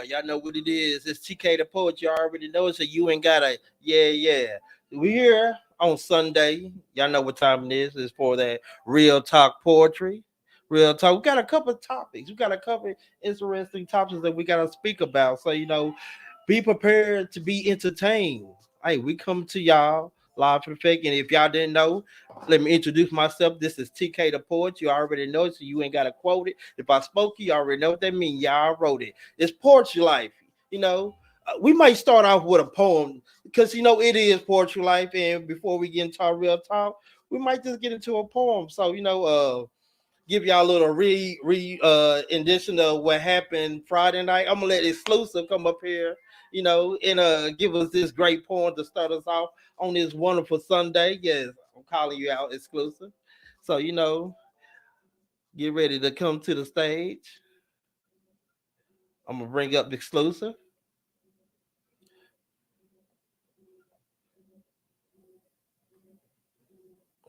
Y'all know what it is. It's TkDaPoet. You already know it, so you ain't gotta. Yeah. We here on Sunday. Y'all know what time it is. It's for that real talk poetry. Real talk. We got a couple of topics. We got a couple of interesting topics that we gotta speak about. So be prepared to be entertained. Hey, we come to y'all live for the fake. And if y'all didn't know, let me introduce myself. This is TK the Poet. You already know it, so you ain't got to quote it. If I spoke, you already know what that means. Y'all wrote it. It's Poetry Life. We might start off with a poem because it is Poetry Life. And before we get into our real talk, we might just get into a poem. So give y'all a little rendition of what happened Friday night. I'm gonna let Exclusive come up here, and give us this great poem to start us off on this wonderful Sunday. Yes, I'm calling you out, Exclusive. So get ready to come to the stage. I'm gonna bring up the Exclusive.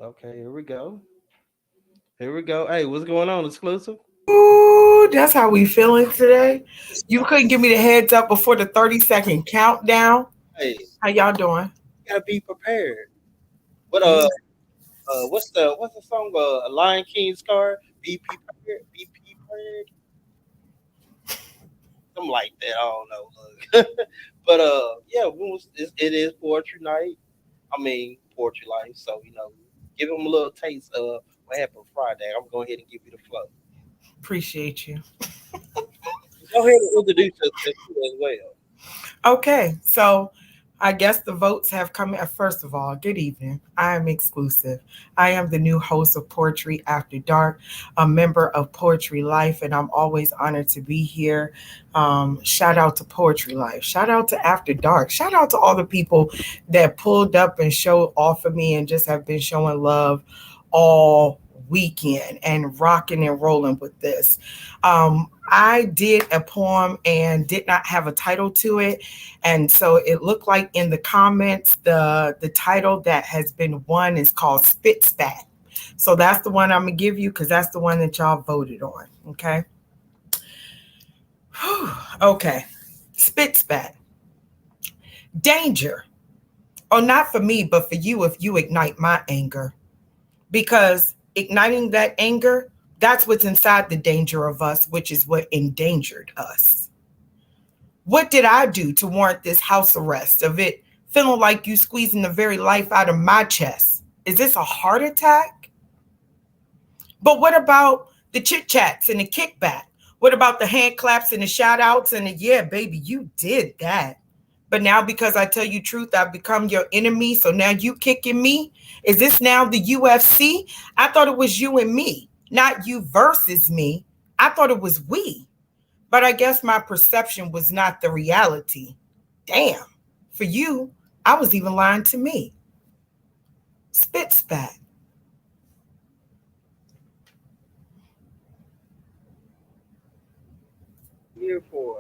Okay, here we go. Here we go. Hey, what's going on, Exclusive? Ooh, that's how we feeling today. You couldn't give me the heads up before the 30-second countdown. Hey, How y'all doing? you gotta be prepared. But Yeah. what's the song? Lion King's car. Be prepared. Be prepared. Something like that. I don't know. Look. But yeah, it is poetry night. I mean poetry life. So give them a little taste of what happened Friday. I'm going ahead and give you the flow. Appreciate you. Go ahead and introduce yourself too as well. Okay, so I guess the votes have come in. First of all, good evening. I am Exclusive. I am the new host of Poetry After Dark, a member of Poetry Life, and I'm always honored to be here. Shout out to Poetry Life. Shout out to After Dark. Shout out to all the people that pulled up and showed off of me and just have been showing love all weekend and rocking and rolling with this. I did a poem and did not have a title to it. And so it looked like in the comments, the title that has been won is called Spit Spat. So that's the one I'm gonna give you because that's the one that y'all voted on. Okay. Whew. Okay. Spit Spat. Danger. Oh, not for me, but for you if you ignite my anger. Because igniting that anger, that's what's inside the danger of us, which is what endangered us. What did I do to warrant this house arrest of it feeling like you squeezing the very life out of my chest? Is this a heart attack? But what about the chit chats and the kickback? What about the hand claps and the shout outs and the yeah, baby, you did that. But now because I tell you truth, I've become your enemy. So now you kicking me? Is this now the UFC? I thought it was you and me, not you versus me. I thought it was we. But I guess my perception was not the reality. Damn. For you, I was even lying to me. Spit spat. Here for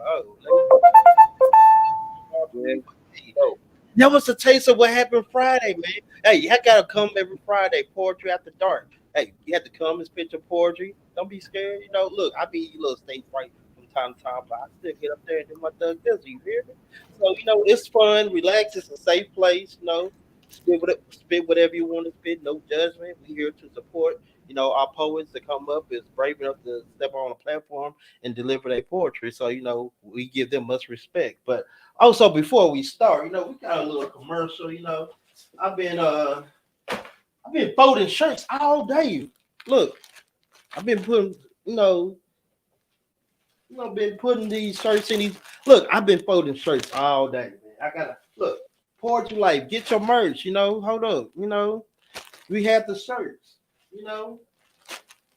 that was a taste of what happened Friday, man. Hey, you gotta come every Friday, poetry after dark. Hey, you have to come and spit your poetry. Don't be scared. Look, I be a little stage fright from time to time, but I still get up there and do my thug this. You hear me? So it's fun, relax. It's a safe place. Spit whatever you want to spit. No judgment. We here to support. Our poets that come up is brave enough to step on a platform and deliver their poetry. So we give them much respect. But also, before we start, we got a little commercial. I've been uh I've been folding shirts all day. Look, I've been putting been putting these shirts in these. Look, I've been folding shirts all day, man. I gotta look. Poetry Life, get your merch. Hold up. We have the shirts. You know,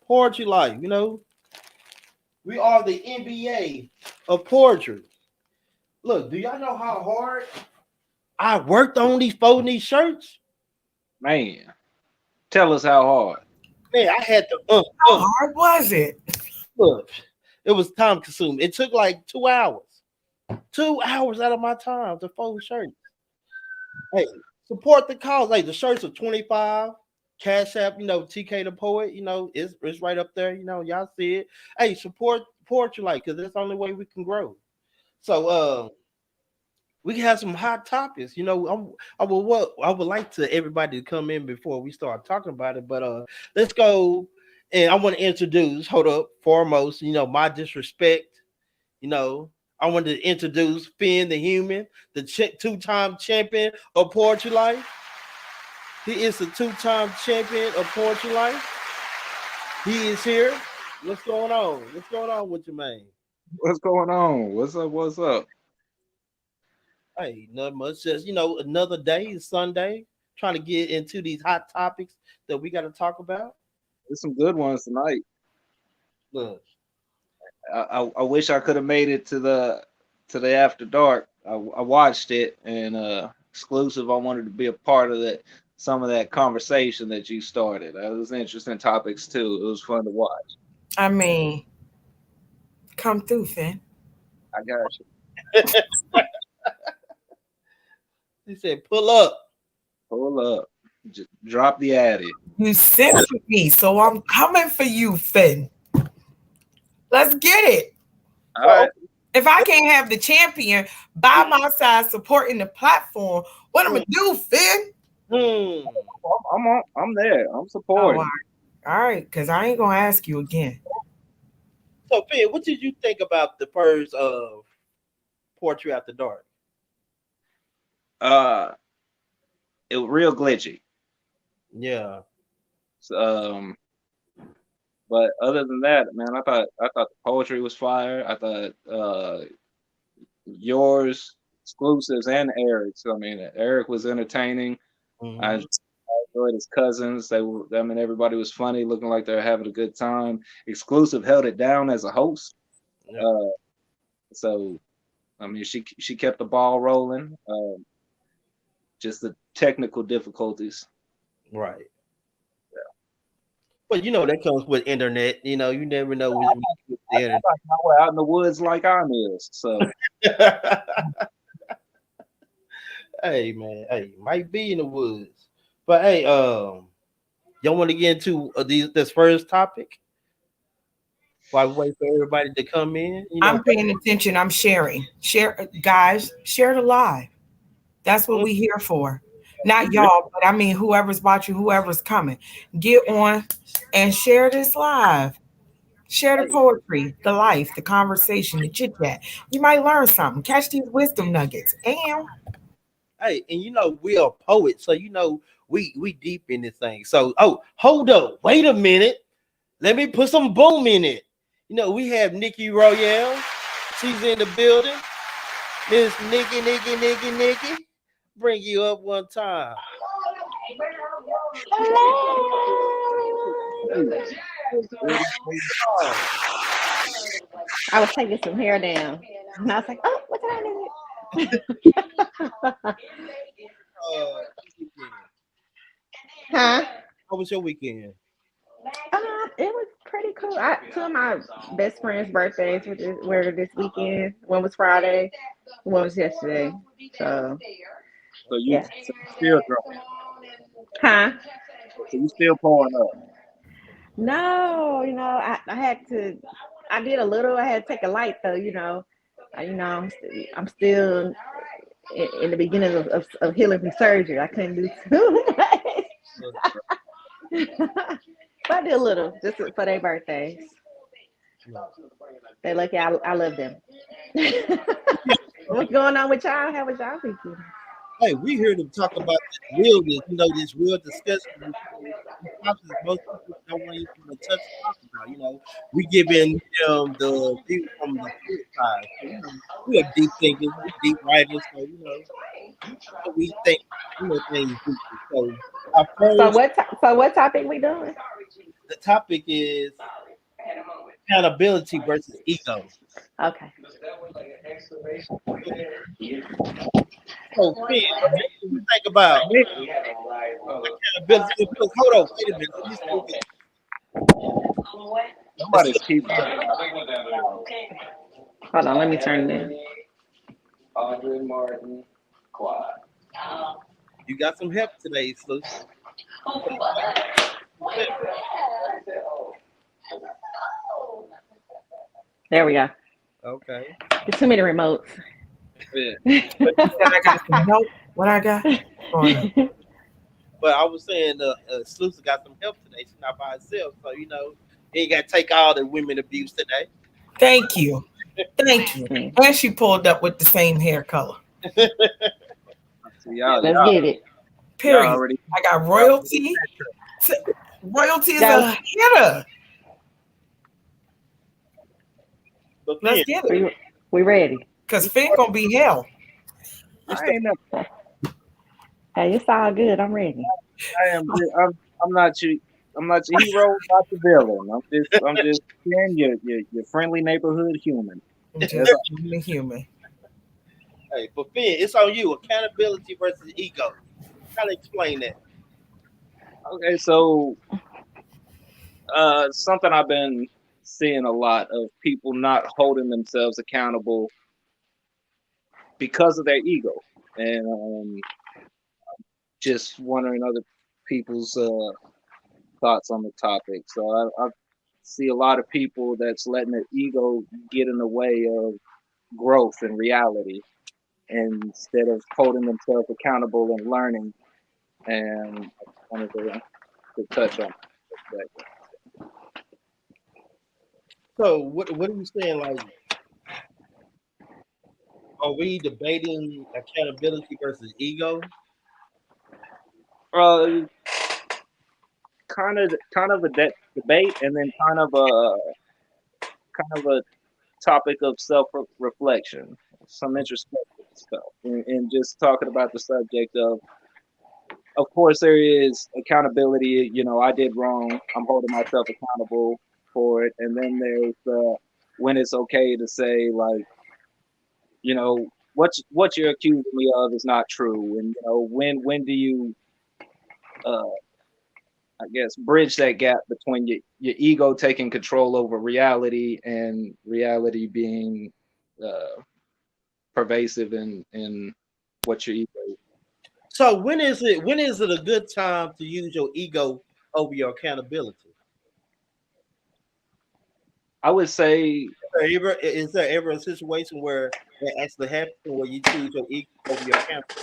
Poetry Life. We are the NBA of poetry. Look, do y'all know how hard I worked on these folding these shirts? Man, tell us how hard. Man, I had to How hard was it? look. It was time consuming. It took like 2 hours. 2 hours out of my time to fold shirts. Hey, support the cause. Like the shirts are 25. Cash App, TK the Poet, it's right up there. Y'all see it. Hey, support Poetry Life because that's the only way we can grow. So we can have some hot topics. I would like to everybody to come in before we start talking about it. But let's go, and I want to introduce. Hold up, foremost, my disrespect. You know, I want to introduce Finn the Human, the two-time champion of Poetry Life. He is the two-time champion of Poetry Life. He is here. What's going on? What's going on with you, man? What's going on? What's up? What's up? Hey, not much. Just another day is Sunday. Trying to get into these hot topics that we got to talk about. There's some good ones tonight. Look, I wish I could have made it to the after dark. I watched it and exclusive. I wanted to be a part of that. Some of that conversation that you started. It was interesting topics too. It was fun to watch. I mean, come through, Finn. I got you. he said, "Pull up." Pull up. Just drop the addy. You sent for me, so I'm coming for you, Finn. Let's get it. All right. If I can't have the champion by my side supporting the platform, what I'm gonna do, Finn? I'm there. I'm supporting. All right, because I ain't gonna ask you again. So, Finn, what did you think about the first Poetry After Dark? It was real glitchy. Yeah. But other than that, man, I thought the poetry was fire. I thought yours, exclusives, and Eric's. I mean, Eric was entertaining. Mm-hmm. I enjoyed his cousins. Everybody was funny, looking like they're having a good time. Exclusive held it down as a host. Yeah. So, I mean, she kept the ball rolling. Just the technical difficulties. Right. But that comes with internet. You never know with the internet. We're out in the woods like I'm is. So hey man, hey, might be in the woods. But hey, y'all want to get into this first topic? While we wait for everybody to come in. I'm paying attention. I'm sharing. Share, guys, share the live. That's what we're here for. Not y'all, but I mean whoever's watching, whoever's coming. Get on and share this live. Share the poetry, the life, the conversation, the chit chat. You might learn something. Catch these wisdom nuggets. And hey, and we are poets, so we deep in this thing. So hold up, wait a minute. Let me put some boom in it. We have Nikki Royale. She's in the building. Miss Nikki. Bring you up one time. I was taking some hair down, and I was like, "Oh, what time is it?" Huh? How was your weekend? It was pretty cool. Two of my best friends' birthdays were this weekend. One was Friday, one was yesterday. So you still drunk? Huh? So you still pouring up? No, I had to. I did a little. I had to take a light though. I'm still in the beginning of healing from surgery. I couldn't do too much. But I did a little just for their birthdays. They're lucky I love them. What's going on with y'all? How was y'all weekend? Hey, we here to talk about this real discussion. Most people don't want to even touch talk about. We giving them the view from the poet side. So, we are deep thinkers, we deep writers. So we think things deeply. So our So first, what topic we doing? the topic is accountability versus ego. Okay. So, Finn, what do you think about accountability? Hold on, wait a minute. Let me see if Somebody's keeping. Hold on, let me turn it in. Audrey Martin, Quad. you got some help today, Sluice. There we go. Okay. There's too many remotes. Yeah. But you said I got some help. What I got? But I was saying, Sluicer got some help today. She's not by herself, so he ain't got to take all the women abuse today. Thank you. Thank you. And she pulled up with the same hair color. So y'all, Let's get it. Period. already. I got royalty. Royalty is a hitter. But Let's Finn, get it. We ready. Because Finn gonna be hell. I ain't never. Hey, it's all good. I'm ready. I am. I'm not you. I'm not your hero, not the villain. I'm just being your friendly neighborhood human. I'm just human. hey, but Finn, it's on you. Accountability versus ego. Kind of explain that. Okay, so something I've been seeing a lot of people not holding themselves accountable because of their ego, and just wondering other people's thoughts on the topic. So I see a lot of people that's letting their ego get in the way of growth and reality, instead of holding themselves accountable and learning. And I wanted to touch on that. So what are you saying? Like, are we debating accountability versus ego? Kind of a debate, and then kind of a topic of self reflection, some introspective stuff, and just talking about the subject of course, there is accountability. I did wrong. I'm holding myself accountable for it, and then there's when it's okay to say, like, what you're accusing me of is not true, and when do you uh, I guess bridge that gap between your ego taking control over reality and reality being pervasive in what your ego is. So when is it a good time to use your ego over your accountability? I would say Is there ever a situation where that actually happens where you choose your ego over your accountability?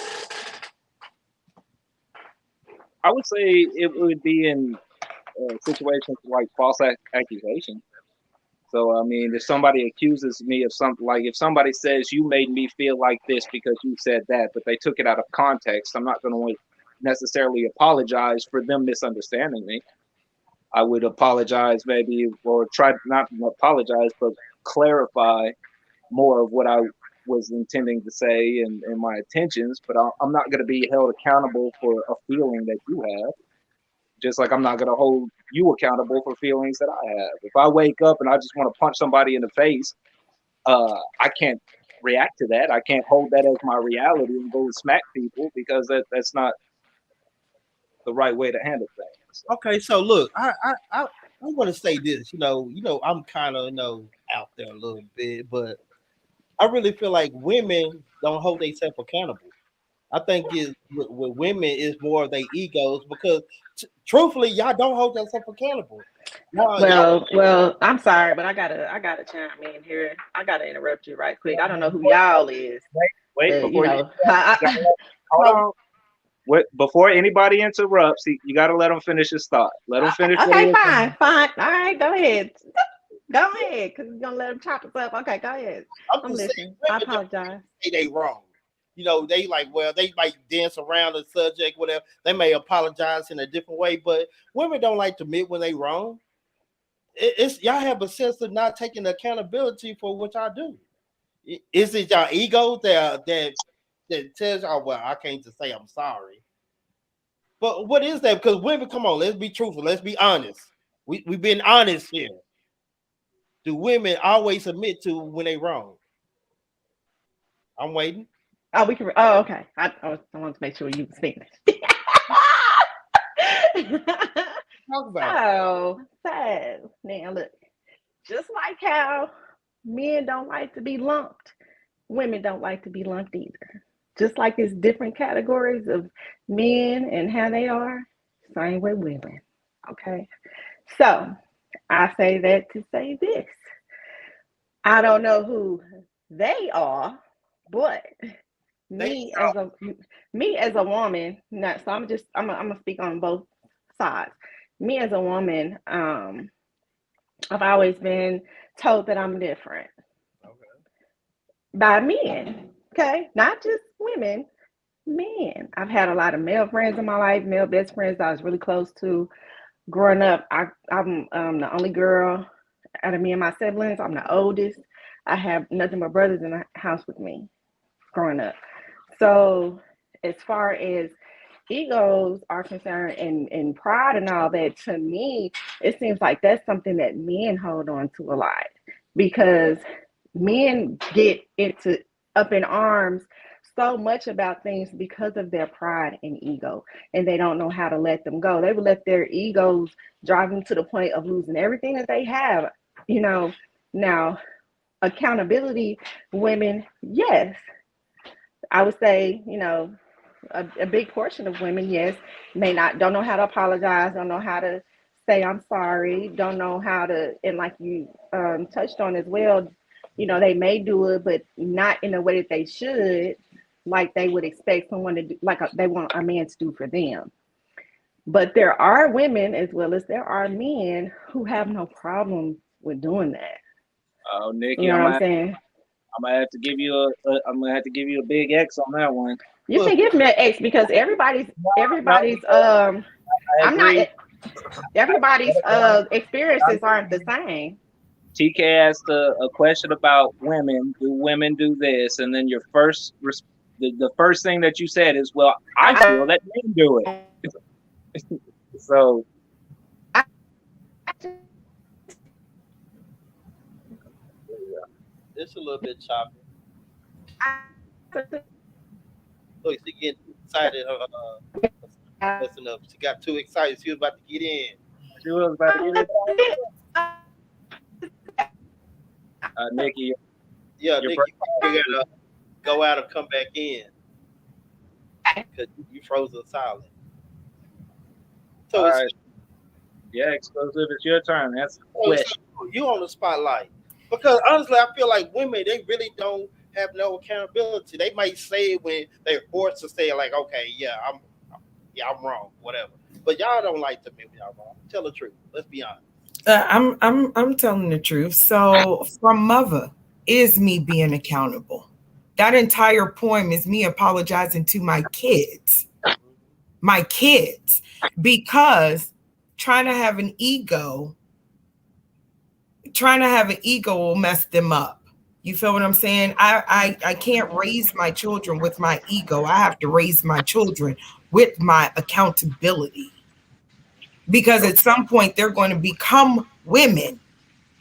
it would be in situations like false accusation. So I mean, if somebody accuses me of something, like if somebody says you made me feel like this because you said that, but they took it out of context, I'm not going to necessarily apologize for them misunderstanding me. I would apologize maybe, or try not to apologize, but clarify more of what I was intending to say and my intentions. But I'm not going to be held accountable for a feeling that you have. Just like I'm not going to hold you accountable for feelings that I have. If I wake up and I just want to punch somebody in the face, I can't react to that. I can't hold that as my reality and go smack people, because that's not the right way to handle things. Okay, so look, I want to say this. I'm kind of out there a little bit, but I really feel like women don't hold themselves accountable. I think with women is more of their egos, because truthfully, y'all don't hold yourself accountable. Well, I'm sorry, but I gotta chime in here. I gotta interrupt you right quick. I don't know who y'all is, Wait, but before hold on. Before anybody interrupts, you got to let him finish his thought. Let him finish. Okay, fine. All right, go ahead. Go ahead, because you're gonna let him chop us up. Okay, go ahead. I'm listening. I apologize. They wrong. They they might dance around the subject, whatever. They may apologize in a different way, but women don't like to admit when they wrong. It's y'all have a sense of not taking accountability for what y'all do. Is it your ego that tells y'all, well, I can't just say I'm sorry? But what is that? Because women, come on, let's be truthful, let's be honest. We've been honest here. Do women always admit to when they wrong? I'm waiting. Oh, we can. Oh, okay. I wanted to make sure you was finished. Talk about it. So now look, just like how men don't like to be lumped, women don't like to be lumped either. Just like it's different categories of men and how they are, same with women. Okay. So I say that to say this. I don't know who They are, but They me as a me as a woman, not so I'm gonna speak on both sides. Me as a woman, I've always been told that I'm different okay. by men. Okay, not just women, men. I've had a lot of male friends in my life, male best friends I was really close to. Growing up, I'm the only girl out of me and my siblings. I'm the oldest. I have nothing but brothers in the house with me growing up. So, as far as egos are concerned and pride and all that, to me, it seems like that's something that men hold on to a lot because men get into up in arms so much about things because of their pride and ego, and they don't know how to let them go. They would let their egos drive them to the point of losing everything that they have, you know. Now, accountability, women, yes, I would say, a big portion of women, yes, may not don't know how to apologize, don't know how to say I'm sorry, don't know how to, and like you touched on as well, they may do it, but not in a way that they should, like they would expect someone to do, like they want a man to do for them. But there are women as well as there are men who have no problem with doing that. Oh, You Nikki, know what I'm saying? I'm gonna have to give you I'm gonna have to give you a big X on that one. You can give me an X because everybody's No, everybody's I I'm not agree. everybody's experiences aren't the same. TK asked a question about women. Do women do this? And then the first thing that you said is, well, I feel that men do it. So It's a little bit choppy. Look, she getting too excited. Messing up. She got too excited. She was about to get in. she was about to get it. Nikki, Yeah, your Nick, you probably gotta go out and come back in because you frozen silent. all So it's right. Yeah, exclusive. It's your turn. That's the so it's question. you on the spotlight because honestly, I feel like women they really don't have no accountability. They might say it when they're forced to say it, like, okay, yeah, I'm wrong, whatever. But y'all don't like to admit y'all wrong. Tell the truth. Let's be honest. I'm telling the truth. So from mother is me being accountable. That entire poem is me apologizing to my kids, because trying to have an ego, trying to have an ego will mess them up. You feel what I'm saying? I can't raise my children with my ego. I have to raise my children with my accountability, because at some point they're going to become women.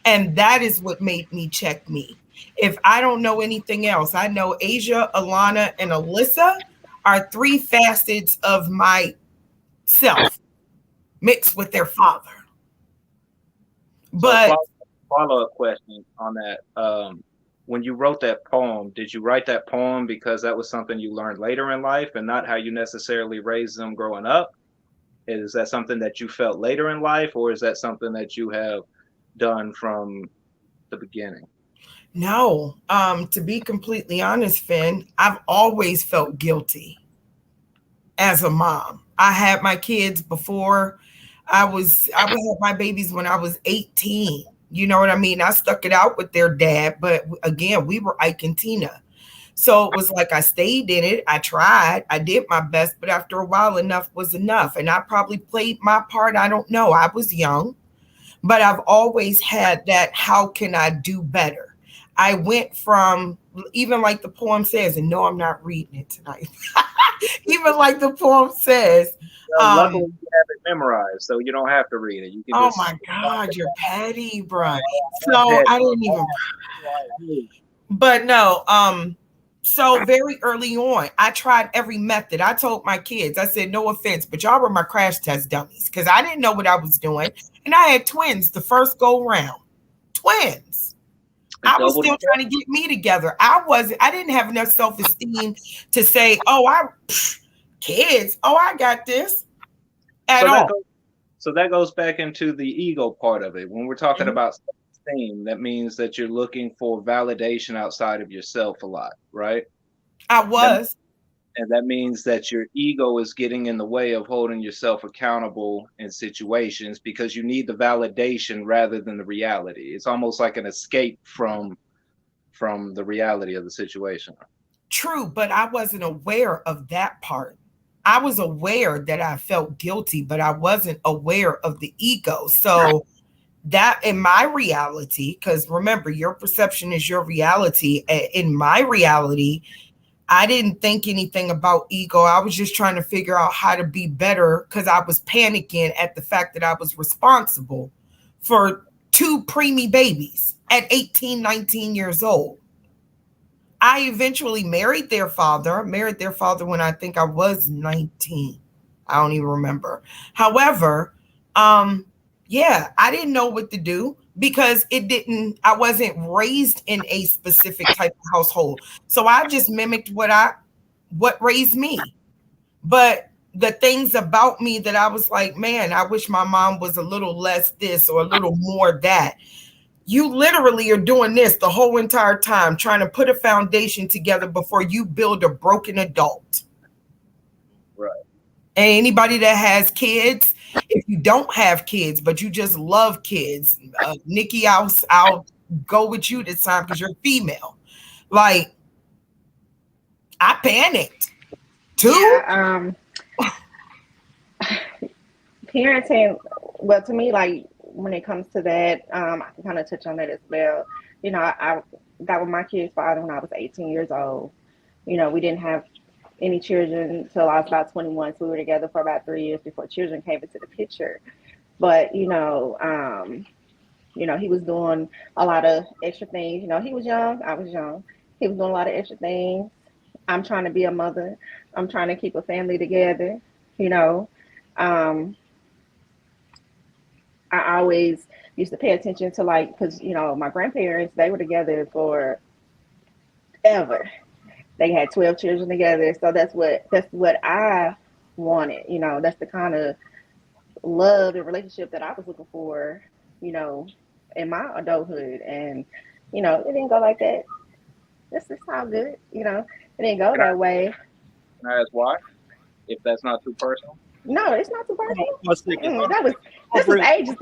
And that is what made me check me. If I don't know anything else, I know Asia, Alana, and Alyssa are three facets of myself mixed with their father. So But follow up question on that. When you wrote that poem, did you write that poem because that was something you learned later in life and not how you necessarily raised them growing up? Is that something that you felt later in life, or is that something that you have done from the beginning? no, to be completely honest, Finn, I've always felt guilty as a mom. I had my kids before I would have my babies when I was 18. You know what I mean? I stuck it out with their dad, but again, we were Ike and Tina. So it was like I stayed in it. I tried. I did my best, but after a while, enough was enough. And I probably played my part. I don't know. I was young, but I've always had that. How can I do better? I went from, even like the poem says, and no, I'm not reading it tonight. Even like the poem says, Well, luckily you have it memorized, so you don't have to read it. You can oh just my God, you're petty, bro. So head. I didn't even, but no, so very early on, I tried every method. I told my kids, I said, no offense, but y'all were my crash test dummies because I didn't know what I was doing. And I had twins the first go round. Twins. I was Double still trying to get me together. I didn't have enough self-esteem to say, kids, I got this at so that all. goes so that goes back into the ego part of it. When we're talking Mhm. about self-esteem. That means that you're looking for validation outside of yourself a lot, right? I That, was. and that means that your ego is getting in the way of holding yourself accountable in situations because you need the validation rather than the reality. It's almost like an escape from the reality of the situation. True, but I wasn't aware of that part. I was aware that I felt guilty, but I wasn't aware of the ego. So that in my reality, because remember, your perception is your reality. In my reality, I didn't think anything about ego. I was just trying to figure out how to be better because I was panicking at the fact that I was responsible for two preemie babies at 18, 19 years old. I eventually married their father when I think I was 19. I don't even remember. However, yeah, I didn't know what to do because I wasn't raised in a specific type of household. So I just mimicked what raised me. But the things about me that I was like, man, I wish my mom was a little less this or a little more that. You literally are doing this the whole entire time, trying to put a foundation together before you build a broken adult. Right. And anybody that has kids, if you don't have kids, but you just love kids, Nikki, I'll go with you this time because you're female. Like, I panicked too. Yeah, parenting, well, to me, like when it comes to that, I can kind of touch on that as well. I got with my kid's father when I was 18 years old. We didn't have any children until I was about 21. So we were together for about 3 years before children came into the picture. But he was doing a lot of extra things. He was young, I was young. He was doing a lot of extra things. I'm trying to be a mother. I'm trying to keep a family together. You know, um, I always used to pay attention to like, because my grandparents, they were together for ever. They had 12 children together, so that's what I wanted. That's the kind of love and relationship that I was looking for. You know, in my adulthood, and it didn't go like that. This all good. It didn't go Can I, that way. can I ask why? If that's not too personal. No, it's not too Hold on personal. for a second. Hold on. That was I'm gonna this was bring ages.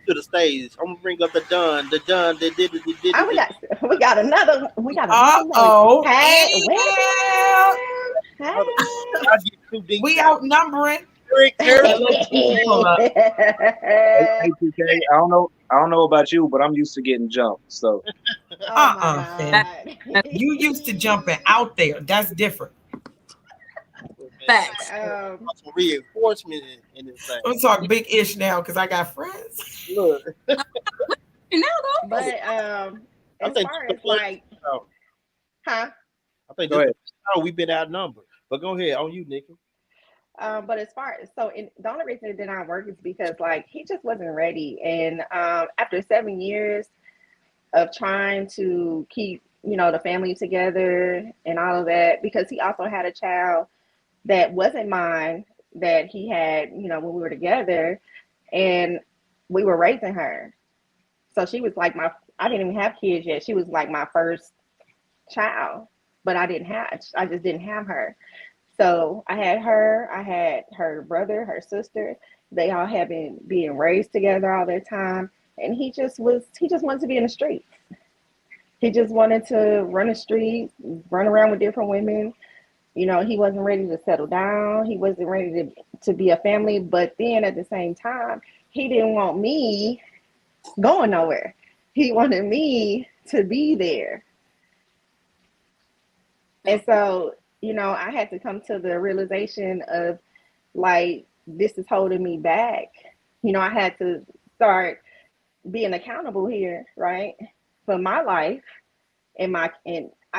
to the stage. I'm gonna bring up the Don. The Don that did it. Did Oh, it. we got Uh another one. oh. Hey, Yeah. I get too deep. We outnumbering. There. Let's pull up. Hey, TK, I don't know about you, but I'm used to getting jumped. So Oh my Fam. God. You used to jumping out there. That's different. Facts. Some reinforcement in this thing. I'm talking big ish now because I got friends. Look, You know though. But I as think far the as like, huh? I think go this ahead. we've been outnumbered. But go ahead on you, Nikki. But as far as the only reason it did not work is because like he just wasn't ready, and after 7 years of trying to keep the family together and all of that, because he also had a child that wasn't mine that he had when we were together, and we were raising her. So she was like I didn't even have kids yet. She was like my first child, but I just didn't have her. So I had her, I had her brother, her sister. They all had been being raised together all their time. And he just wanted to be in the streets. He just wanted to run the streets, run around with different women. He wasn't ready to settle down. He wasn't ready to be a family. But then at the same time, he didn't want me going nowhere. He wanted me to be there. And so, I had to come to the realization of like, this is holding me back. I had to start being accountable here, right? For my life and I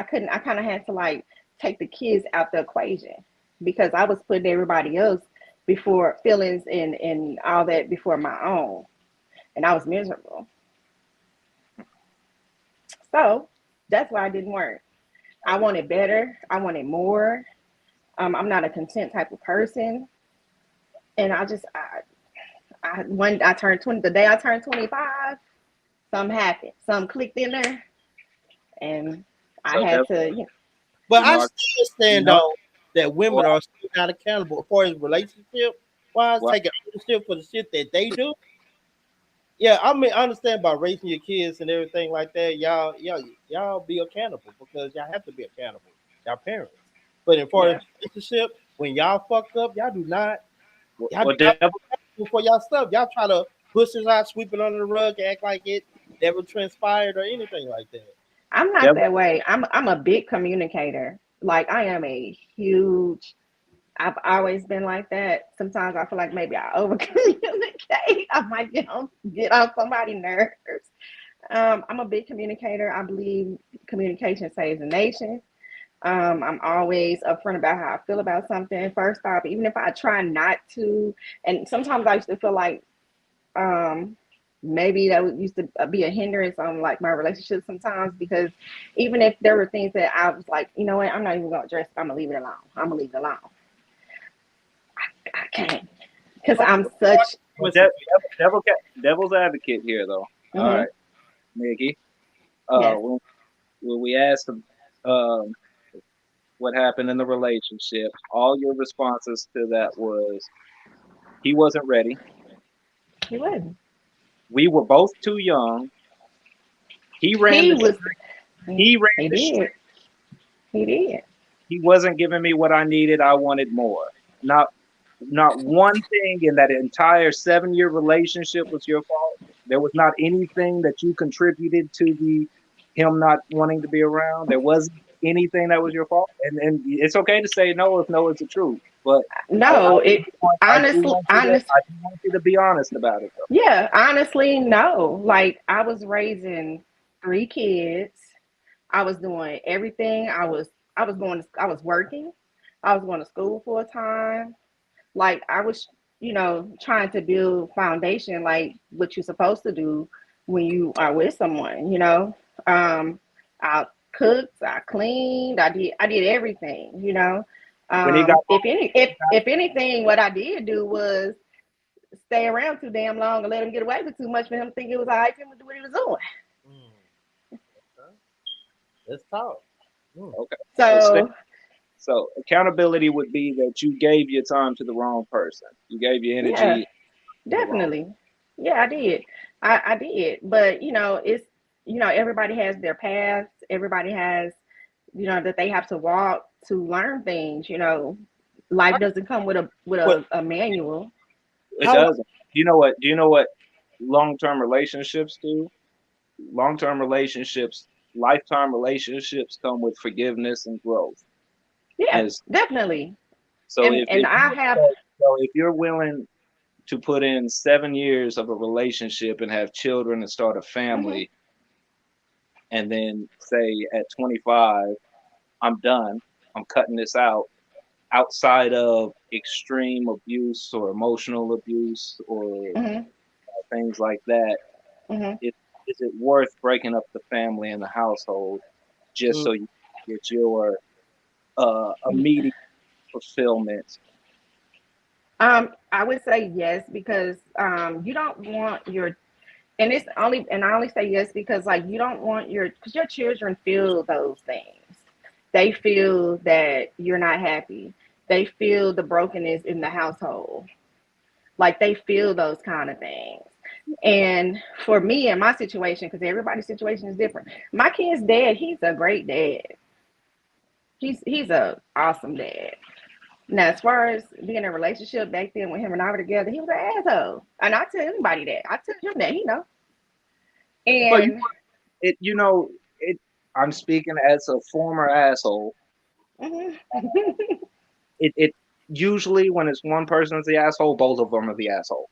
kind of had to like take the kids out the equation because I was putting everybody else before feelings and all that before my own. And I was miserable. So that's why it didn't work. I wanted better. I wanted more. I'm not a content type of person, and I turned 20 the day I turned 25. something happened, something clicked in there, and I So had to. But you I know, still you stand know, on that women well, are still not accountable for his relationship. Why is well, taking ownership for the shit that they do? Yeah, I mean, I understand about raising your kids and everything like that. Y'all be accountable because y'all have to be accountable. Y'all parents. But in far Yeah, as relationship, when y'all fuck up, y'all do not. Y'all do well, not devil, be accountable for y'all stuff. Y'all try to push it out, sweep it under the rug, act like it never transpired or anything like that. I'm not devil. that way. I'm a big communicator. Like I am a huge. I've always been like that. Sometimes I feel like maybe I over communicate. I might get on somebody's nerves. I'm a big communicator. I believe communication saves a nation. I'm always upfront about how I feel about something. First off, even if I try not to, and sometimes I used to feel like um, maybe that used to be a hindrance on like my relationship sometimes because even if there were things that I was like, you know what, I'm not even gonna address it. I'm gonna leave it alone. I'm gonna leave it alone. I can't because I'm such. Well, Listen, devil's advocate here, though. All Hmm. right, Nikki. Yes, When we asked him what happened in the relationship, all your responses to that was he wasn't ready. he wasn't. We were both too young. He ran He the was. he ran He the street. did. He did. He wasn't giving me what I needed. I wanted more. Not not one thing in that entire 7 year relationship was your fault. There was not anything that you contributed to the him not wanting to be around. There wasn't anything that was your fault. And it's okay to say no if no is the truth. But No, it I do honestly, want you to honest. I do want you to be honest about it though. Yeah, honestly, no. Like I was raising three kids. I was doing everything. I was working. I was going to school full time. Like I was, trying to build foundation like what you're supposed to do when you are with someone. Um I cooked, I cleaned, I did everything. When he got If anything, what I did do was stay around too damn long and let him get away with too much for him to think it was all right for him to do what he was doing. mm, okay, let's talk. Mm. okay. So So so accountability would be that you gave your time to the wrong person. You gave your yeah, energy to the wrong. definitely. Yeah, I did. I did. But it's everybody has their paths. Everybody has, that they have to walk to learn things. Life doesn't come with a But a manual. It how? doesn't. Do you know what long-term relationships do? Long-term relationships, lifetime relationships come with forgiveness and growth. Yeah, As definitely. so And if and I have if you're willing to put in 7 years of a relationship and have children and start a mhm, family, and then say at 25, I'm done, I'm cutting this out, outside of extreme abuse or emotional abuse or mhm, things like that, mhm. it, is it worth breaking up the family and the household just Mm, so you get your immediate fulfillment? I would say yes because you don't want your and I only say yes because like you don't want because your children feel those things. They feel that you're not happy. They feel the brokenness in the household. Like they feel those kind of things. And for me in my situation, because everybody's situation is different. My kid's dad, he's a great dad. He's a awesome dad. Now, as far as being in a relationship back then when him and I were together, he was an asshole. And I tell anybody that. I tell him that, But And it, you know, it. I'm speaking as a former asshole. mhm. It usually when it's one person is the asshole, both of them are the asshole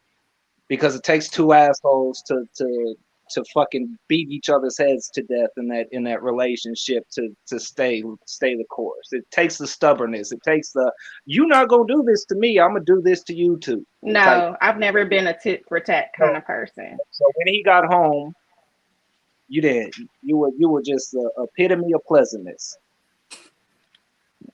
because it takes two assholes to fucking beat each other's heads to death in that relationship to stay the course. It takes the stubbornness. It takes the you're not gonna do this to me. I'm gonna do this to you too type. No, I've never been a tit for tat So, kind of person. so when he got home, you did. You were just a epitome of pleasantness.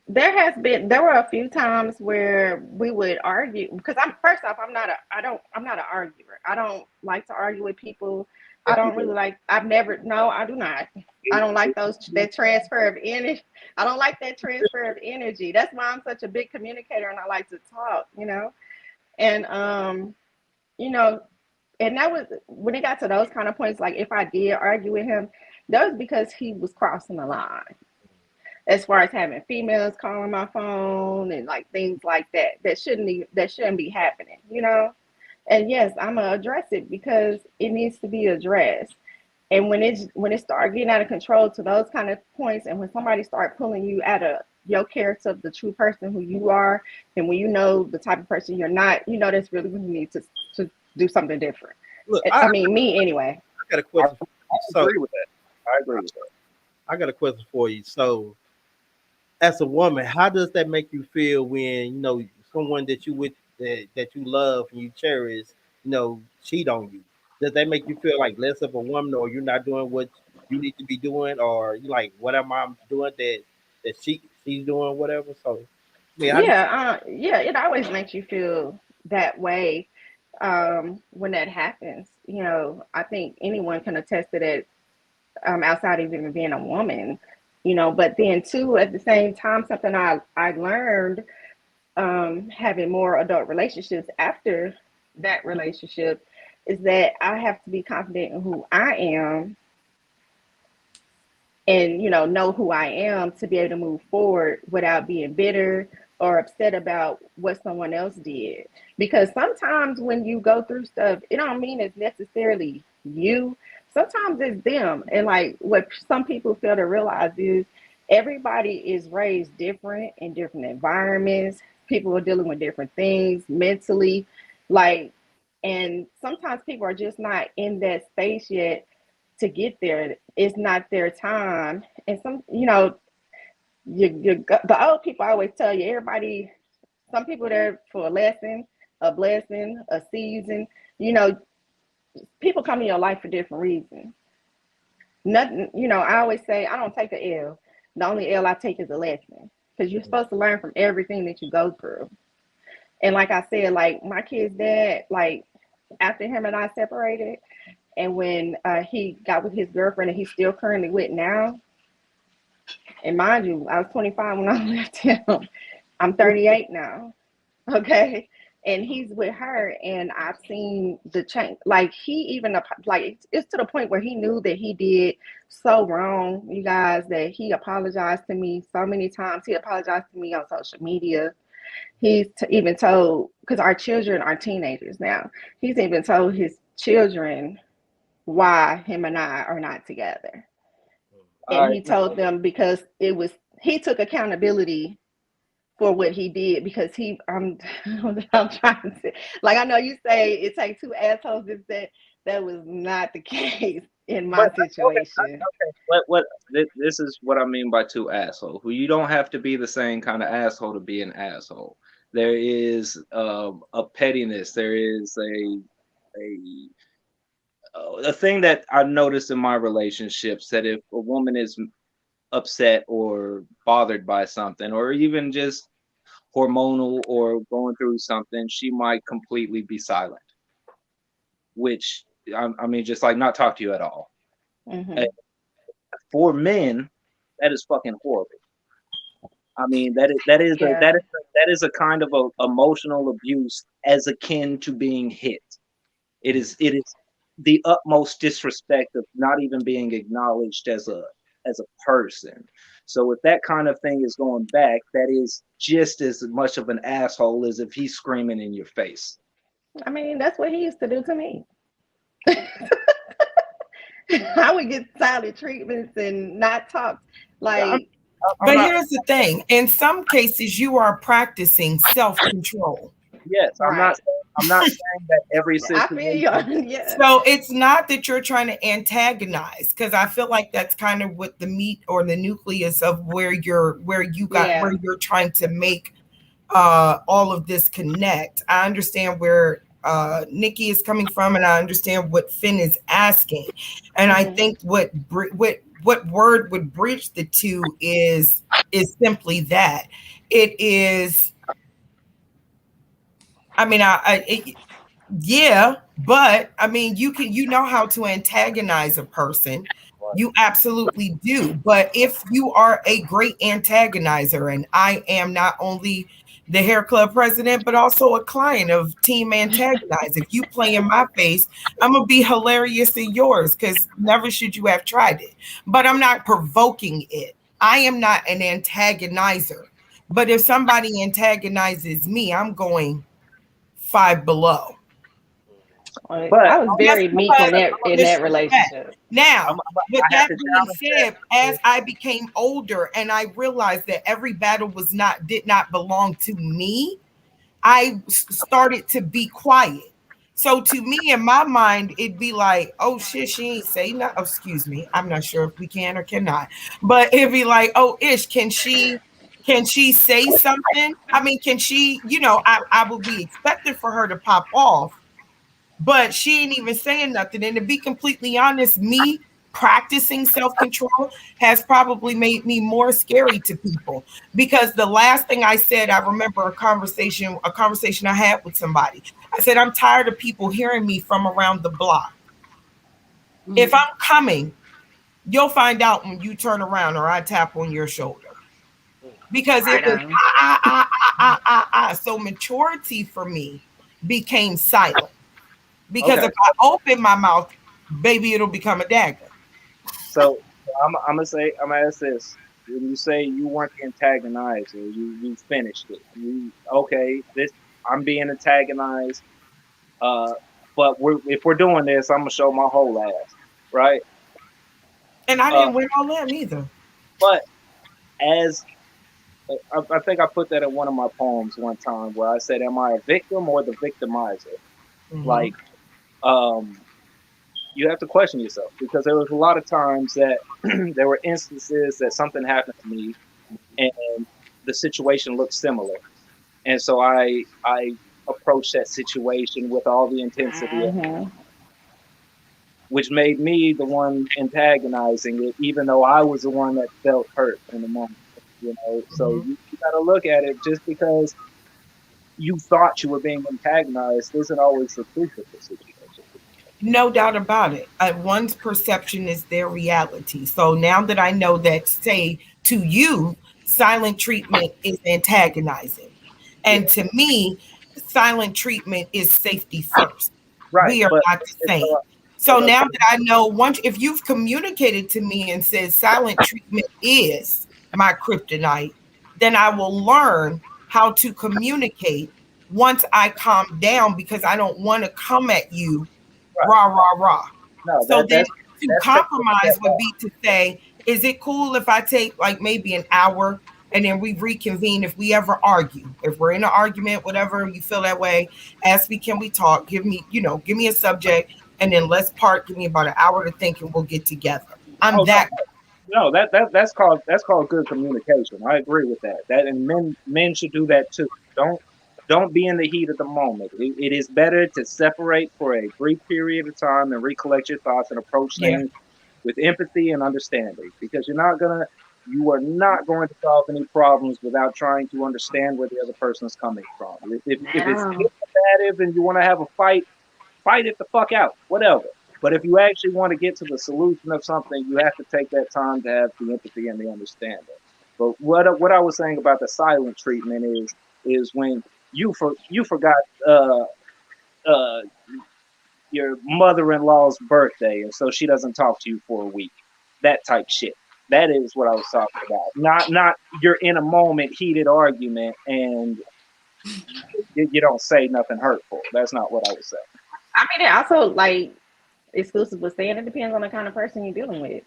There were a few times where we would argue because I'm first off I'm not an arguer. I don't like to argue with people. I don't really like. I've never. No, I do not. I don't like that transfer of energy. I don't like that transfer of energy. That's why I'm such a big communicator and I like to talk. And you know, and that was when it got to those kind of points. Like if I did argue with him, that was because he was crossing the line. As far as having females calling my phone and like things like that, that shouldn't be happening. And yes, I'm gonna address it because it needs to be addressed. And when it start getting out of control to those kind of points, and when somebody start pulling you out of your character of the true person who you are, and when you know the type of person you're not, that's really when you need to do something different. Look, I mean, me anyway. I got a I, question. I agree with that. I agree with that. I got a question for you. So, as a woman, how does that make you feel when someone that you with that you love and you cherish, cheat on you? Does that make you feel like less of a woman, or you're not doing what you need to be doing, or you like what am I doing that she's doing whatever? So, I mean, how do Yeah, it always makes you feel that way when that happens. I think anyone can attest to that outside of even being a woman. But then too, at the same time, something I learned having more adult relationships after that relationship is that I have to be confident in who I am and know who I am to be able to move forward without being bitter or upset about what someone else did. Because sometimes when you go through stuff, it don't mean it's necessarily you. Sometimes it's them. And like what some people fail to realize is everybody is raised different in different environments. People are dealing with different things mentally. Like, and sometimes people are just not in that space yet to get there. It's not their time. And the old people always tell you, everybody, some people there for a lesson, a blessing, a season. You know, people come in your life for different reasons. Nothing, I always say I don't take a L. The only L I take is a lesson. Because you're supposed to learn from everything that you go through. And like I said, like my kid's dad, like after him and I separated, and when he got with his girlfriend and he's still currently with now, and mind you, I was 25 when I left him. I'm 38 now. Okay. And he's with her, and I've seen the change. Like he even like it's to the point where he knew that he did so wrong, you guys, that he apologized to me so many times. He apologized to me on social media. He's even told, because our children are teenagers now. He's even told his children why him and I are not together. All And right. he told them because he took accountability for what he did because I'm trying to say, like I know you say it takes two assholes. That was not the case in But my situation. okay, this is what I mean by two assholes. Who you don't have to be the same kind of asshole to be an asshole. There is a pettiness. There is a thing that I've noticed in my relationships that if a woman is upset or bothered by something, or even just hormonal or going through something, she might completely be silent. Which I mean, just like not talk to you at all. Hmm. For men, that is fucking horrible. I mean, Yeah. that is a kind of emotional abuse as akin to being hit. It is the utmost disrespect of not even being acknowledged as a person. So if that kind of thing is going back, that is just as much of an asshole as if he's screaming in your face. I mean, that's what he used to do to me. I would get silent treatments and not talk. I'm, Like, I'm But not. here's the thing. In some cases, you are practicing self-control. Yes, I'm not. right. I'm not saying that every I feel you. situation. Yeah. So it's not that you're trying to antagonize, because I feel like that's kind of what the meat or the nucleus of where Yeah. you're trying to make all of this connect. I understand where Nikki is coming from, and I understand what Finn is asking. And I Hmm. think what word would bridge the two is simply that it is. I mean, Yeah, but I mean, you know how to antagonize a person. Right. You absolutely do. But if you are a great antagonizer, and I am not only the hair club president, but also a client of Team Antagonize. If you play in my face, I'm gonna be hilarious in yours because never should you have tried it. But I'm not provoking it. I am not an antagonizer. But if somebody antagonizes me, I'm going five below. But I was Just very meek because in of that disrespect. relationship. Now, with I have that to being challenge that. said, as I became older and I realized that every battle did not belong to me, I started to be quiet. So to me, in my mind, it'd be like, oh shit, she ain't say nothing. Oh, excuse me. I'm not sure if we can or cannot. But it'd be like, oh ish, can she say something? I mean, can she, I would be expecting for her to pop off, but she ain't even saying nothing. And to be completely honest, me practicing self-control has probably made me more scary to people, because the last thing I said, I remember a conversation I had with somebody. I said, I'm tired of people hearing me from around the block. If I'm coming, you'll find out when you turn around or I tap on your shoulder, because it Right was on. so maturity for me became silent. Because Okay. if I open my mouth, baby, it'll become a dagger. So I'm gonna ask this. When you say you weren't the antagonizer, you finished it. Okay, this I'm being antagonized. Uh, but if we're doing this, I'm gonna show my whole ass, right? And I Uh, didn't win all that either. but as I think I put that in one of my poems one time where I said, "Am I a victim or the victimizer?" Mm-hmm. Like, um, you have to question yourself because there was a lot of times that there were instances that something happened to me and the situation looked similar, and so I approached that situation with all the intensity, Hmm. which made me the one antagonizing it, even though I was the one that felt hurt in the moment. So Mm-hmm. you got to look at it. Just because you thought you were being antagonized isn't always the truth of the situation. No doubt about it. One's perception is their reality. So now that I know that, say, to you, silent treatment is antagonizing. Yeah, And to me, silent treatment is safety first. right. We are But not the it's same. So as I now said, that I know, once if you've communicated to me and said silent treatment is my kryptonite, then I will learn how to communicate once I calm down, because I don't want to come at you right. rah, rah, rah. No, So then to that's taking a compromise step would back. be to say, is it cool if I take like maybe an hour and then we reconvene if we ever argue? If we're in an argument, whatever you feel that way, ask me, can we talk? Give me a subject, and then let's part. Give me about an hour to think and we'll get together. I'm Oh no, that. no, that's called good communication. I agree with that. That and men should do that too. Don't be in the heat of the moment. It is better to separate for a brief period of time and recollect your thoughts and approach Yeah. things with empathy and understanding. Because you are not going to solve any problems without trying to understand where the other person is coming from. If it's Now, combative and you want to have a fight it the fuck out, whatever. But if you actually want to get to the solution of something, you have to take that time to have the empathy and the understanding. But what I was saying about the silent treatment is when you forgot uh, uh, your mother-in-law's birthday, and so she doesn't talk to you for a week. That type shit. That is what I was talking about. Not you're in a moment heated argument and you don't say nothing hurtful. That's not what I was saying. I mean, it also like exclusive was saying, it depends on the kind of person you're dealing with,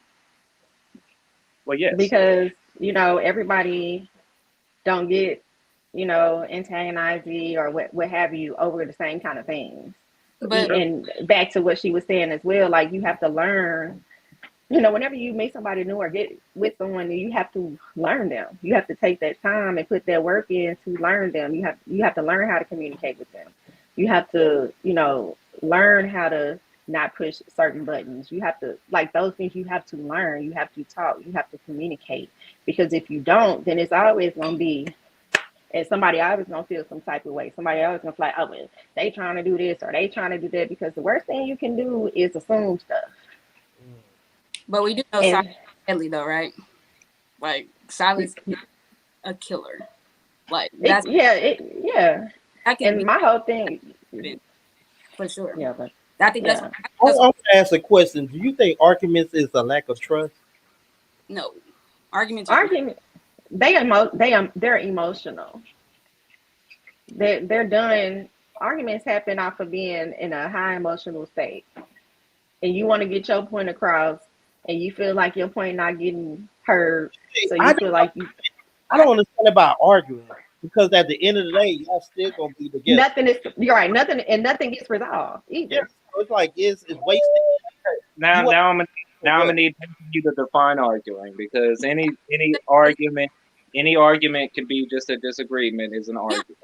Well, yes. because everybody don't get antagonizing or what have you over the same kind of things. But And back to what she was saying as well, like you have to learn. Whenever you meet somebody new or get with someone new, you have to learn them. You have to take that time and put that work in to learn them. You have to learn how to communicate with them. You have to, learn how to not push certain buttons. You have to, like, those things you have to learn. You have to talk. You have to communicate. Because if you don't, then it's always going to be And somebody always gonna feel some type of way. Somebody always gonna feel like, oh, well, they trying to do this or they trying to do that, because the worst thing you can do is assume stuff. But we do know silence And is deadly, though, right? Like silence can be a killer. Like yeah. that can And be my whole thing, for sure. yeah, but I think yeah, I'm gonna ask a question. Do you think arguments is a lack of trust? no arguments are argument. They're emotional. They're done. Arguments happen off of being in a high emotional state, and you want to get your point across, and you feel like your point not getting heard, so I you feel don't, like you I don't understand about arguing because at the end of the day, y'all still gonna be together. nothing is. You're right. Nothing gets resolved Yeah, either. so it's like it's wasted. Now, You want now I'm gonna now I'm what? gonna need you to define arguing, because any argument can be just a disagreement is an yeah, argument.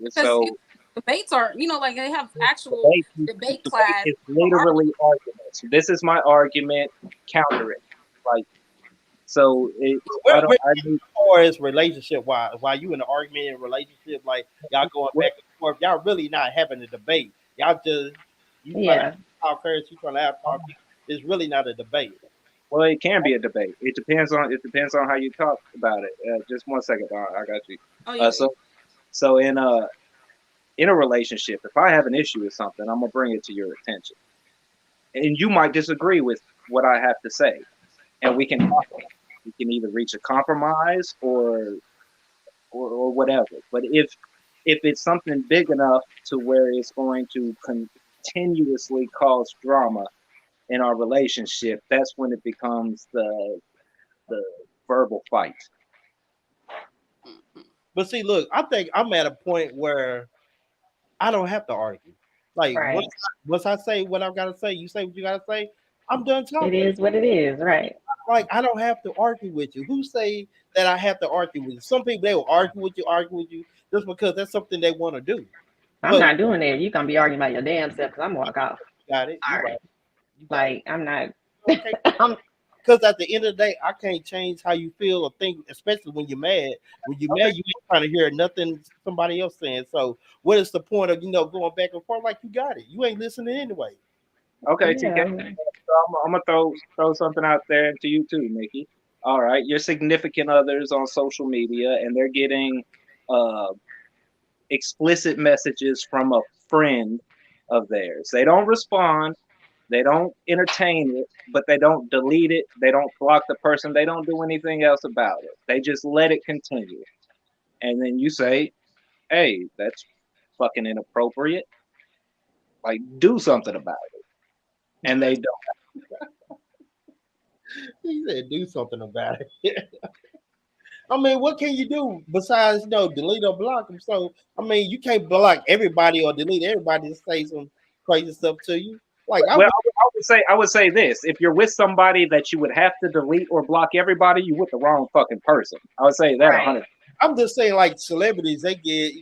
because So debates are like they have actual debate, debate debate class is for literally arguments. This is my argument. Counter it. Like so. I don't. What I need. far as relationship wise, while you in an argument in a relationship, like y'all going What, back and forth, y'all really not having a debate. Y'all just you trying to Yeah. talk first, you trying to have talk. It's really not a debate. well, it can be a debate. It depends on how you talk about it. Just one second, Don. I got you. oh Uh, yeah, so so in a relationship, if I have an issue with something, I'm gonna bring it to your attention, and you might disagree with what I have to say, and we can talk. We can either reach a compromise or whatever. But if it's something big enough to where it's going to continuously cause drama in our relationship, that's when it becomes the verbal fight. But see, look, I think I'm at a point where I don't have to argue. Like Right. once I say what I've got to say, you say what you got to say. I'm done It talking. is what it is. Right. Like I don't have to argue with you. Who say that I have to argue with you? Some people they will argue with you just because that's something they want to do. I'm But not doing that. You're gonna be arguing about your damn self because I'm gonna walk off. you got it. You All right. right. You got it. Like I'm not. Okay. I'm. Because at the end of the day, I can't change how you feel or think, especially when you're mad. When you're Okay. mad, you ain't trying to hear nothing somebody else saying. So what is the point of going back and forth like you got it? You ain't listening anyway. Okay, TK. Yeah. So I'm gonna throw something out there to you too, Nikki. All right, your significant others on social media, and they're getting uh, explicit messages from a friend of theirs. They don't respond, they don't entertain it, but they don't delete it, they don't block the person, they don't do anything else about it. They just let it continue. And then you say, hey, that's fucking inappropriate. Like, do something about it. And they don't. He said, "Do something about it." I mean, what can you do besides delete or block them? So I mean, you can't block everybody or delete everybody to say some crazy stuff to you. Like I Well, would, I would say this: if you're with somebody that you would have to delete or block everybody, you're with the wrong fucking person. I would say that Right. 100. I'm just saying, like celebrities, they get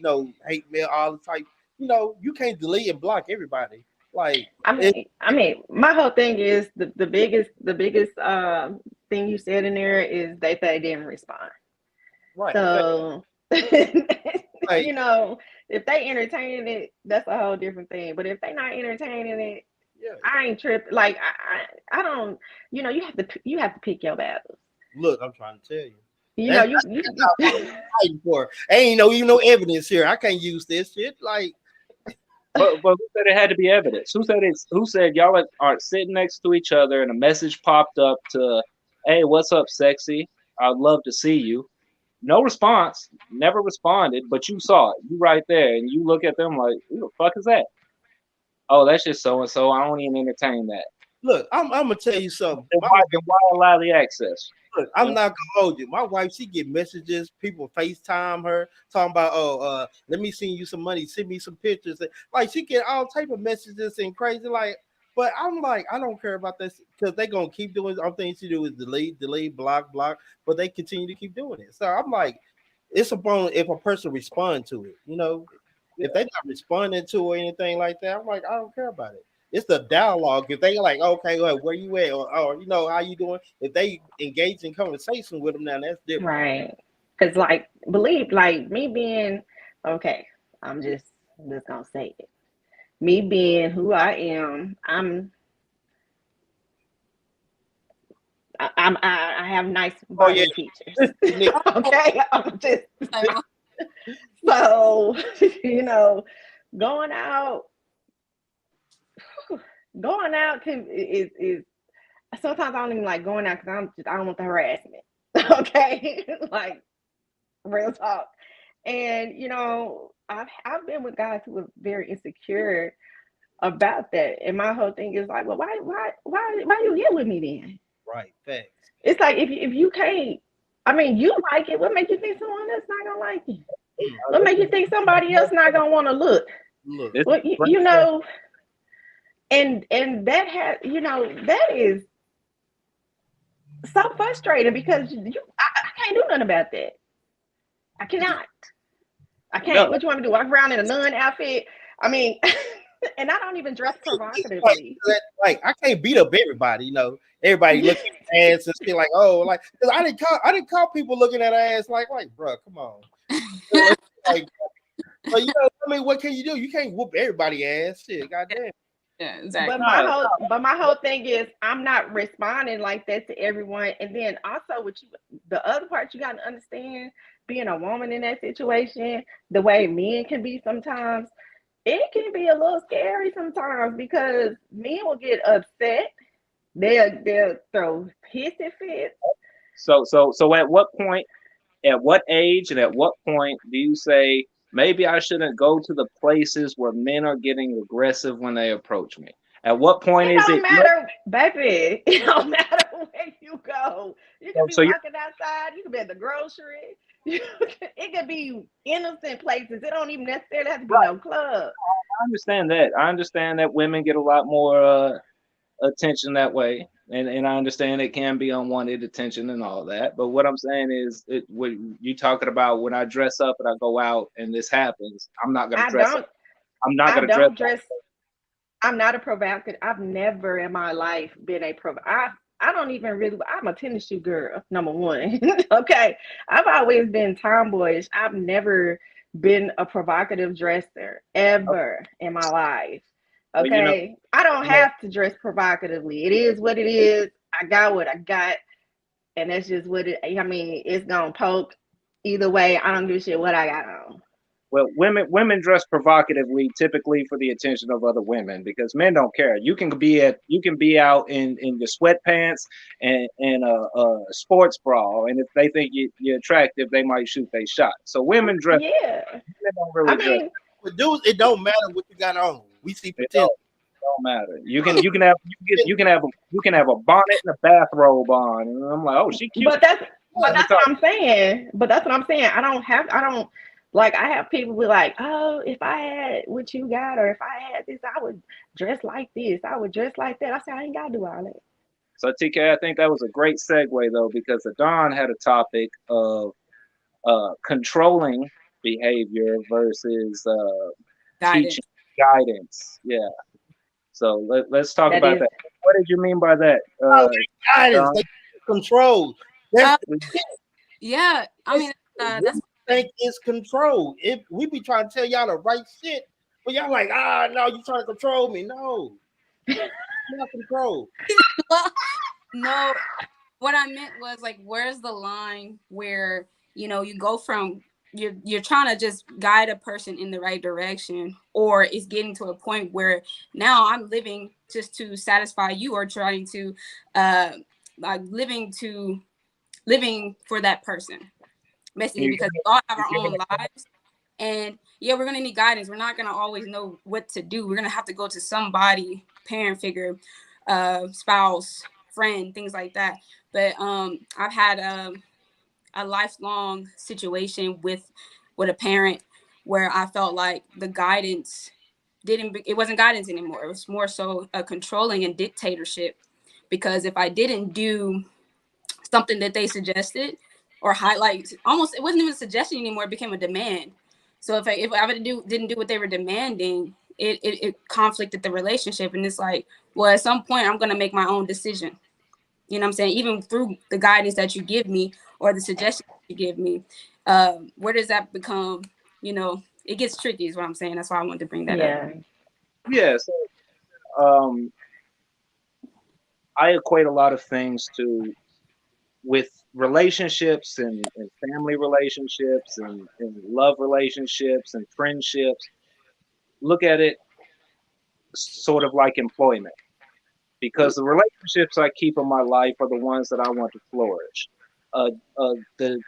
hate mail all the time. You can't delete and block everybody. Like it, I mean, my whole thing is the biggest thing you said in there is they didn't respond. right? Exactly. So, Like you know, if they entertaining it, that's a whole different thing. But if they not entertaining it, yeah. I ain't tripping. Like I don't. You have to pick your battles. Look, I'm trying to tell you. You know, That's you not what I'm fighting for. Ain't no evidence here. I can't use this shit. Like But who said it had to be evidence? Who said y'all are sitting next to each other and a message popped up to, hey, what's up, sexy? I'd love to see you. No response, never responded, but you saw it. You right there, and you look at them like, who the fuck is that? Oh, that's just so and so. I don't even entertain that. look, I'm gonna tell you something. Then why allow the access? Look, I'm not gonna hold you. My wife, she get messages. People FaceTime her talking about, let me send you some money, send me some pictures. Like she get all type of messages and crazy. Like, but I'm like, I don't care about this because they gonna keep doing. All things to do is delete, block, but they continue to keep doing it. So I'm like, it's upon if a person respond to it. Yeah. If they not responding to or anything like that, I'm like, I don't care about it. It's the dialogue. If they like, okay, well, where you at, or how you doing? If they engage in conversation with them, now that's different. right. Cause like believe like me being okay, I'm just gonna say it. Me being who I am, I have nice Oh yeah, bottom features. Okay, I'm just Like, so you know, going out, going out is sometimes I don't even like going out because I don't want the harassment. Okay, like real talk. And you know, I've been with guys who were very insecure about that, and my whole thing is like, well, why you get with me then? right. Facts. It's like if you can't, I mean, you like it. What make you think someone else not gonna like it? Mm. What make you think somebody else not gonna want to look? Look, This Well, is you know, and that has, you know, that is so frustrating because I can't do nothing about that. I cannot. I can't. no, What you want me to do? Walk around in a nun outfit? I mean, and I don't even dress like, provocatively. like I can't beat up everybody. You know, everybody looking at ass and shit like, oh, like because I didn't call people looking at ass like, bro, come on. Like, but you know, I mean, what can you do? You can't whoop everybody ass. Shit, goddamn. yeah, But exactly. my whole thing is I'm not responding like that to everyone. And then also with you, the other part you got to understand, being a woman in that situation, the way men can be sometimes, it can be a little scary sometimes because men will get upset. They'll throw hissy fits. so at what point, at what age, and at what point do you say maybe I shouldn't go to the places where men are getting aggressive when they approach me? At what point It is don't it? matter, baby. It don't matter where you go. You could be So walking outside. You could be at the grocery. It could be innocent places. It don't even necessarily have to be no club. I understand that. I understand that women get a lot more attention that way, and I understand it can be unwanted attention and all that. But what I'm saying is, when you talking about when I dress up and I go out and this happens, I'm not gonna I dress up. don't. I'm not I gonna dress don't dress. I'm not a provocative. I've never in my life been a pro. I don't even really. I'm a tennis shoe girl. Number one. Okay. I've always been tomboyish. I've never been a provocative dresser up. ever in my life. Well, Okay. I don't you know, have to dress provocatively. It is what it is. I got what I got, and that's just what it. I mean, it's gonna poke either way. I don't give a shit what I got on. well, women dress provocatively typically for the attention of other women because men don't care. You can be out in your sweatpants and a sports bra, and if they think you're attractive, they might shoot their shot. So women dress. Yeah. Women don't I really dress. mean, But dudes, it don't matter what you got on. We see It potential. don't matter. You can have a bonnet and a bathrobe on, and I'm like, oh, she cute. But that's but Let me that's what talk. I'm saying. But that's what I'm saying. I don't like I have people be like, oh, if I had what you got or if I had this, I would dress like this. I would dress like that. I said I ain't gotta do all that. So TK, I think that was a great segue though, because Adon had a topic of controlling behavior versus Guidance. teaching guidance. Yeah. So let's talk That about is that. What did you mean by that, Oh, guidance, Don? they control. That's Uh, the yeah, I mean, we that's think it's control. If we be trying to tell y'all the right shit, but y'all like, no, you trying to control me. No, not control. no. What I meant was like, where's the line where you go from you're trying to just guide a person in the right direction, or it's getting to a point where now I'm living just to satisfy you, or trying to like living for that person, basically, You, because we all have our own lives. And yeah, we're gonna need guidance. We're not gonna always know what to do. We're gonna have to go to somebody, parent figure, spouse, friend, things like that. But I've had a lifelong situation with a parent where I felt like the guidance it wasn't guidance anymore. It was more so a controlling and dictatorship. Because if I didn't do something that they suggested or highlight, almost, it wasn't even a suggestion anymore, it became a demand. So if I didn't do what they were demanding, it conflicted the relationship. And it's like, well, at some point I'm going to make my own decision. You know what I'm saying? Even through the guidance that you give me or the suggestions you give me. Where does that become? It gets tricky, is what I'm saying. That's why I wanted to bring that up. Yeah. Yeah. So um, I equate a lot of things to with relationships and family relationships and love relationships and friendships. Look at it sort of like employment, because the relationships I keep in my life are the ones that I want to flourish. Uh, the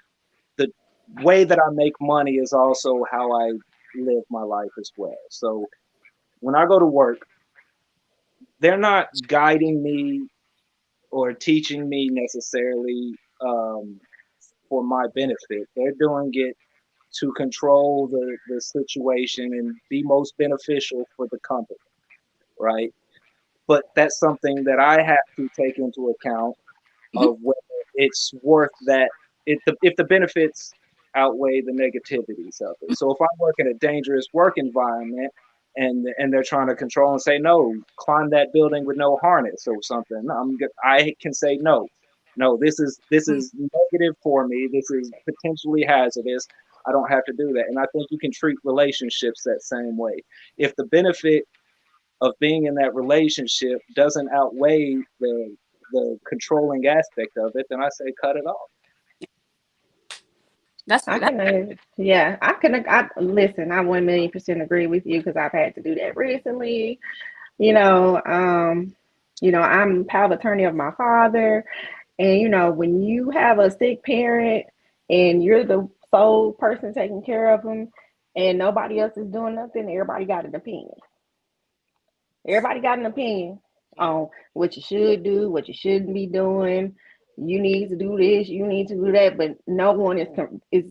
way that I make money is also how I live my life as well. So when I go to work, they're not guiding me or teaching me necessarily for my benefit. They're doing it to control the situation and be most beneficial for the company, right? But that's something that I have to take into account Mhm. of whether it's worth that, if the benefits outweigh the negativities of it. So if I work in a dangerous work environment and they're trying to control and say no, climb that building with no harness or something, I can say no. No, this is negative for me. This is potentially hazardous. I don't have to do that. And I think you can treat relationships that same way. If the benefit of being in that relationship doesn't outweigh the controlling aspect of it, then I say cut it off. I That's can, yeah, I can. Listen. I 1,000,000% agree with you because I've had to do that recently. You know, um, I'm power of attorney of my father, and when you have a sick parent and you're the sole person taking care of them, and nobody else is doing nothing, everybody got an opinion. Everybody got an opinion on what you should do, what you shouldn't be doing. You need to do this, you need to do that, but no one is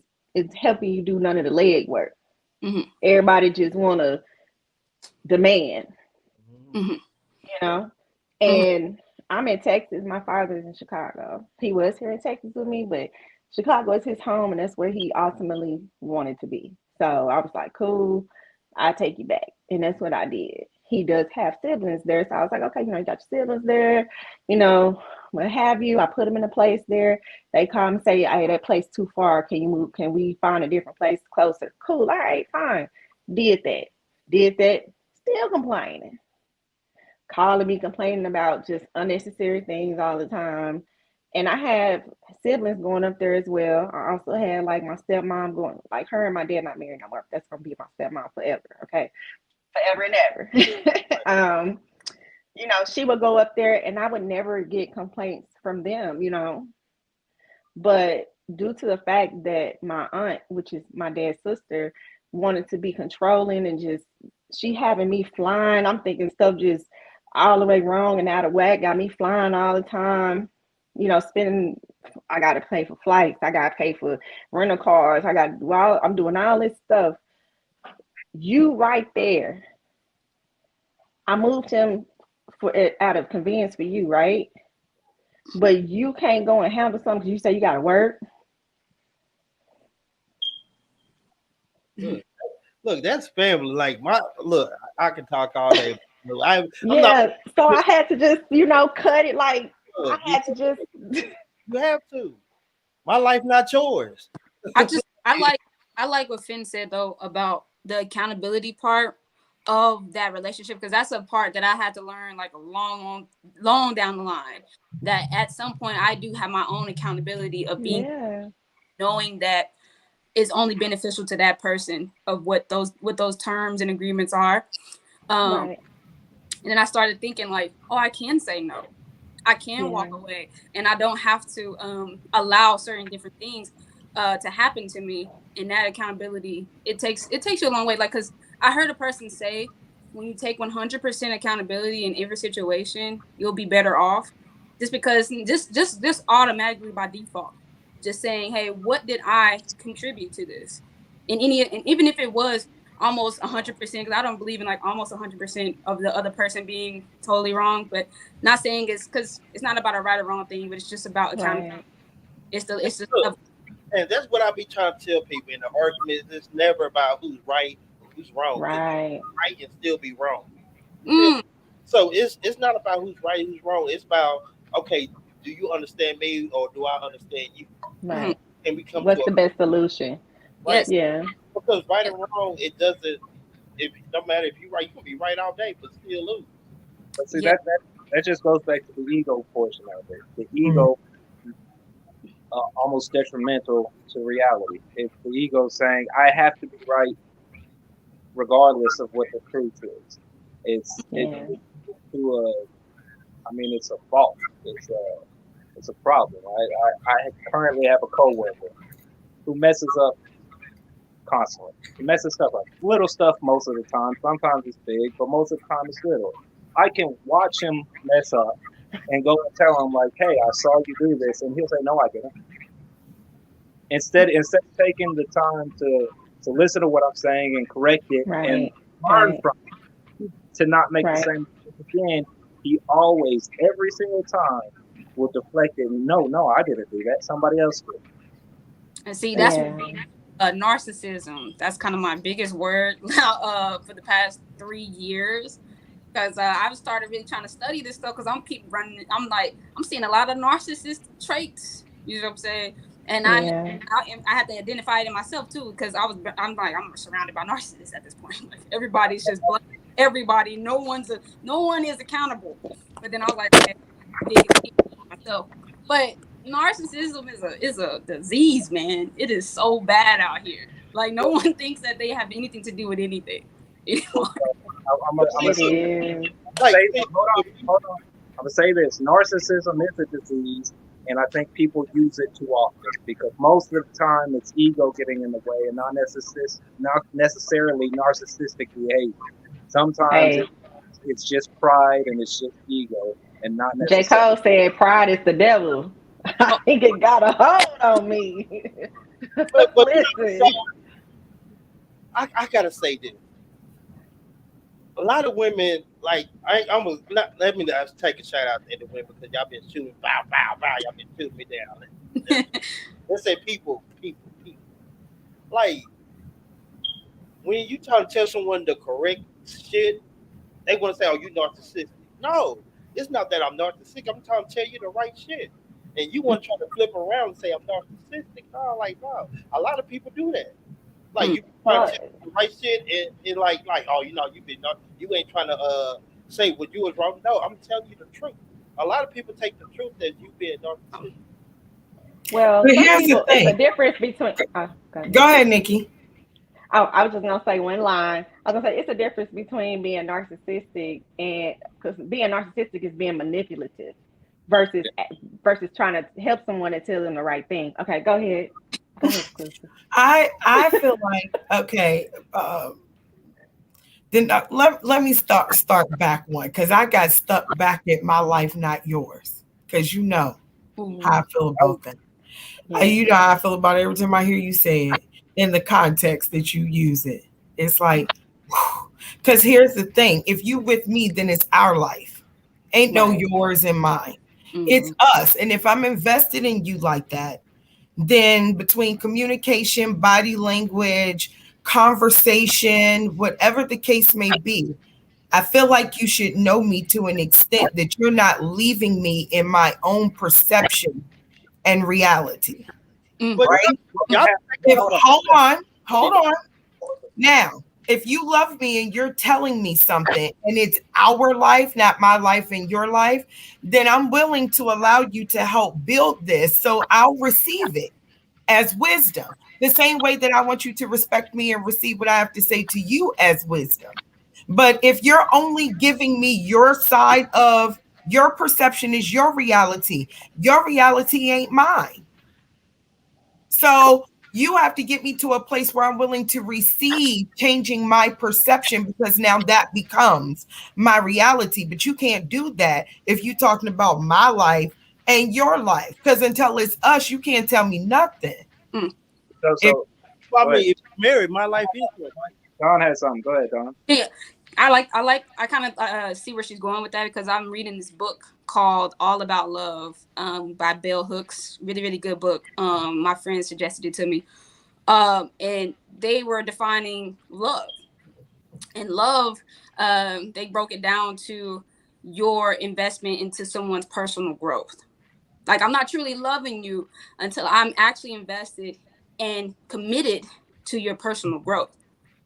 helping you do none of the leg work. hmm Everybody just want to demand, hmm you know. hmm And I'm in Texas. My father's in Chicago. He was here in Texas with me, but Chicago is his home, and that's where he ultimately wanted to be. So I was like, cool, I'll take you back. And that's what I did. He does have siblings there. So I was like, okay, you got your siblings there, you know, what have you. I put them in a place there. They come and say, hey, that place too far. Can you move? Can we find a different place closer? Cool. All right, fine. Did that. Did that. Still complaining, calling me, complaining about just unnecessary things all the time. And I have siblings going up there as well. I also had like my stepmom going, like her and my dad not married no more. That's gonna be my stepmom forever. Okay, forever and ever. She would go up there, and I would never get complaints from them. But due to the fact that my aunt, which is my dad's sister, wanted to be controlling and just she having me flying, I'm thinking stuff just all the way wrong and out of whack, got me flying all the time. Spending, I got to pay for flights, I got to pay for rental cars, I got to do all, I'm doing all this stuff. You right there. I moved him for it out of convenience for you, right? But you can't go and handle something because you say you got to work. hmm Look, that's family. Like my look, I can talk all day. I'm not. Yeah, so I had to just, cut it. Like I Look, had to just, you have to. My life not yours. I like what Finn said though about the accountability part of that relationship, because that's a part that I had to learn like a long, long, long down the line. That at some point I do have my own accountability of being, yeah, knowing that is only beneficial to that person, of what those terms and agreements are. Um, right, and then I started thinking like, oh, I can say no. I can walk yeah, away, and I don't have to allow certain different things to happen to me. And that accountability, it takes you a long way. Like, because I heard a person say, when you take 100% accountability in every situation, you'll be better off. Just because, just automatically by default, just saying, hey, what did I contribute to this? And even if it was almost 100%, because I don't believe in like almost 100% of the other person being totally wrong, but not saying it's because it's not about a right or wrong thing, but it's just about accountability. right, It's the Look, stuff. and that's what I be trying to tell people in the argument. It's never about who's right or who's wrong. Because you can right, be right and still be wrong. You feel Mm, me? So it's not about who's right, who's wrong. It's about, okay, do you understand me or do I understand you? mhm, right, can we come to What's a the best solution? right? Yes. Yeah. Because right Yes. or wrong, it doesn't. If no matter if you right, you can be right all day, but still lose. But see, Yes. that just goes back to the ego portion of it. The Mm. ego almost detrimental to reality. It's the ego saying, "I have to be right regardless of what the truth is." It Yeah. to a, I mean, it's a fault. It's a problem. I currently have a coworker who messes up constantly. He messes stuff up. Little stuff most of the time. Sometimes it's big, but most of the time it's little. I can watch him mess up and go and tell him like, "Hey, I saw you do this," and he'll say, "No, I didn't." Instead of taking the time to listen to what I'm saying and correct it and Right. learn Right. from it, to not make the Right. same mistake again, he always, every single time, will deflect it. No, no, I didn't do that. Somebody else did. And see, that's Yeah. narcissism. That's kind of my biggest word for the past 3 years. Because I've started really trying to study this stuff because I'm keep running. I'm like, I'm seeing a lot of narcissistic traits. You know what I'm saying? And Yeah. I have to identify it in myself too because I'm like, I'm surrounded by narcissists at this point. Like everybody's just everybody. No one is accountable. But then I was like, okay, dig it deep myself. But narcissism is a disease, man. It is so bad out here. Like no one thinks that they have anything to do with anything. You know? I'm But gonna see, It say, is. like, say hold on. I'm gonna say this: narcissism is a disease, and I think people use it too often because most of the time it's ego getting in the way, and not necessarily narcissistic behavior. Sometimes Hey, it's just pride and it's just ego, and not J. necessarily. Cole said pride is the devil. I Oh, think it got a hold on me. but so Listen. I gotta say this. A lot of women, like I'm gonna let me take a shout out to the women because y'all been shooting, bow, bow, bow. Y'all been shooting me down. Let's say people. Like when you try to tell someone the correct shit, they want to say, "Oh, you narcissistic." No, it's not that I'm narcissistic. I'm trying to tell you the right shit, and you want to try to flip around and say I'm narcissistic. No, like no. A lot of people do that. Like mm, you trying to Well, tell the right shit, and like oh, you been you ain't trying to say what you was wrong. No, I'm telling you the truth. A lot of people take the truth as you being narcissistic. well, But some here's the people, it's a thing. difference between. Go Go ahead. ahead, Nikki. I was just gonna say one line. I was gonna say it's a difference between being narcissistic and because being narcissistic is being manipulative versus versus trying to help someone and tell them the right thing. Okay, go ahead. Go ahead, exclusive. I feel like okay. Then let me start back one because I got stuck back at my life, not yours. Because you know how ooh, I feel Oh, about that. Yeah. You know how I feel about it every time I hear you say it in the context that you use it. It's like, because here's the thing: if you with me, then it's our life. Ain't no Right. yours and mine. It's mm-hmm, us. And if I'm invested in you like that, then between communication, body language, conversation, whatever the case may be, I feel like you should know me to an extent that you're not leaving me in my own perception and reality. mm, But Right? you y'all have, If hold on. hold on. Now, if you love me and you're telling me something and it's our life, not my life and your life, then I'm willing to allow you to help build this. So I'll receive it as wisdom, the same way that I want you to respect me and receive what I have to say to you as wisdom. But if you're only giving me your side of your perception is your reality ain't mine. So you have to get me to a place where I'm willing to receive changing my perception because now that becomes my reality. But you can't do that if you're talking about my life and your life. Because until it's us, you can't tell me nothing. mm. So, If so I go ahead. mean, if you're married, my life is your life. Don has something. Go ahead, Don. Yeah, I kind of see where she's going with that because I'm reading this book called All About Love by Bell Hooks. Really, really good book. My friend suggested it to me. And they were defining love. And love, they broke it down to your investment into someone's personal growth. Like, I'm not truly loving you until I'm actually invested and committed to your personal growth.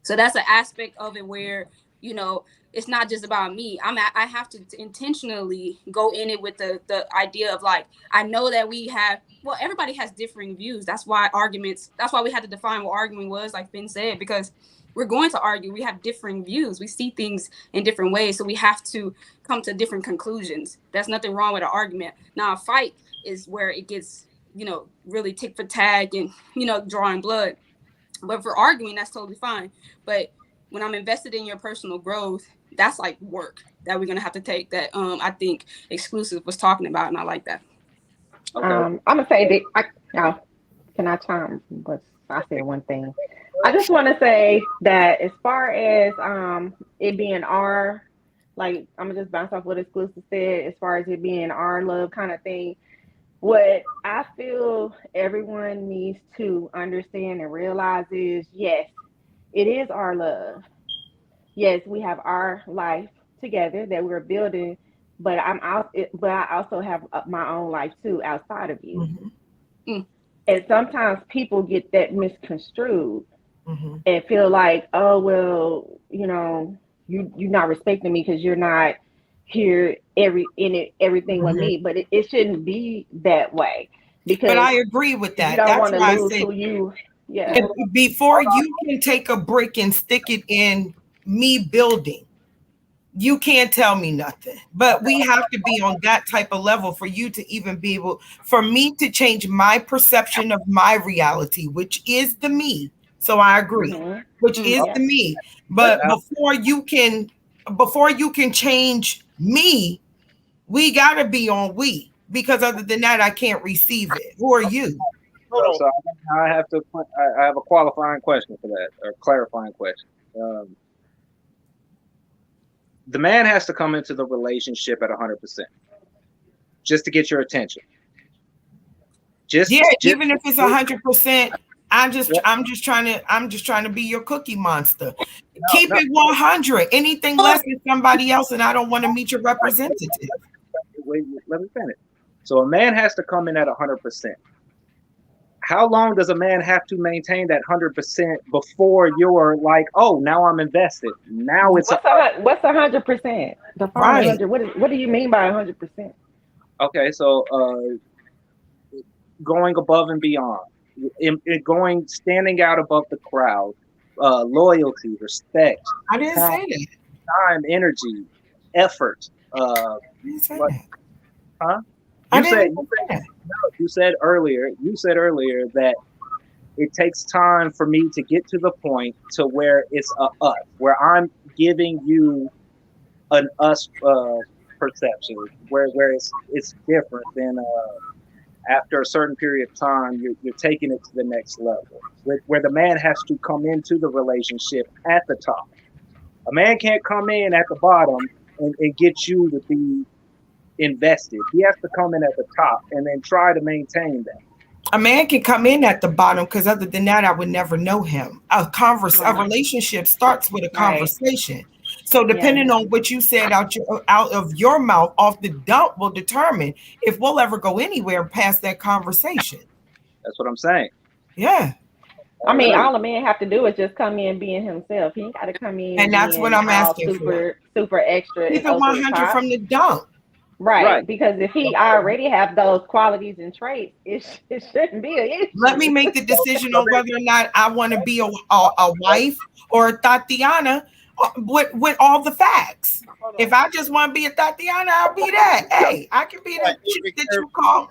So that's an aspect of it where, you know, it's not just about me. I have to intentionally go in it with the idea of like, I know that we have, well, everybody has differing views. That's why we had to define what arguing was, like Finn said, because we're going to argue. We have differing views. We see things in different ways. So we have to come to different conclusions. There's nothing wrong with an argument. Now, a fight is where it gets, you know, really tick for tag and, you know, drawing blood. But for arguing, that's totally fine. But when I'm invested in your personal growth, that's like work that we're gonna have to take. That I think Exclusive was talking about, and I like that. Okay. I'm gonna say that now, can I chime? But I said one thing. I just want to say that as far as it being our, like, I'm gonna just bounce off what Exclusive said. As far as it being our love kind of thing, what I feel everyone needs to understand and realize is, yes, it is our love. Yes, we have our life together that we're building, but I'm out. But I also have my own life too outside of you. Mm-hmm. Mm. And sometimes people get that misconstrued Mm-hmm. and feel like, oh well, you know, you're not respecting me because you're not here everything with Mm-hmm. me. But it shouldn't be that way But because I agree with you that. don't That's want to why I lose said who you. Yeah. before you can take a brick and stick it in me building, you can't tell me nothing. But we have to be on that type of level for you to even be able, for me to change my perception of my reality, which is the me. So I agree, Hmm. which is Yeah. the me. But Now, before you can change me, we gotta be on we. Because other than that, I can't receive it. Who are you? Hold on. so I have to. I have a qualifying question for that, or clarifying question. Um, the man has to come into the relationship at 100% just to get your attention. Yeah, Just even if it's 100%, I'm just trying to be your cookie monster. no, Keep no. it 100. Anything less is somebody else, and I don't want to meet your representative. Wait, let me finish. So a man has to come in at 100%. How long does a man have to maintain that 100% before you're like, oh, now I'm invested? Now it's What's 100%? Define Right. 100. What do you mean by 100%? okay. So going above and beyond, standing out above the crowd, loyalty, respect, I didn't time, say that. energy, effort. I didn't say What? that. Huh? I You didn't said say that. you said earlier. You said earlier that it takes time for me to get to the point to where it's a us, where I'm giving you an us perception, where it's different than after a certain period of time, you're taking it to the next level, where the man has to come into the relationship at the top. A man can't come in at the bottom and get you to be invested. He has to come in at the top and then try to maintain that. A man can come in at the bottom because other than that, I would never know him. A Right. relationship starts with a Right. conversation. So Yeah. depending on what you said out of your mouth off the dump will determine if we'll ever go anywhere past that conversation. That's what I'm saying. Yeah. I mean, Already. all a man have to do is just come in being himself. He ain't got to come in And that's what being I'm all asking for. super extra Keep and it over the 100 top. from the dump. Right. Right. Because if he already have those qualities and traits, it shouldn't be an Let me issue. make the decision on whether or not I want to be a wife or a Tatiana with all the facts. Hold on. If I just want to be a Tatiana, I'll be that. Hey, I can be the Right, chick that Eric, you call.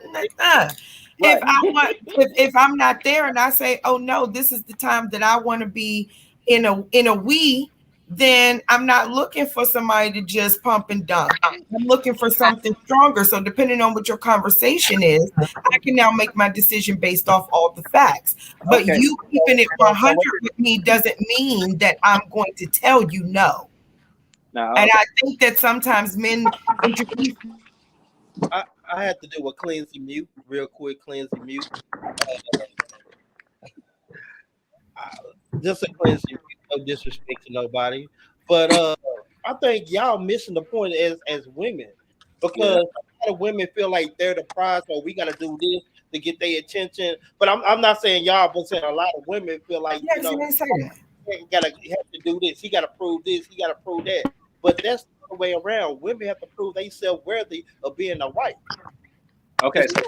If Right. I want, if I'm not there and I say, oh no, this is the time that I want to be in a we, then I'm not looking for somebody to just pump and dump. I'm looking for something stronger. So depending on what your conversation is, I can now make my decision based off all the facts. But Okay. you keeping it 100 with me doesn't mean that I'm going to tell you no. Now, And okay. I think that sometimes men introduce. I had to do a cleansing mute, real quick cleansing mute. Just a cleansing mute, no disrespect to nobody. But I think y'all missing the point as women Yeah. because lot of women feel like they're the prize, or we got to do this to get their attention. But I'm not saying y'all, but saying a lot of women feel like, Yes, you didn't say that. he gotta have to do this, he gotta prove this, he gotta prove that. But that's the way around. Women have to prove themselves worthy of being a wife. Okay, so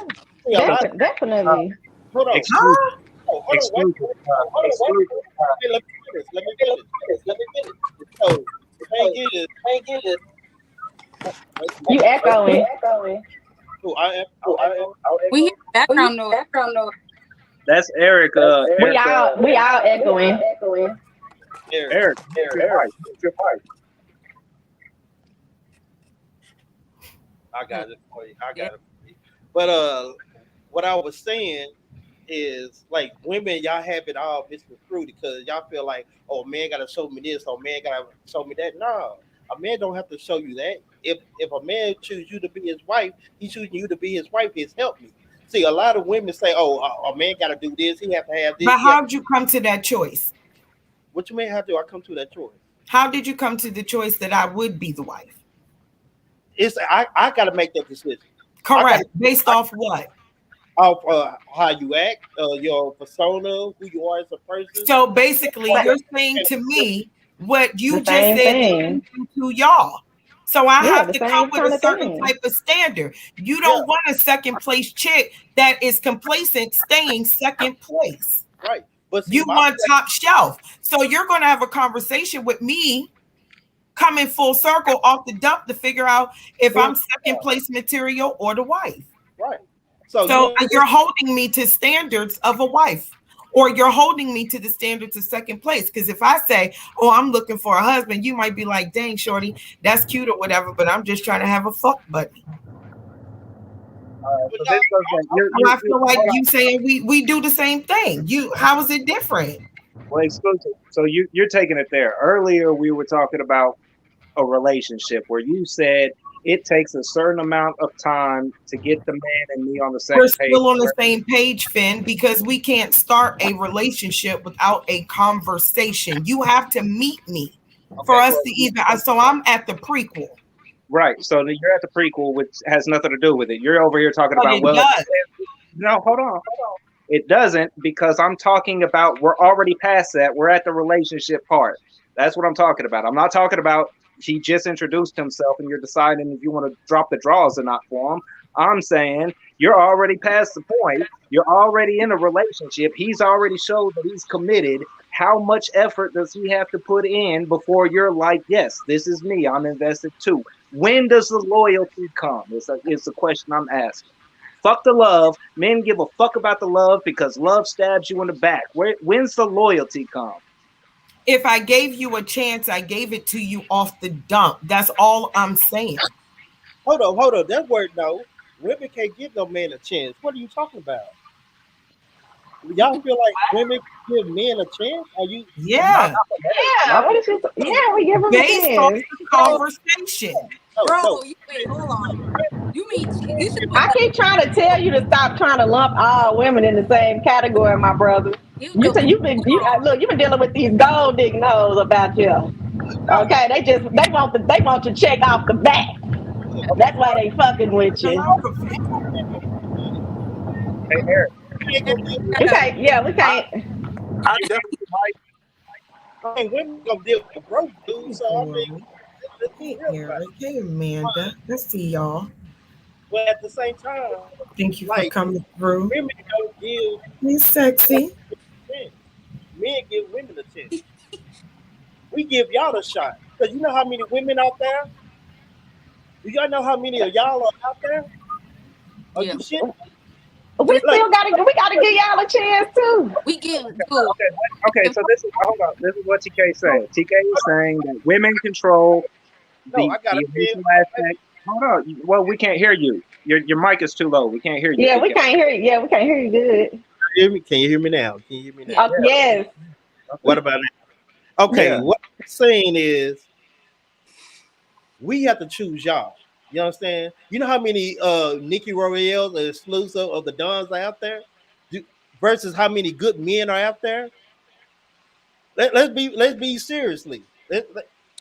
See, a lot. Definitely. Hold on. exclusive, Hold on. Wait. exclusive, Hold on. exclusive. Wait. Let me finish. So the thing is, You echoing. who I am. We hear background noise. That's Eric. We all echoing. Eric, your mic. I got it for you. But what I was saying is like women, y'all have it all misconstrued because y'all feel like, oh, man gotta show me this, or man gotta show me that. No, a man don't have to show you that. If a man choose you to be his wife, he choosing you to be his wife. Is help me. See, a lot of women say, oh, a man gotta do this. He have to have this. But how'd you come to that choice? What you mean? How do I come to that choice? How did you come to the choice that I would be the wife? It's I got to make that decision. Correct. Based off what? Off how you act, your persona, who you are as a person. So basically, you're saying to me what you The just same said thing. to y'all. So I have the to same come with kind a of certain thing. type of standard. You don't want a second place chick that is complacent staying second place. Right. But see, You want top shelf. So you're going to have a conversation with me coming full circle off the dump to figure out if I'm second place material or the wife. Right. So you're holding me to standards of a wife, or you're holding me to the standards of second place. Because if I say, oh, I'm looking for a husband, you might be like, dang, shorty, that's cute or whatever, but I'm just trying to have a fuck buddy. I feel like you saying we do the same thing. How is it different? Well, exclusive. So you're taking it there. Earlier, we were talking about a relationship where you said it takes a certain amount of time to get the man and me on the same page. We're still on the same page, Finn, because we can't start a relationship without a conversation. You have to meet me for us to even. So I'm at the prequel. Right. So you're at the prequel, which has nothing to do with it. You're over here talking about, it does. No, hold on. It doesn't, because I'm talking about, we're already past that. We're at the relationship part. That's what I'm talking about. I'm not talking about he just introduced himself and you're deciding if you want to drop the draws or not for him. I'm saying you're already past the point. You're already in a relationship. He's already showed that he's committed. How much effort does he have to put in before you're like, yes, this is me. I'm invested too. When does the loyalty come? It's a question I'm asking. Fuck the love. Men give a fuck about the love because love stabs you in the back. When's the loyalty come? If I gave you a chance, I gave it to you off the dump. That's all I'm saying. Hold on. That word, no. Women can't give no man a chance. What are you talking about? Y'all feel like women give men a chance? Are you? Yeah. What is it? Yeah, we give them a Based on chance. the conversation. Bro, wait, hold on. You mean you should I keep trying to tell you to stop trying to lump all women in the same category, my brother. You've been dealing with these gold digging hoes about you. Okay, they want to check off the back. That's why they fucking with you. Hey, Eric. We can't. I definitely might. I mean, women gonna deal with broke dudes, so I mean, hey Eric, hey Amanda, let's see y'all. But at the same time, thank you for coming through. Women don't give. You sexy. Men give women a chance. We give y'all a shot because you know how many women out there. Do y'all know how many of y'all are out there? Are you shit? We gotta give y'all a chance too. We give Okay. So this is what TK saying. TK is saying that women control the emotional aspect. Hold on. Well, we can't hear you. Your mic is too low. We can't hear you. Yeah, we can't hear you. Yeah, we can't hear you good. Can you hear me now? Yes. What about now? Okay. What I'm saying is, we have to choose y'all. You understand? You know how many Nikki Royales are exclusive of the Dons are out there, versus how many good men are out there. Let's be seriously.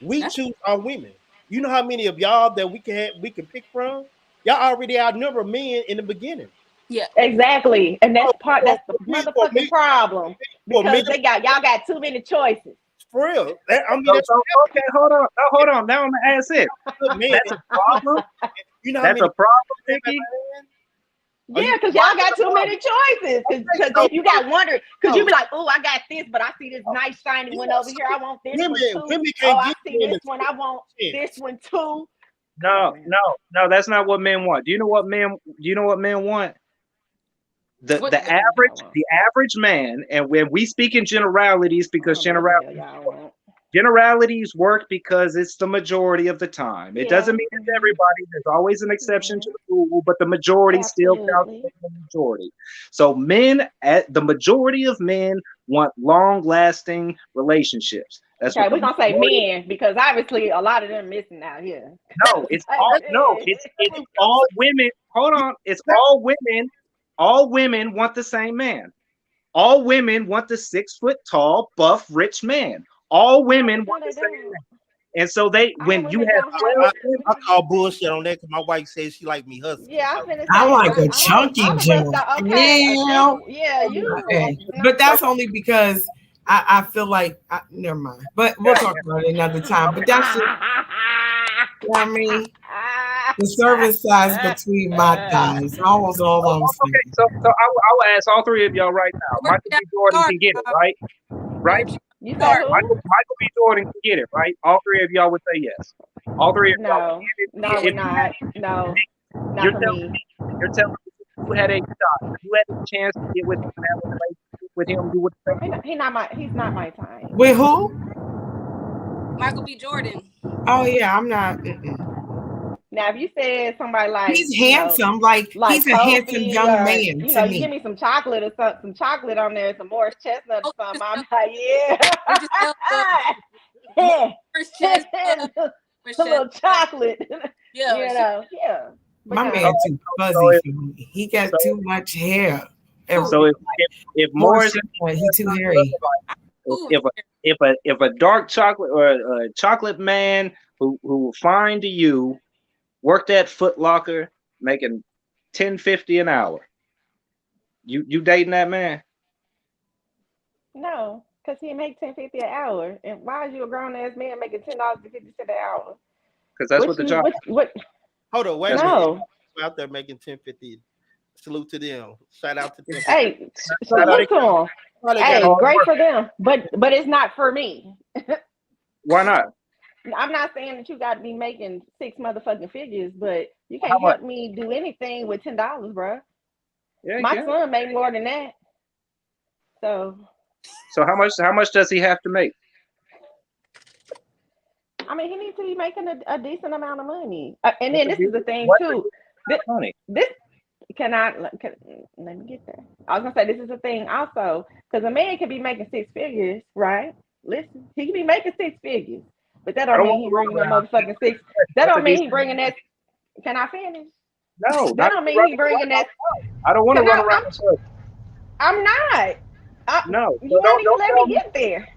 We choose our women. You know how many of y'all that we can pick from? Y'all already outnumber men in the beginning. Yeah. Exactly. And that's that's the For me, motherfucking problem. for me, Because y'all got too many choices. for real. I mean, So, that's okay, hold on. Now, hold on. Now I'm gonna ask it. good man. That's a problem. You know how That's many a problem, men have Nikki. a man? Are Yeah, you because y'all got too many choices. Because so, if you got wonder, because you so, be like, oh, I got this, but I see this nice shiny one over here. I want this one too. women Oh, can't I get see men this to one. I want this one too. Come No, on, man. no. That's not what men want. Do you know what men? Do you know what men want? The What? the What do y'all average want? the average man, and when we speak in generalities, I because don't know what the hell y'all want. generalities work because it's the majority of the time. It Yeah. doesn't mean it's everybody. There's always an exception Yeah. to the rule, but the majority still Absolutely. calculates the majority. So the majority of men want long-lasting relationships. That's Okay, what the we're gonna say majority. men because obviously a lot of them missing out here. No, it's all no, it's all women. Hold on, it's all women. All women want the same man. All women want the 6 foot tall, buff, rich man. All women No, want the they same don't. man. And so Our when you women have don't have 12 I, women, I call bullshit on that because my wife says she like me husky. Yeah, I'm finna I say like a all chunky of us gem. got okay. A Yeah. chunk, yeah, you. Hey, No. but that's only because I feel like never mind. But we'll talk about it another time. But that's just what I mean. The service size between my thighs. Almost all I'm okay, saying. so I will ask all three of y'all right now. Where Michael should B. Jordan I can get it, start? right? Right? Where should You I say start? who? Michael B. Jordan can get it, right? All three of y'all would say yes. All three of y'all would No, get it. no, we're not. No, not You're for telling me. you're telling me if you had a shot, if you had a chance to get with him and have a relationship with him, you would say yes. He's not my time. With who? Michael B. Jordan. Oh yeah, I'm not. Now, if you said somebody like, He's handsome. Like like he's a handsome Kofi, young or man to you give me. me some chocolate or some chocolate on there, some Morris chestnut or Oh, something, just I'm like, or just yeah, first chest, a little chocolate, Yeah, yeah. But My no, man too So fuzzy if for me. He got so too much hair. so if Morris He too hairy. cool. if if a dark chocolate or a chocolate man who will find you worked at Foot Locker making $10.50 an hour, you dating that man? no, because he make $10.50 an hour, and why is you a grown ass man making $10.50 an hour? Because that's what the job. What? Hold on, wait a That's minute. No. Out there making 1050. Salute to them. Shout out to them. Hey, Shout out salute to them. Why they Hey, got hard great work. for them, but it's not for me. Why not? I'm not saying that you got to be making 6 motherfucking figures, but you How can't much? help me do anything with $10, bro. Yeah, you My can. son made more than that, so So how much does he have to make? I mean, he needs to be making a decent amount of money. And then What's a this is the decent thing what's a too. decent This, amount of money? this let me get there. I was gonna say this is the thing also, because a man can be making 6 figures, right? Listen, he can be making 6 figures, but that I don't don't mean want he to run bringing no around. motherfucking six. That What's a don't mean decent he bringing that. Can I finish? No, That not don't to mean run he bringing that. I don't want to Cause run around the circle. I'm not. No. So You ain't even don't let tell me me. get there.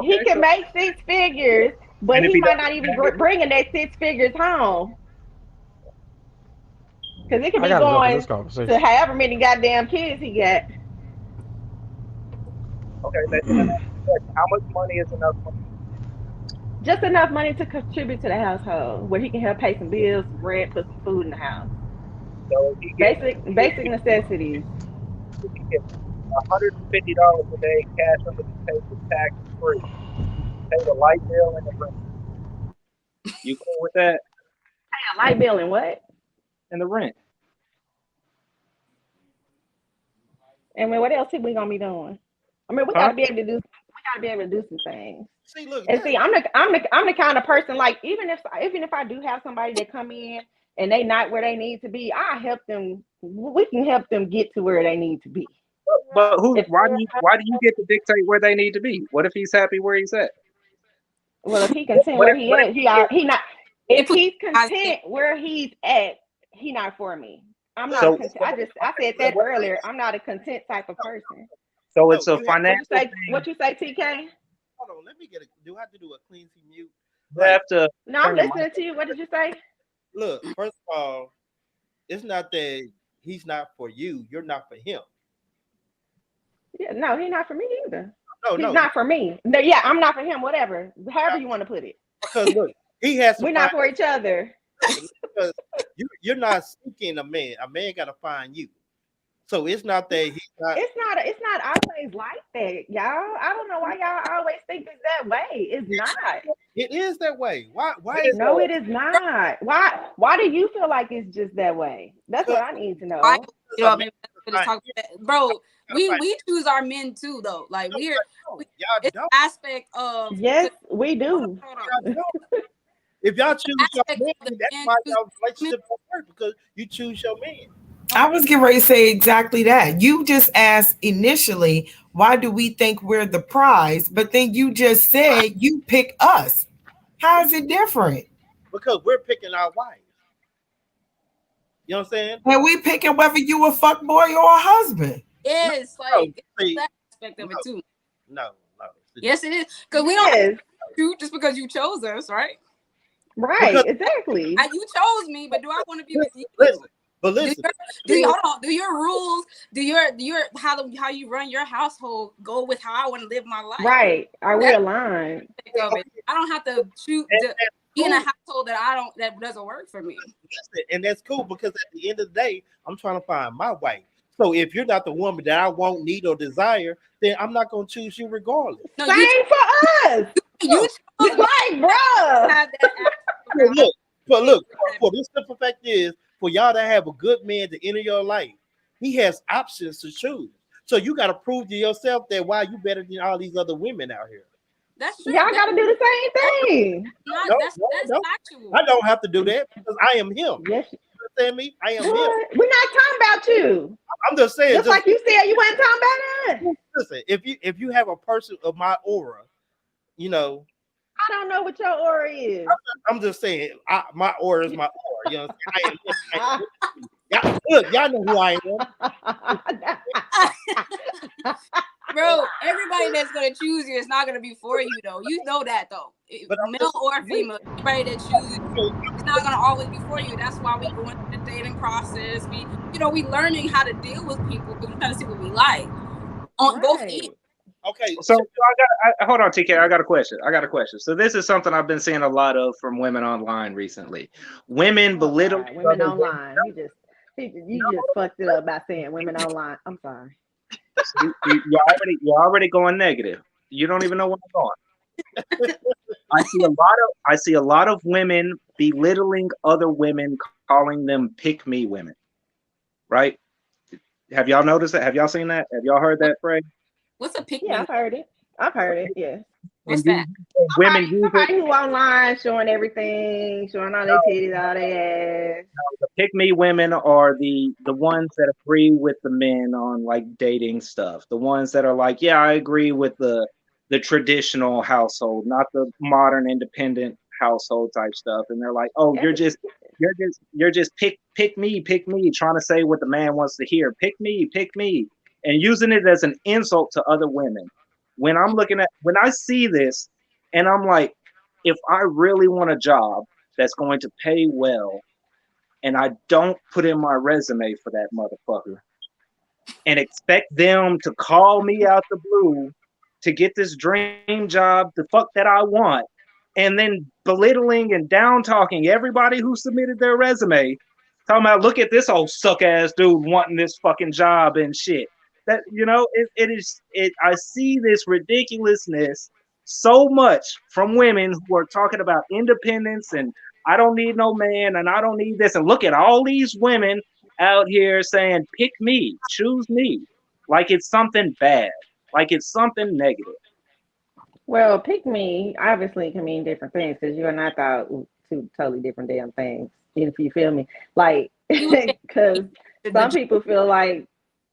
He Okay, can so make 6 figures, but and if he he might doesn't not even make it, bringing that 6 figures home. Cause it could I be gotta jump in going this to conversation. however many goddamn kids he got. okay, then ask the question. How much money is enough money? Just enough money to contribute to the household, where he can help pay some bills, some rent, put some food in the house. So if he gets Basic necessities. $150 a day cash under the table, tax free, pay the light bill and the rent. You cool with that? A light bill and what? And the rent. And what else we gonna be doing? I mean, we Huh? gotta be able to do. We gotta be able to do some things. See, look, And see, I'm the kind of person, like, even if I do have somebody that come in and they not where they need to be, I help them. We can help them get to where they need to be. But If why do you get to dictate where they need to be? What if he's happy where he's at? Well, if he content where he What if at, he gets he not. They If put he's guys content where he's at, he not for me. I'm not a so content. I said so that earlier. I'm not a content type of person. so no, it's a you have, What you financial say? thing. What you say, TK? hold on, let me get a do I have to do a cleansy mute? You Like, have to No, I'm turn your mic. listening to you. What did you say? look, first of all, It's not that he's not for you. You're not for him. Yeah, no, he's not for me either. No, He's no. not for me. No, yeah, I'm not for him. Whatever, however you want to put it. Because look, he has to We're not find for each other. because you're not seeking a man. A man got to find you. So it's not that he's not. It's not always like that, y'all. I don't know why y'all always think it's that way. It's not. It is that way. Why is No, it is not. Why do you feel like it's just that way? That's what I need to I, know. maybe that's talk about, bro. We choose our men too, though. Like y'all it's don't. aspect of Yes, we do. hold on. Y'all don't. If y'all choose your Aspect man, of the that's man why choose y'all relationship don't work because you choose your man. I was getting ready to say exactly that. You just asked initially, why do we think we're the prize? But then you just said you pick us. How is it different? Because we're picking our wives. You know what I'm saying? And we picking whether you a fuck boy or a husband. Yes, No, like see, that aspect of it too. no. Yes, it is because we don't have Yes, to choose just because you chose us, right? right, Because exactly. You chose me, but do I want to be with you? listen, but Do listen, hold on? Do your rules? Do your how you run your household go with how I want to live my life? Right. Are we That's aligned? the aspect of it. I don't have to choose to that's be in a cool. household that doesn't work for me. And that's cool because at the end of the day, I'm trying to find my wife. So if you're not the woman that I want, need, or desire, then I'm not gonna choose you regardless. No, Same for us. you chose me Like, to bruh. have that aspect But around. look, for this simple fact is for y'all to have a good man to enter your life, he has options to choose. So you got to prove to yourself that why you better than all these other women out here. That's true. Y'all got to do the same thing. Not No, that's no, no. factual. I don't have to do that because I am him. Yes. You understand me? I am him. What? We're not talking about you. I'm just saying, Just just like you said, you weren't talking about us. listen. If you have a person of my aura, you know, I don't know what your aura is. I'm just saying, my aura is my aura. You know, what I'm saying? I am him. Look, y'all know who I am. Bro, everybody that's gonna choose you is not gonna be for you though. You know that though. But I'm Male just, or female, everybody that chooses you is not gonna always be for you. That's why we going through the dating process. We learning how to deal with people because we're trying to see what we like on both ends. okay. So hold on, TK. I got a question. So this is something I've been seeing a lot of from women online recently. Women belittling women other women. online. You just fucked it up by saying women online. I'm sorry. You're already going negative. You don't even know where I'm going. I see a lot of women belittling other women, calling them pick me women. Right? Have y'all noticed that? Have y'all seen that? Have y'all heard that phrase? What's a pick Yeah, me? I've heard it. Yeah. What's that? Women use it. Somebody who online showing everything, showing all their titties, all their ass. The pick me women are the ones that agree with the men on like dating stuff. The ones that are like, yeah, I agree with the traditional household, not the modern independent household type stuff. And they're like, oh, you're just pick me, trying to say what the man wants to hear. Pick me, and using it as an insult to other women. When I see this, and I'm like, if I really want a job that's going to pay well, and I don't put in my resume for that motherfucker and expect them to call me out the blue to get this dream job, the fuck that I want, and then belittling and down talking everybody who submitted their resume, talking about look at this old suck ass dude wanting this fucking job and shit. That I see this ridiculousness so much from women who are talking about independence and I don't need no man and I don't need this. And look at all these women out here saying, pick me, choose me, like it's something bad, like it's something negative. Well, pick me obviously can mean different things because you and I thought two totally different damn things. If you feel me, like You would say because some people feel like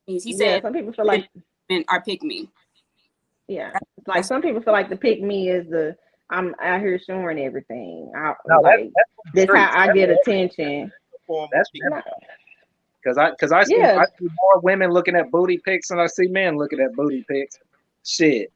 he said some people feel like men are pick me. like some people feel like the pick me is the I'm out here showing everything. No, Like that's how I get attention. That's because I see more women looking at booty pics than I see men looking at booty pics. Shit.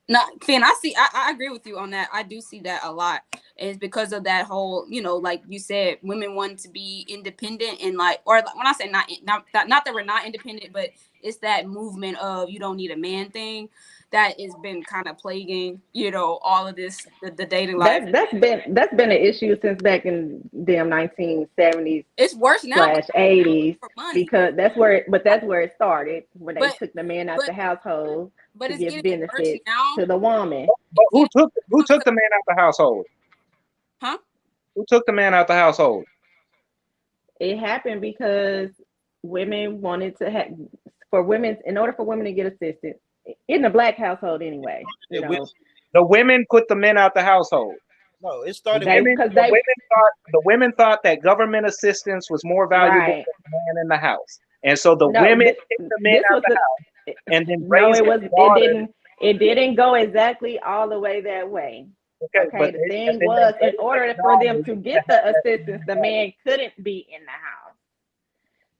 No, Finn, I agree with you on that. I do see that a lot. And it's because of that whole, like you said, women want to be independent and like, or when I say not that we're not independent, but it's that movement of you don't need a man thing that has been kind of plaguing, all of this, the dating life. That's been an issue since back in damn 1970s It's worse now slash 80s for money. because that's where it started when they But took the man out the household but to it's give getting worse benefits now. to the woman. But who took the man out the household? Huh? Who took the man out the household? It happened because women wanted to have for women in order for women to get assistance in the black household anyway. The women put the men out the household. No, it started The women thought that government assistance was more valuable right. than the man in the house, and so the women took the men out the house and then raised their daughters. It didn't go exactly all the way that way. Okay, the thing was, in order for them to get the assistance, the man couldn't be in the house.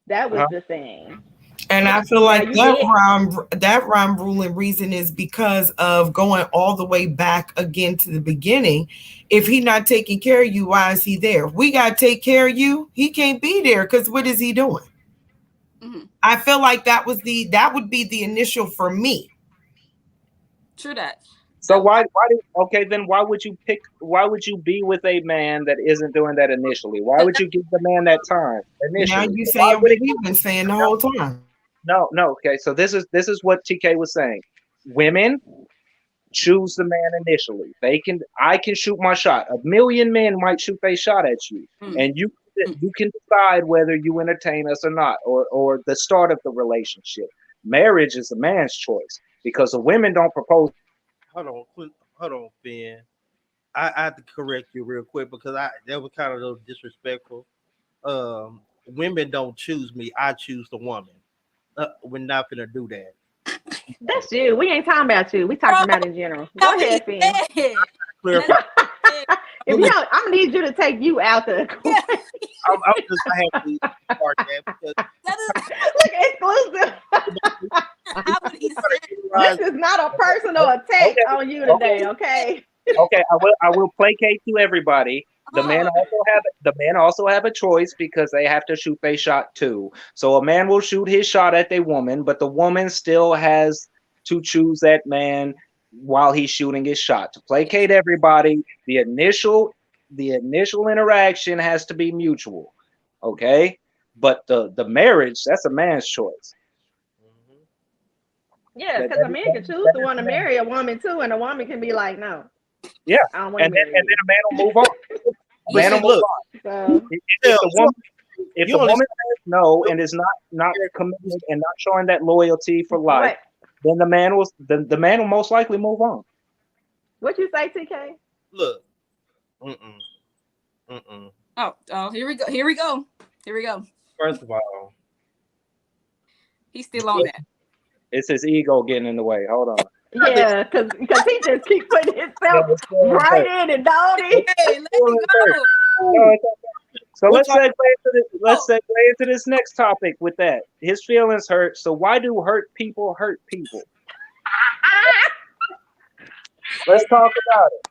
That was the thing. And I feel like that rhyme ruling reason is because of going all the way back again to the beginning. If he not taking care of you, why is he there? We got to take care of you. He can't be there because what is he doing? Mm-hmm. I feel like that would be the initial for me. True that. So why would you be with a man that isn't doing that initially? Why would you give the man that time initially? Now you saying what we've been saying the whole time. No. Okay, so this is what TK was saying. Women choose the man initially. I can shoot my shot. A million men might shoot their shot at you, and you can decide whether you entertain us or not, or the start of the relationship. Marriage is a man's choice because the women don't propose. Hold on, Finn. I have to correct you real quick because that was kind of a little disrespectful. Women don't choose me; I choose the woman. We're not gonna do that. That's you. We ain't talking about you. We talking about in general. Go ahead, Finn. I'm gonna need you to take you out the. I'm just happy to start that because look exclusive. This is not a personal attack on you today, okay? Okay, I will placate to everybody. The men also have a choice because they have to shoot their shot too. So a man will shoot his shot at the woman, but the woman still has to choose that man while he's shooting his shot. To placate everybody, the initial interaction has to be mutual. Okay? But the marriage, that's a man's choice. Yeah, because a man can choose to want to marry a woman too, and a woman can be like, no. Yeah, and then a man will move on. If the woman says no and is not committed and not showing that loyalty for life, then the man will most likely move on. What you say, TK? Look. Oh, here we go. First of all, he's still on that. It's his ego getting in the way. Hold on. Yeah, because he just keep putting himself right in and don't he? Hey, let me go. So let's segue into this next topic with that. His feelings hurt. So why do hurt people hurt people? Let's talk about it.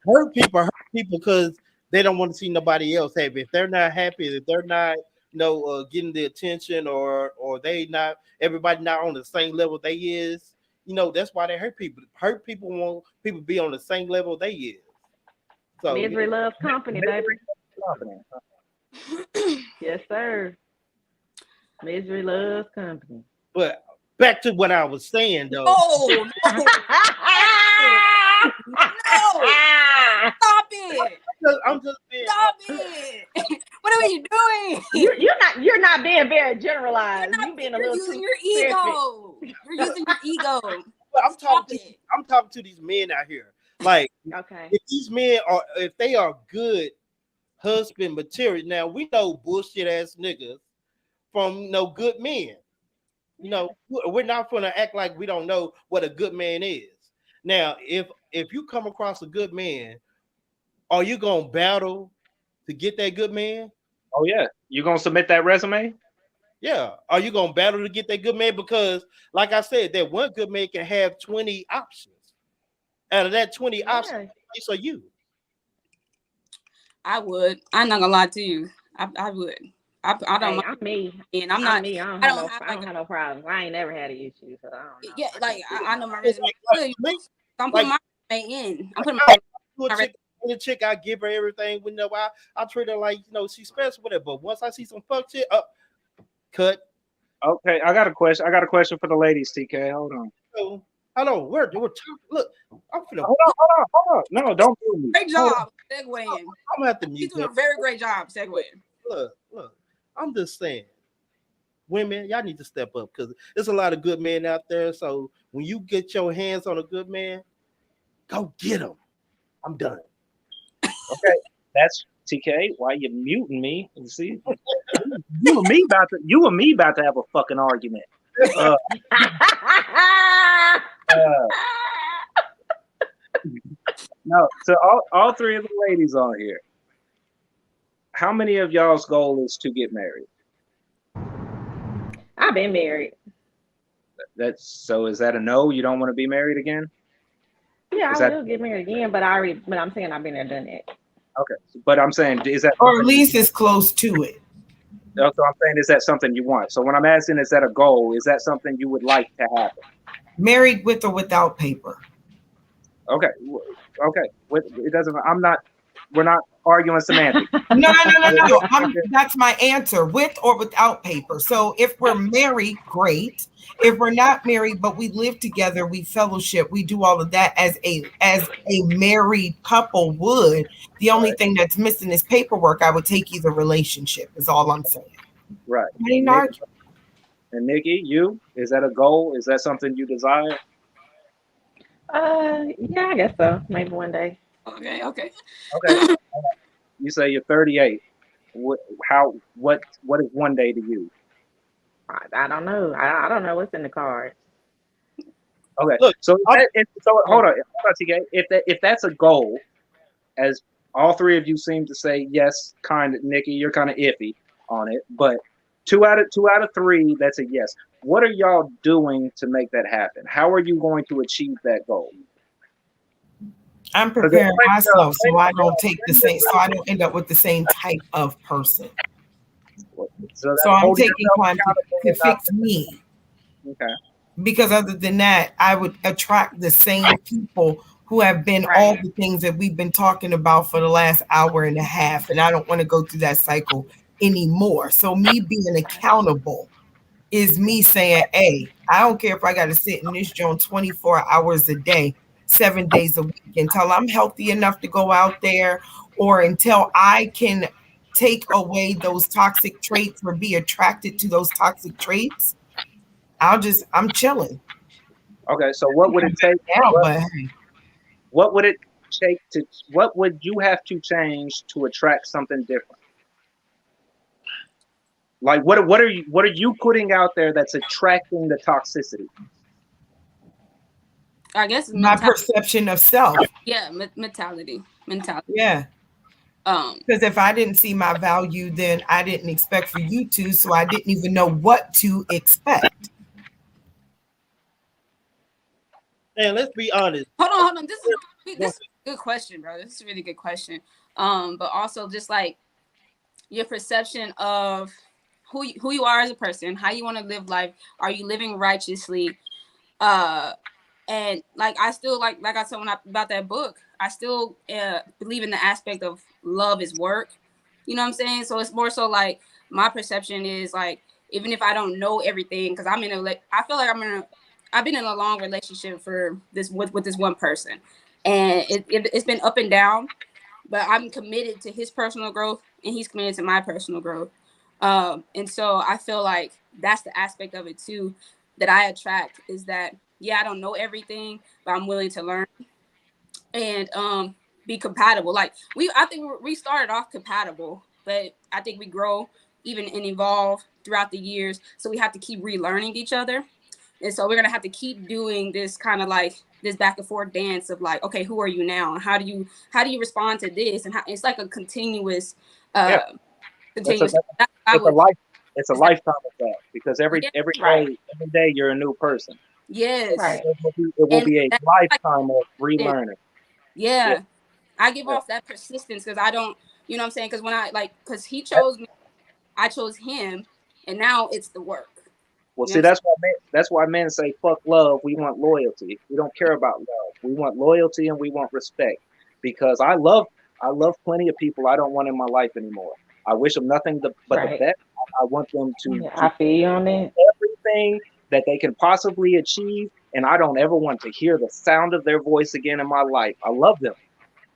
Hurt people because they don't want to see nobody else happy. If they're not happy, if they're not getting the attention or everybody not on the same level they is, that's why they hurt people. Hurt people want people to be on the same level they is. So misery loves company, baby. Yes, sir. Misery loves company. But back to what I was saying though. Oh no. No. Stop it. I'm just being. Stop it. What are you doing? You're not being very generalized. You're being a little using your ego. You're using your ego. But I'm talking to these men out here. Like, okay, if these men if they are good husband material, now we know bullshit ass niggas from no good men. We're not going to act like we don't know what a good man is. Now, if you come across a good man, are you going to battle to get that good man? Oh yeah, you going to submit that resume? Yeah. Are you gonna battle to get that good man? Because, like I said, that one good man can have 20 options. Out of that 20 options, Yeah. which are you? I would. I'm not gonna lie to you. I would. I don't Hey, mind. I'm me. And I'm I'm not. me. I don't have I like don't have no problems. I ain't never had an issue, so I don't know. yeah, I like can't speak for I know my nobody. resume Like, good, you me, know? So I'm putting like, my resume in. I'm putting I do a my resume. chick, the chick, I give her everything. I treat her like she's special with it. But once I see some fuck shit, up, cut. Okay, I got a question. I got a question for the ladies, TK. Hold on. So, hello, we're talking. Look, I'm finna. Hold on. No, don't do me. Great Hold job segueing. I'm gonna have to She's mute doing him. a very great job segueing. Look. I'm just saying, women, y'all need to step up because there's a lot of good men out there. So when you get your hands on a good man, go get him. I'm done. Okay, that's TK. Why you muting me? You see, you and me about to have a fucking argument. Uh, uh, no, so all three of the ladies on here. How many of y'all's goal is to get married? I've been married. That's so. Is that a no? You don't want to be married again? Yeah, Is I that will get married again, but I'm saying I've been there, done it. okay? But I'm saying, is that Or at least it's close to it. so I'm saying, is that something you want? So when I'm asking, is that a goal? Is that something you would like to happen? Married with or without paper. Okay, okay. It doesn't. I'm not. We're not arguing semantics. No. That's my answer, with or without paper. So if we're married, great. If we're not married, but we live together, we fellowship, we do all of that as a married couple would. The only Right. thing that's missing is paperwork. I would take either relationship, is all I'm saying. Right. I ain't arguing. And Nikki, you, is that a goal? Is that something you desire? Yeah, I guess so. Maybe one day. Okay. Okay. You say you're 38. What? How? What is one day to you? I don't know. I don't know what's in the cards. Okay. Look, So I'm, hold on, TK. If that's a goal, as all three of you seem to say yes, kind of Nikki, you're kind of iffy on it, but two out of three, that's a yes. What are y'all doing to make that happen? How are you going to achieve that goal? I'm preparing myself so I don't take the same, so I don't end up with the same type of person. So So that's I'm holding taking yourself time to fix me. Okay. Because other than that, I would attract the same people who have been all the things that we've been talking about for the last hour and a half. And I don't want to go through that cycle anymore. So me being accountable is me saying, hey, I don't care if I got to sit in this joint 24 hours a day, 7 days a week, until I'm healthy enough to go out there, or until I can take away those toxic traits or be attracted to those toxic traits. I'm chilling. Okay. So what would it take? Now, but hey, What would it take to? What would you have to change to attract something different? Like what are you putting out there that's attracting the toxicity? I guess it's my mentality. perception of self. Yeah, mentality. Yeah. Because if I didn't see my value, then I didn't expect for you to, so I didn't even know what to expect. and let's be honest. Hold on. This is a good question, bro. This is a really good question. But also just like your perception of who you are as a person, how you want to live life. Are you living righteously? And like I still like I said about that book, I still believe in the aspect of love is work. You know what I'm saying? So it's more so like my perception is like, even if I don't know everything, because I feel like I've been in a long relationship for this with this one person, and it's been up and down, but I'm committed to his personal growth and he's committed to my personal growth. And so I feel like that's the aspect of it too that I attract, is that yeah, I don't know everything, but I'm willing to learn and be compatible. Like I think we started off compatible, but I think we grow even and evolve throughout the years. So we have to keep relearning each other. And so we're gonna have to keep doing this kind of like this back and forth dance of like, okay, who are you now? And how do you respond to this? And how it's like a continuous Yeah, continuous it's a life. It's a Is that lifetime of that because every yeah, Right. day you're a new person. yes. Right. It will And be a that's like lifetime of yeah, relearning. Yeah, yeah. I give yeah. off that persistence because I don't, you know what I'm saying? Because when I like, because he chose me, I chose him, and now it's the work. Well, You know what see, I'm saying? that's why men say fuck love. We want loyalty. We don't care about love. We want loyalty and we want respect. Because I love plenty of people I don't want in my life anymore. I wish them nothing but the Right. best. I want them to Yeah, to I feel you on that. everything that they can possibly achieve, and I don't ever want to hear the sound of their voice again in my life. I love them.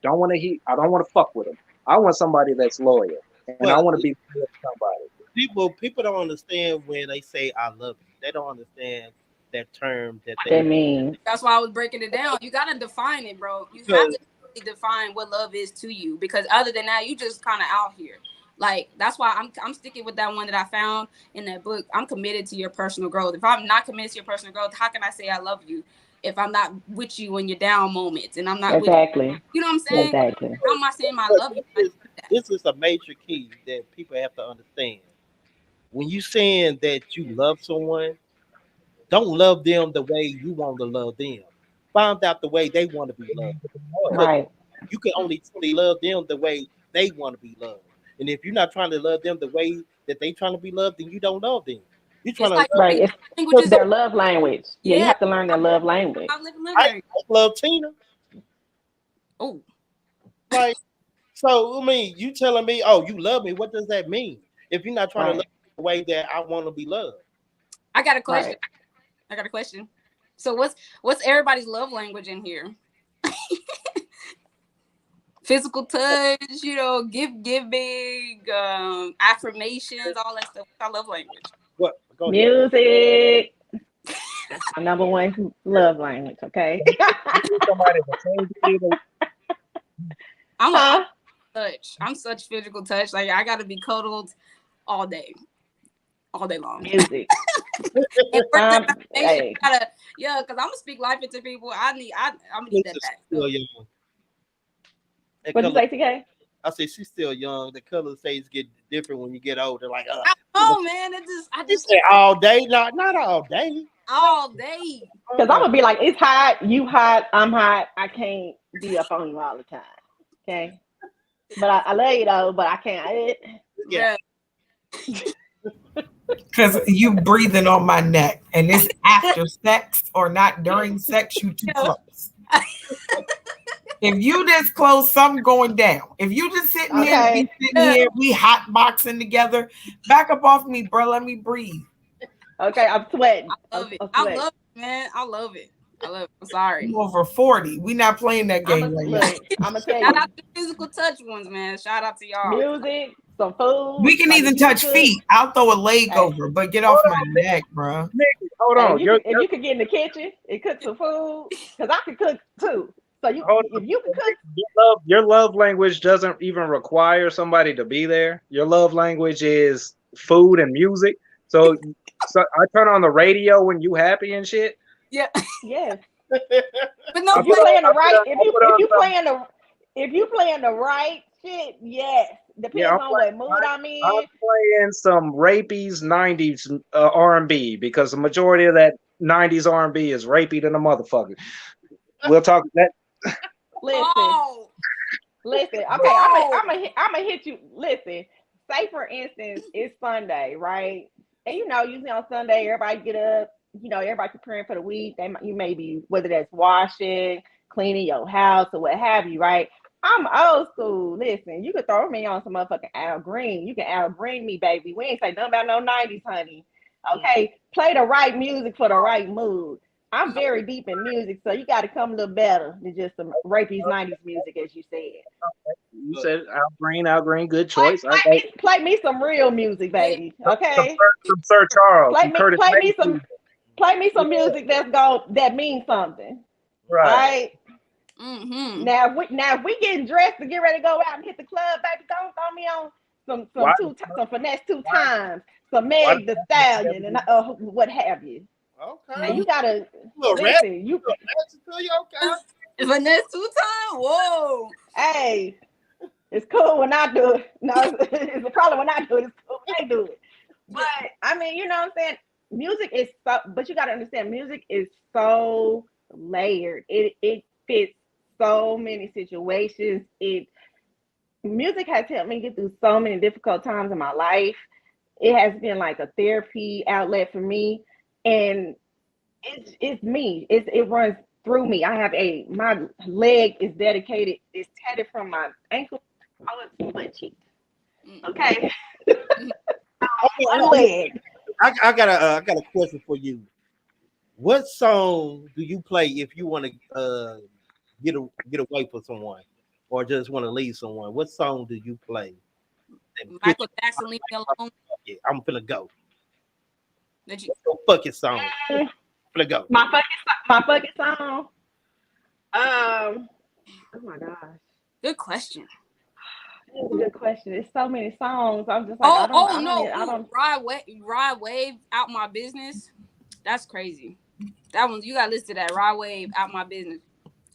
Don't want to hear. I don't want to fuck with them. I want somebody that's loyal, and I But want to be with somebody. people don't understand when they say I love you. They don't understand that term that That they means That's why I was breaking it down. You gotta define it, bro. You have because to define what love is to you, because other than that, you just kind of out here. Like that's why I'm sticking with that one that I found in that book. I'm committed to your personal growth. If I'm not committed to your personal growth, how can I say I love you if I'm not with you in your down moments and I'm not with exactly. you know what I'm saying? Exactly. How am I saying I but love you? I do that. this is a major key that people have to understand. When you saying that you love someone, don't love them the way you want to love them. Find out the way they want to be loved. Because Right. you can only truly love them the way they want to be loved. And if you're not trying to love them the way that they trying to be loved, then you don't love them. You're trying It's to like love Right. them. It's languages. their love language. Yeah, you Yeah, have to learn their love language. I live in love I language. love Tina. Oh, Like, so I mean, you telling me, oh, you love me. What does that mean? If you're not trying to love Right. me the way that I want to be loved. I got a question. Right. I got a question. So what's everybody's love language in here? Physical touch, gift giving, affirmations, all that stuff. I love language. What? Go ahead. Music. That's my number one love language. Okay. You need somebody to change you. I'm a Huh? touch. I'm such physical touch. Like I gotta be cuddled all day, all day long. Music. And words of affirmation, Hey. yeah, because I'm gonna speak life into people. I'm gonna need that Listen, she's back. still young. That What'd you color, say, TK? I say she's still young. The color shades get different when you get older. Like, Oh man, I you just say all day, not all day. all day. Because I'm gonna be like, it's hot, you hot, I'm hot. I can't be up on you all the time. Okay. But I love you though, but I can't. Yeah. Yeah. Because you breathing on my neck, and it's after sex or not during sex, you too Yeah. close. If you this close, something going down. If you just sitting here, Okay. we sitting here, we hot boxing together, back up off me, bro. Let me breathe. Okay, I'm sweating. I love it. I'm I sweating. love it, man. I love it. I love it. I'm sorry. I'm over 40. We not playing that I'm game gonna right now. look. I'm gonna tell Shout you, out to the physical touch ones, man. Shout out to y'all. music, some food. We can Like even if you can touch cook. feet. I'll throw a leg Hey, over, but get off my neck, bro. Nigga, hold hey, on. if you could get in the kitchen and cook some food, because I can cook too. So Hold on. if you can cook, Your love language doesn't even require somebody to be there. Your love language is food and music. So I turn on the radio when you happy and shit. Yeah. yes. But no I If you put play. on playing the I put right, on I put on some if you playing the right shit, yes. yeah, Depends on what mood I'm I'm in. playing some rapies 90s R&B because the majority of that 90s R&B is rapey than a motherfucker. We'll talk that Listen, Oh, listen. Okay, oh. I'm gonna hit you. Listen. Say for instance, it's Sunday, right? And usually on Sunday, everybody get up. Everybody preparing for the week. You may be whether that's washing, cleaning your house, or what have you, right? I'm old school. Listen, you could throw me on some motherfucking Al Green. You can Al Green me, baby. We ain't say nothing about no 90s, honey. Okay, play the right music for the right mood. I'm very deep in music, so you got to come a little better than just some rapies 90s music, as you said. you said Al Green, good Play, choice. I play like me, play me some real music, baby. Okay, some Sir Charles, play some me, Curtis play me some, Mayfield. play me Yeah, some music that means something. All right. right. Mm-hmm. Now if we getting dressed to get ready to go out and hit the club, baby, don't throw me on Why some finesse two why times, some why Meg the Stallion and what have you. And Okay. you gotta Little rat, listen. You little ratchet to you, okay? Vanessa two time. Whoa. hey, it's cool when I do it. No, it's a problem when I do it. It's cool when they do it. But I mean, you know what I'm saying? Music is so, but you got to understand, music is so layered. It fits so many situations. Music has helped me get through so many difficult times in my life. It has been like a therapy outlet for me, and it's me. It runs through me. I have my leg is dedicated. It's tatted from my ankle all up to my cheek. Okay, one leg. I got a question for you. What song do you play if you want to get away from someone or just want to leave someone? What song do you play? Michael Jackson, Leave Me Alone. Yeah, I'm finna go. Did you? What's your fucking song? Finna go. My fucking song. Oh my gosh. Good question. That's a good question. There's so many songs. I'm just like, I don't. Ride Wave, Out My Business. That's crazy. That one you got listed at Ride Wave, Out My Business.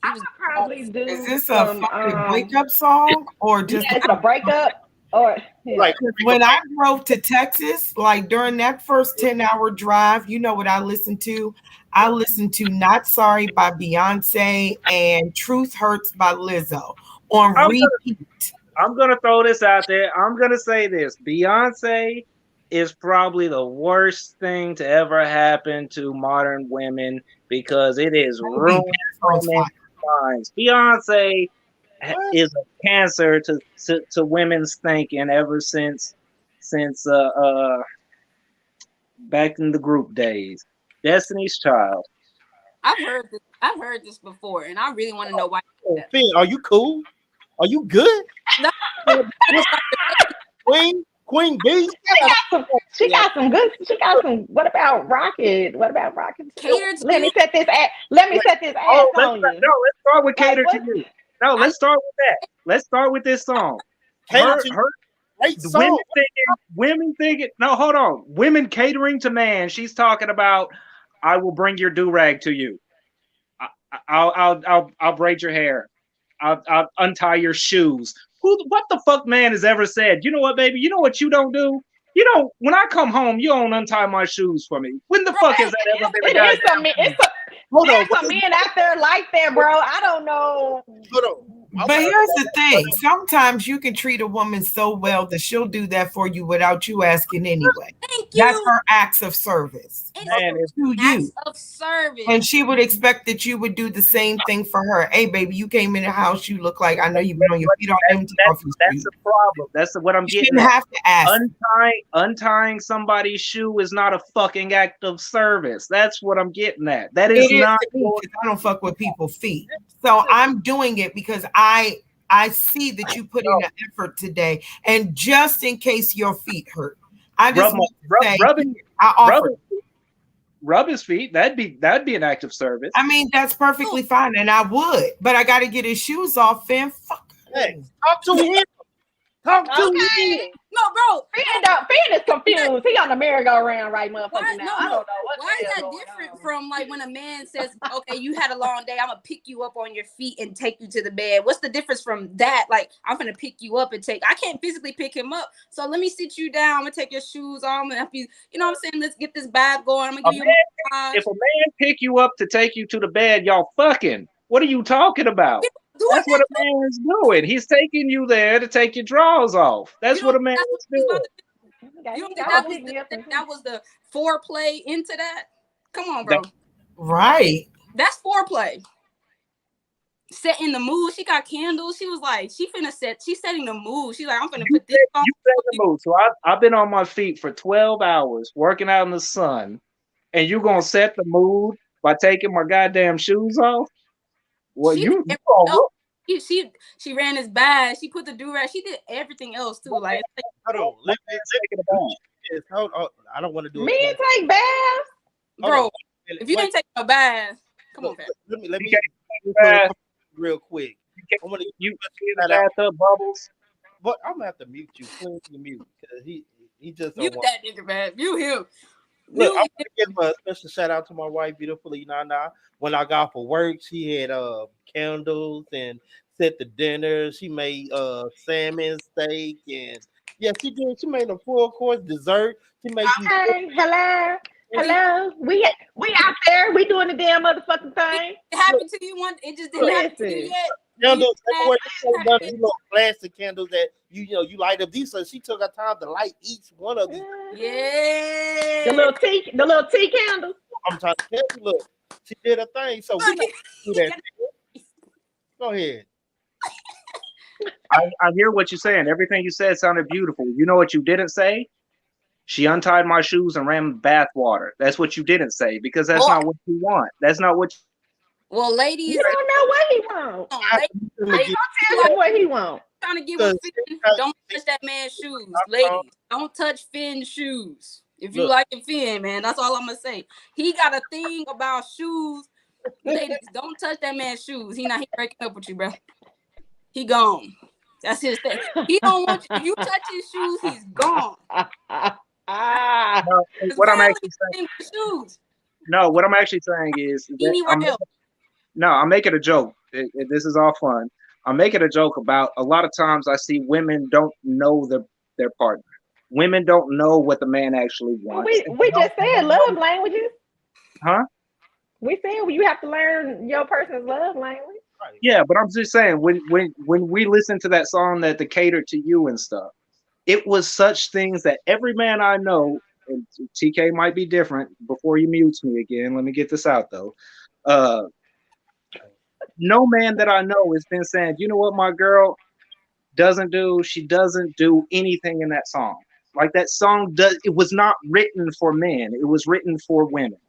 I would probably do. Is this a fucking breakup song or just a breakup? Or Like when I drove to Texas, like during that first 10-hour drive, you know what I listened to? I listened to Not Sorry by Beyonce and Truth Hurts by Lizzo on repeat. I'm gonna throw this out there. I'm gonna say this. Beyonce is probably the worst thing to ever happen to modern women because it is ruined women's minds. Beyonce is a cancer to women's thinking ever since back in the group days. Destiny's Child. I've heard this before, and I really want to know why. Finn, are you cool? Are you good? No. Queen B. She got some good. She got some. What about Rocket? Cater to Let me set this ass on you. No, let's start with Cater to You. No, let's start with that. Let's start with this song. Women thinking. No, hold on. Women catering to man. She's talking about. I will bring your do-rag to you. I'll braid your hair. I'll untie your shoes. What the fuck man has ever said? You know what, baby? You know what you don't do? You don't. When I come home, you don't untie my shoes for me. When the fuck has that ever been? There's some men out there like that, bro. I don't know. But here's the thing. Sometimes you can treat a woman so well that she'll do that for you without you asking anyway. Thank you. That's her acts of service. Acts of service. And she would expect that you would do the same thing for her. Hey, baby, you came in the house. You look like I know you've been on your feet all empty. That's the problem. That's what I'm getting at. You have to ask. Untying somebody's shoe is not a fucking act of service. That's what I'm getting at. That is not. I don't fuck with people's feet. So I'm doing it because I see that you put in an effort today, and just in case your feet hurt, I just rub his feet. That'd be an act of service. I mean, that's perfectly fine, and I would, but I got to get his shoes off. Finn, fuck. Hey, talk to him. Talk to him. No, bro. Finn is confused. He on the merry-go-round right motherfucker now. I don't know why is that different from like when a man says, okay, you had a long day, I'm gonna pick you up on your feet and take you to the bed. What's the difference from that? Like, I'm gonna pick you up and I can't physically pick him up. So let me sit you down. I'm gonna take your shoes off. I'm gonna help you. You know what I'm saying? Let's get this bag going. I'm gonna give you a massage. If a man pick you up to take you to the bed, y'all fucking. What are you talking about? That's what a man is doing. He's taking you there to take your drawers off. That's what a man is doing. You don't think that was the foreplay into that? Come on, bro. Right. That's foreplay. Setting the mood. She got candles. She was like, she's setting the mood. She's like, I'm finna put this on. You set the mood. So I've been on my feet for 12 hours working out in the sun, and you gonna set the mood by taking my goddamn shoes off? Well, she ran his bag. She put the do-rag. She did everything else too. Like, hold on, let me take it back. Hold on, I don't want to do it. Men take baths, bro. If you ain't taking a bath, come on, let me real quick. I want to you in the bathtub bubbles. But I'm gonna have to mute you. Please mute because he just mute that nigga, man. Mute him. Look, I want to give a special shout out to my wife, beautifully Nana. When I got for work, she had candles and set the dinner. She made salmon steak and Yeah, she did. She made a full course dessert. She make you Hey, hello, look, hello. We out there. We doing the damn motherfucking thing. It happened to you one. It just didn't happen to you Listen. yet. You candles had- everywhere. You know, you little plastic candles that you light up. These, so she took her time to light each one of these. The Yeah. little tea candles. I'm trying to tell you, look, she did a thing. So we not do that. Go ahead. I hear what you're saying. Everything you said sounded beautiful. You know what you didn't say? She untied my shoes and ran bath water. That's what you didn't say because that's Well, not what you want. That's not what well, ladies, You don't know what he want. ladies, Tell him what he want. trying to get with Finn, don't touch that man's shoes. Ladies, don't touch Finn's shoes. If you Look. like Finn, man, that's all I'm gonna say. He got a thing about shoes. Ladies, don't touch that man's shoes. He breaking up with you, bro. He gone. That's his thing. He don't want you. If you touch his shoes, he's gone. no, what I'm actually saying. Shoes. No, what I'm actually saying is that Anywhere else. I'm making a joke. This is all fun. I'm making a joke about a lot of times I see women don't know their partner. Women don't know what the man actually wants. We just said love languages. Huh? We said you have to learn your person's love language. Yeah, but I'm just saying when we listen to that song that they catered to you and stuff, it was such things that every man I know, and TK might be different. Before you mute me again, let me get this out though. No man that I know has been saying, you know what, my girl doesn't do. She doesn't do anything in that song. Like that song does. It was not written for men. It was written for women.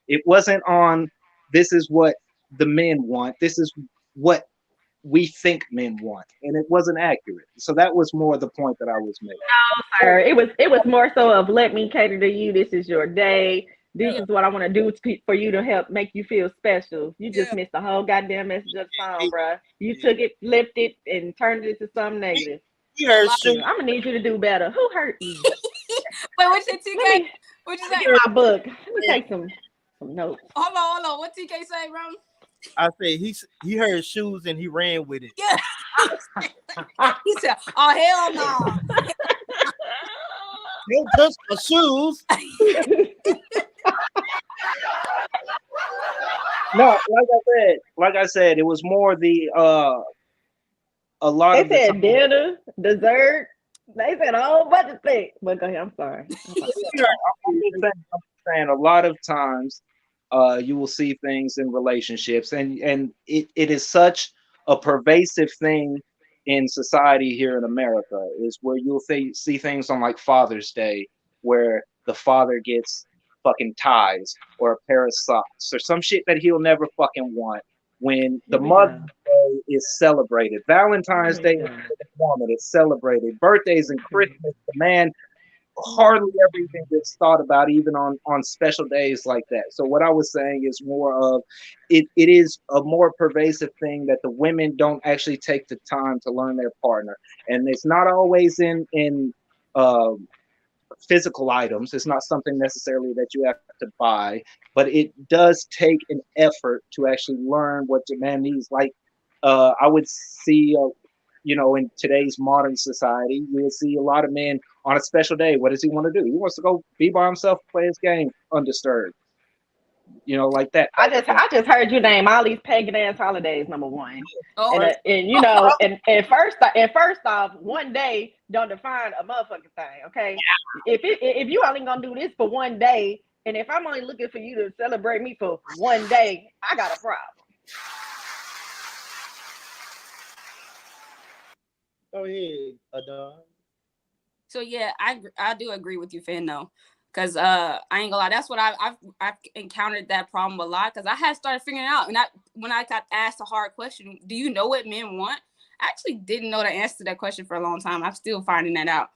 It wasn't on. This is what the men want. This is what we think men want, and it wasn't accurate. So that was more the point that I was making. Sir, it was more so of let me cater to you. This is your day. This is what I want to do for you to help make you feel special. You just missed the whole goddamn message of the song, bruh. You took it, flipped it, and turned it into something negative. We heard I'm gonna need you to do better. Who hurt you? Wait, what's your TK? What you say? My book. Let me take some notes. Hold on. What TK say, bro? I say he heard shoes and he ran with it. Yeah. He said, "Oh hell no!" Don't touch my shoes. No, like I said, it was more the a lot They of the said time, dinner, dessert. They said a whole bunch of things. But go ahead. I'm sorry. I'm saying a lot of times you will see things in relationships and it is such a pervasive thing in society here in America is where you'll see things on like Father's Day where the father gets fucking ties or a pair of socks or some shit that he'll never fucking want when the Mother's Day is celebrated. Valentine's Day is for the woman, it's celebrated. Birthdays and Christmas, the man hardly everything gets thought about even on special days like that. So what I was saying is more of it is a more pervasive thing that the women don't actually take the time to learn their partner, and it's not always in physical items. It's not something necessarily that you have to buy, but it does take an effort to actually learn what the man needs. Like I would see in today's modern society, you will see a lot of men on a special day. What does he want to do? He wants to go be by himself, play his game undisturbed. Like that. I just heard you name all these pagan ass holidays. Number one, and first off, one day don't define a motherfucking thing. Okay, if you only gonna do this for one day, and if I'm only looking for you to celebrate me for one day, I got a problem. Go ahead, Adon. So yeah, I do agree with you, Finn, though, because I ain't gonna lie, that's what I've encountered that problem a lot because I had started figuring out, and when I got asked a hard question, do you know what men want? I actually didn't know the answer to that question for a long time. I'm still finding that out.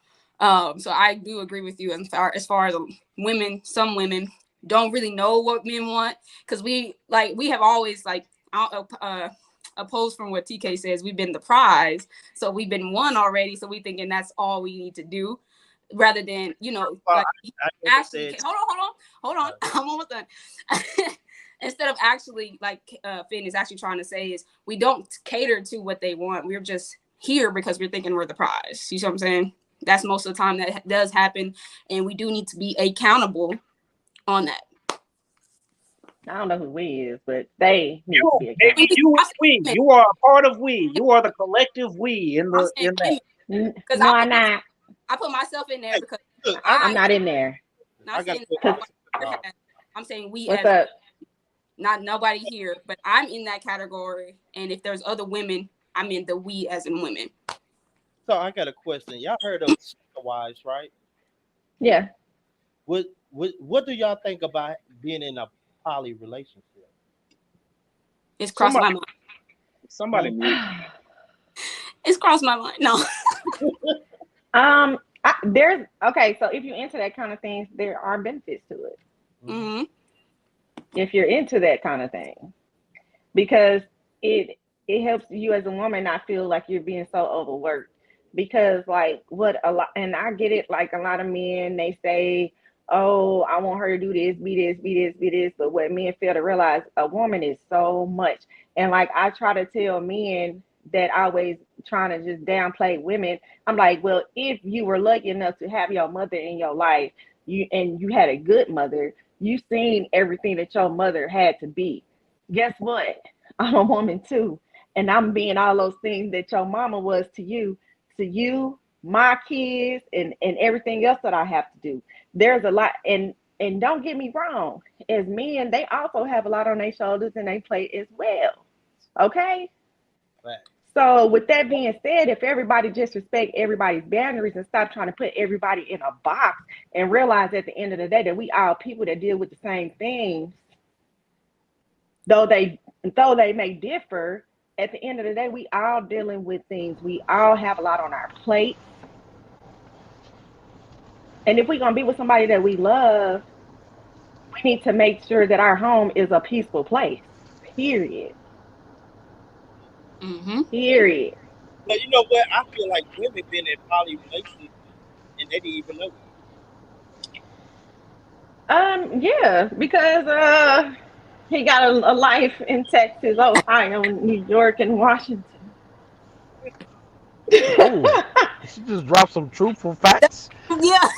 So I do agree with you as far as women. Some women don't really know what men want because we have always opposed from what TK says, we've been the prize, so we've been won already, so we thinking that's all we need to do rather than actually hold on I'm almost done. Instead of actually Finn is actually trying to say is we don't cater to what they want, we're just here because we're thinking we're the prize. You see what I'm saying? That's most of the time that does happen, and we do need to be accountable on that. I don't know who we is, but they need to You, be baby, accountable. you, I'm we. saying You are a part of we. You are the collective we in I'm the saying in that. women, because No, I'm not. I put myself in there Hey, because look, I'm I not in there. I not got saying to Cause nobody here has. I'm saying we what's as up? not nobody here, but I'm in that category. And if there's other women, I'm in the we as in women. So I got a question. Y'all heard of sister wives, right? Yeah. What do y'all think about being in a poly relationship? It's crossed Somebody, my mind. somebody mute. It's crossed my mind. No. There's okay. So if you're into that kind of things, there are benefits to it. Mm-hmm. If you're into that kind of thing, because it helps you as a woman not feel like you're being so overworked. Because like what a lot, and I get it. Like a lot of men, they say, "Oh, I want her to do this, be this, be this, be this." But what men fail to realize, a woman is so much. And like I try to tell men that always trying to just downplay women. I'm like, well, if you were lucky enough to have your mother in your life, you had a good mother, you seen everything that your mother had to be. Guess what? I'm a woman too. And I'm being all those things that your mama was to you, my kids, and everything else that I have to do. There's a lot, and don't get me wrong, as men, they also have a lot on their shoulders and they play as well. Okay? Fact. So with that being said, if everybody just respect everybody's boundaries and stop trying to put everybody in a box and realize at the end of the day that we all people that deal with the same things, though they may differ, at the end of the day, we all dealing with things. We all have a lot on our plate. And if we're gonna be with somebody that we love, we need to make sure that our home is a peaceful place. Period. Mm-hmm. Period. But you know what? I feel like women been in poly relationships and they didn't even know it. Yeah, because he got a life in Texas, Ohio, New York, and Washington. Oh, she just dropped some truthful facts. Yeah.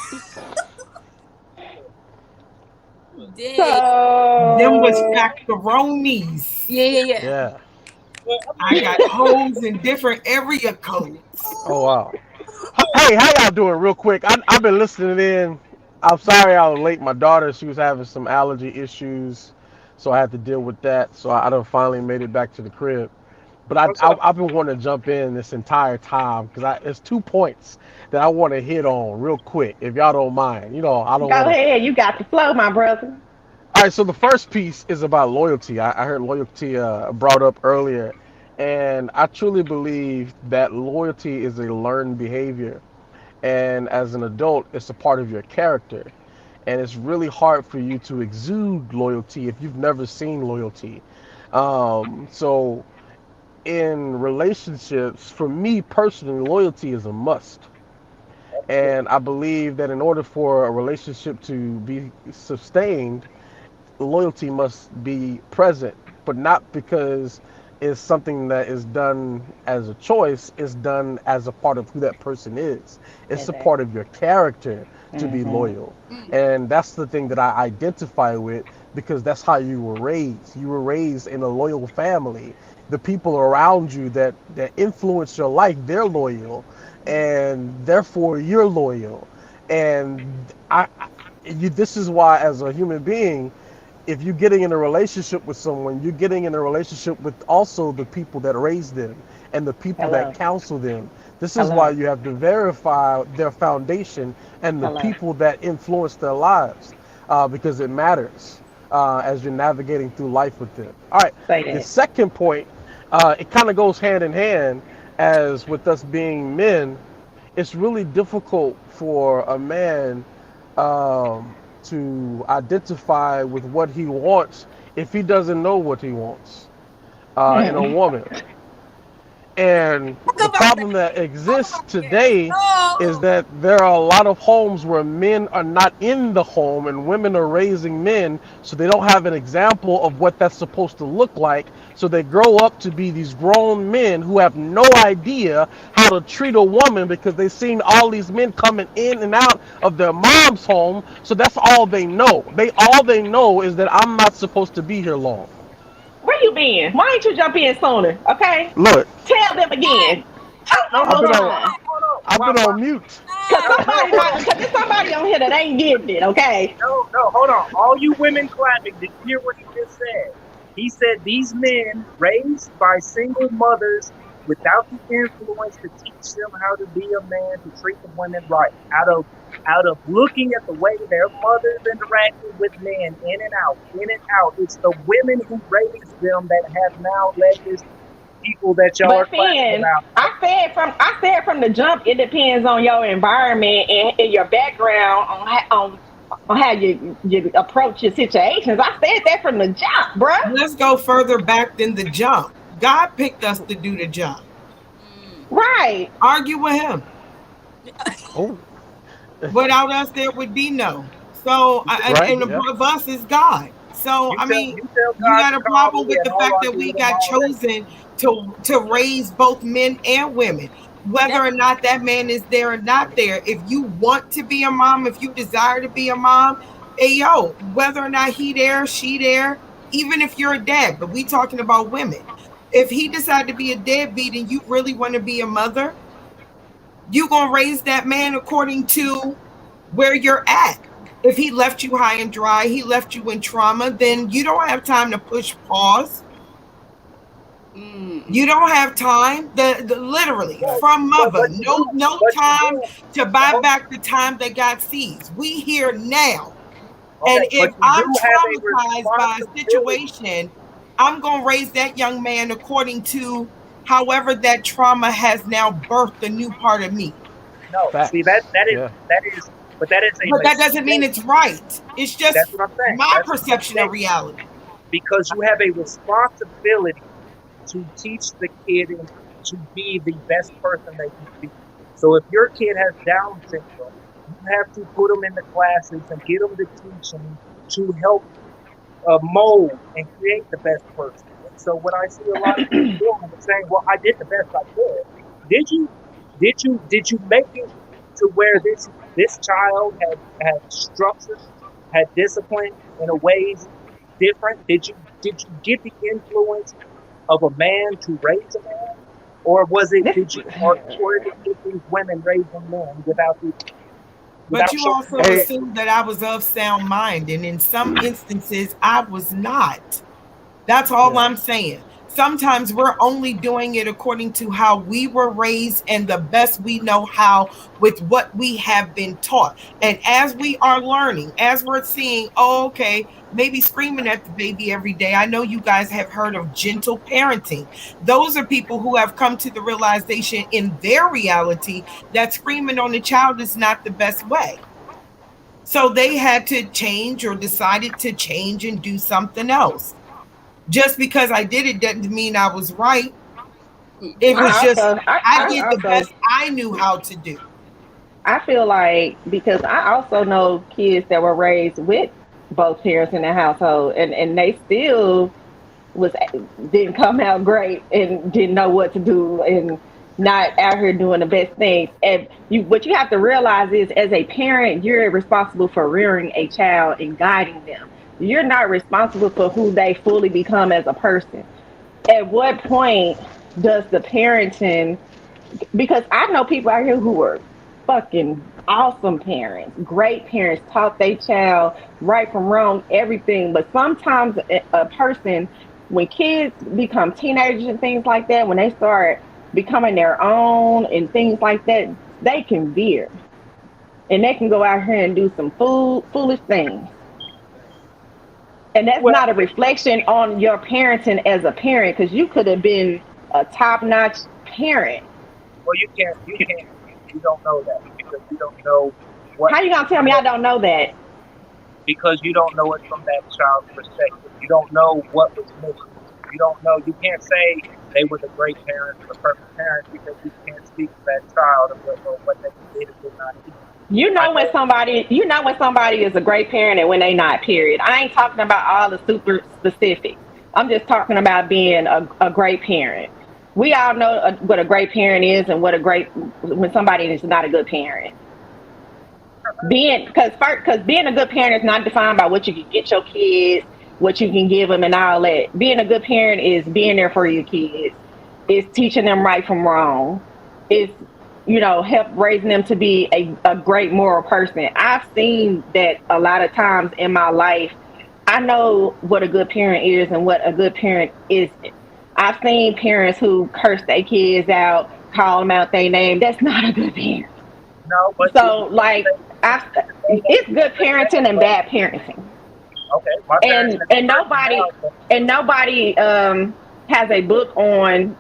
Did. Them was So factoronies. Yeah, yeah, yeah. Yeah. Well, I I mean, got homes in different area codes. Oh wow. Hey, how y'all doing? Real quick, I've been listening in. I'm sorry I was late. My daughter, she was having some allergy issues, so I had to deal with that. So I done finally made it back to the crib. But What's up? I've been wanting to jump in this entire time because there's 2 points that I want to hit on real quick, if y'all don't mind. You know, I don't go want to. ahead, you got the flow, my brother. All right, so the first piece is about loyalty. I heard loyalty brought up earlier, and I truly believe that loyalty is a learned behavior, and as an adult, it's a part of your character, and it's really hard for you to exude loyalty if you've never seen loyalty. So in relationships, for me personally, loyalty is a must. And I believe that in order for a relationship to be sustained, loyalty must be present, but not because it's something that is done as a choice. It's done as a part of who that person is. It's a part Exactly. of your character to be Mm-hmm. loyal. And that's the thing that I identify with because that's how you were raised. You were raised in a loyal family. The people around you that influence your life, they're loyal. And therefore you're loyal. And this is why as a human being, if you're getting in a relationship with someone, you're getting in a relationship with also the people that raised them and the people that Hello. counsel them. This is why Hello. you have to verify their foundation and the Hello. people that influence their lives because it matters as you're navigating through life with them. All right, Say the that. second point, it kind of goes hand in hand as with us being men. It's really difficult for a man to identify with what he wants if he doesn't know what he wants in a woman. And the Talk about that. problem that Talk exists about it. today is Oh. that there are a lot of homes where men are not in the home and women are raising men, so they don't have an example of what that's supposed to look like. So they grow up to be these grown men who have no idea how to treat a woman because they've seen all these men coming in and out of their mom's home. So that's all they know. They know is that I'm not supposed to be here long. Where you been? Why ain't you jump in sooner? Okay, Look, tell them again. Hey, Talk hey, No, one I've more been hold on, on time. hold on. I've been on mute. Cause no. No, somebody hold not, on. cause there's somebody on here that ain't getting it. Okay. No, hold on. All you women clapping, did you hear what he just said? He said these men raised by single mothers without the influence to teach them how to be a man, to treat the women right. Out of looking at the way their mothers interacted with men in and out, in and out. It's the women who raised them that have now led this people that y'all are But clapping Finn, about. I said from the jump, it depends on your environment and your background on how you approach your situations. I said that from the jump, bruh. Let's go further back than the jump. God picked us to do the jump. Mm. Right. Argue with him. Oh, Without us, there would be no. So, right? and Yeah. above us is God. So, You I tell mean, you tell you God got to a call problem me with and the I'll fact that argue we with him got all day. chosen to raise both men and women, whether That, or not that man is there or not there. If you want to be a mom, if you desire to be a mom, hey yo, whether or not he there, she there, even if you're a dad, but we talking about women. If he decided to be a deadbeat and you really want to be a mother, you gonna raise that man according to where you're at. If he left you high and dry, he left you in trauma, then you don't have time to push pause. mm. You don't have time. The literally Right. from mother, But you no do, no but you time do. to buy Hold back the time that God sees. We here now. And Okay, but if you do I'm have a traumatized by a responsibility. situation, I'm gonna raise that young man according to however that trauma has now birthed a new part of me. No, see Facts. Yeah. but that is a But that doesn't mean mistake. it's right. It's That's just what I'm saying. my That's a perception of mistake reality. because you have a responsibility to teach the kid and to be the best person they can be. So if your kid has Down syndrome, you have to put them in the classes and get them to teach them to help mold and create the best person. And so what I see a lot of people doing is saying, "Well, I did the best I could." Did you? Did you make it to where this child had structure, had discipline in a ways different? Did you get the influence of a man to raise a man, or was it This did you or is it just these women raising men But without you showing also the Hey, way? assumed that I was of sound mind, and in some instances, I was not. That's all yeah. I'm saying. Sometimes we're only doing it according to how we were raised and the best we know how with what we have been taught. And as we are learning, as we're seeing, oh, okay, maybe screaming at the baby every day. I know you guys have heard of gentle parenting. Those are people who have come to the realization in their reality that screaming on the child is not the best way. So they had to change or decided to change and do something else. Just because I did it doesn't mean I was right. It was I just also I, I I did the also best I knew how to do. I feel like because I also know kids that were raised with both parents in the household and they still was didn't come out great and didn't know what to do and not out here doing the best things. And what you have to realize is as a parent, you're responsible for rearing a child and guiding them. You're not responsible for who they fully become as a person. At what point does the parenting, because I know people out here who are fucking awesome parents, great parents, taught their child right from wrong, everything. But sometimes a person, when kids become teenagers and things like that, when they start becoming their own and things like that, they can veer and they can go out here and do some foolish things. And that's Well, not a reflection on your parenting as a parent because you could have been a top notch parent. you don't know that because you don't know what How you gonna tell me I don't know that? because you don't know it from that child's perspective. You don't know what was missing. You don't know. You can't say they were the great parents or the perfect parents because you can't speak for that child or what they did or did not do. I know. You know when somebody is a great parent and when they not, period. I ain't talking about all the super specifics. I'm just talking about being a great parent. We all know what a great parent is and what a great when somebody is not a good parent. Because being a good parent is not defined by what you can get your kids, what you can give them, and all that. Being a good parent is being there for your kids. It's teaching them right from wrong. It's help raising them to be a great moral person. I've seen that a lot of times in my life. I know what a good parent is and what a good parent isn't. I've seen parents who curse their kids out, call them out their name. That's not a good parent. No, but So like I say that, it's you can good say that, parenting and but bad parenting. okay, my parents And never and cursed me nobody out. But and nobody has a book on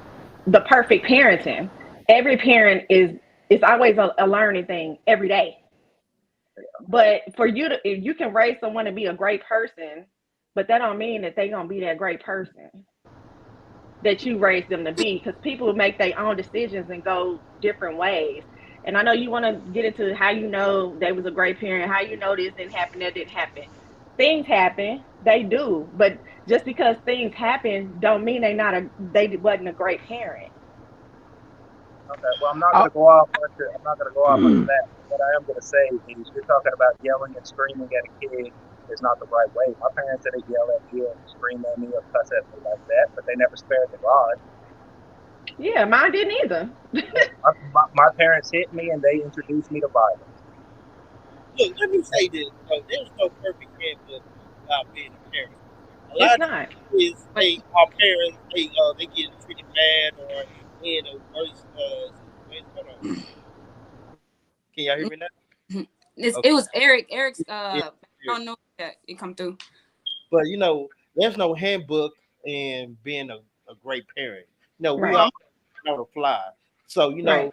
the perfect parenting. Every parent is it's always a learning thing every day. But for you to if you can raise someone to be a great person, but that don't mean that they're gonna be that great person that you raised them to be because people make their own decisions and go different ways. And I know you want to get into how you know they was a great parent, how you know this didn't happen, that didn't happen. Things happen, they do, but just because things happen, don't mean they wasn't a great parent. okay, well, I'm not I, going to go off onto I'm not going to go off onto that. What I am going to say is you're talking about yelling and screaming at a kid is not the right way. My parents didn't yell at me or scream at me or cuss at me like that, but they never spared the rod. Yeah, mine didn't either. My parents hit me and they introduced me to violence. Look, let me say this. There's no perfect handbook about being a parent. A It's lot of not. kids, But our parents, they get treated bad or in a worse situation. Hold on. Can y'all hear me now? it Okay. was Eric's Yeah, yeah. background noise that it come through. But there's no handbook in being a great parent. We Right. all on the fly. So Right.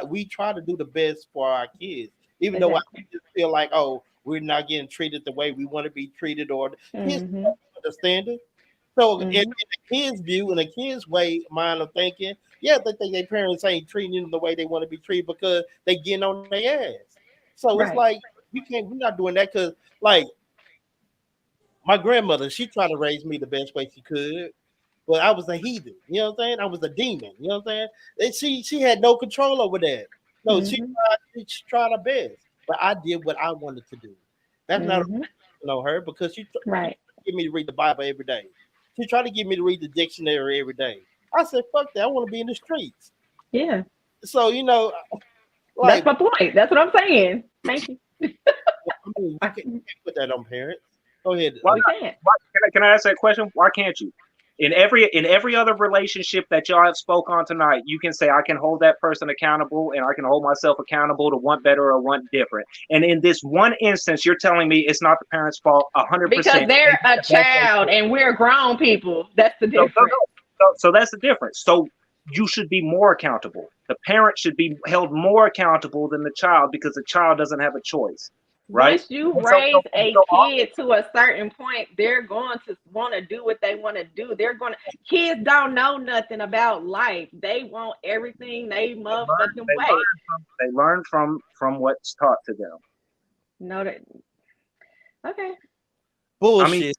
we try to do the best for our kids, even though I Exactly. just feel like, oh, we're not getting treated the way we want to be treated, or the kids don't Mhm. understand it. So in Mhm. the kids' view, in the kids' way, mind of thinking, yeah, they think their parents ain't treating them the way they want to be treated because they getting on their ass. So it's Right. like we're not doing that because like my grandmother, she tried to raise me the best way she could, but I was a heathen. You know what I'm saying? I was a demon. You know what I'm saying? And she had no control over that. No, Mhm. she tried her best, but I did what I wanted to do. That's not Mhm. her because she Right. get me to read the Bible every day. She tried to get me to read the dictionary every day. I said, "Fuck that! I want to be in the streets." Yeah. So That's like my point. That's what I'm saying. Thank you. I mean, you can't put that on parents. Go ahead. Why We not? can't. Why, can I ask that question? Why can't you? In every other relationship that y'all have spoke on tonight, you can say I can hold that person accountable and I can hold myself accountable to want better or want different. And in this one instance, you're telling me it's not the parents' fault 100%. Because They they're did a the best they child could. and we're grown people. That's the So no, difference. no. So that's the difference. So you should be more accountable. The parent should be held more accountable than the child because the child doesn't have a choice, right? Once you And so, raise so, a so all, kid to a certain point, they're going to want to do what they want to do. Kids don't know nothing about life. They want everything they motherfucking way. they learn from what's taught to them. Know that. Okay. I mean, Bullshit.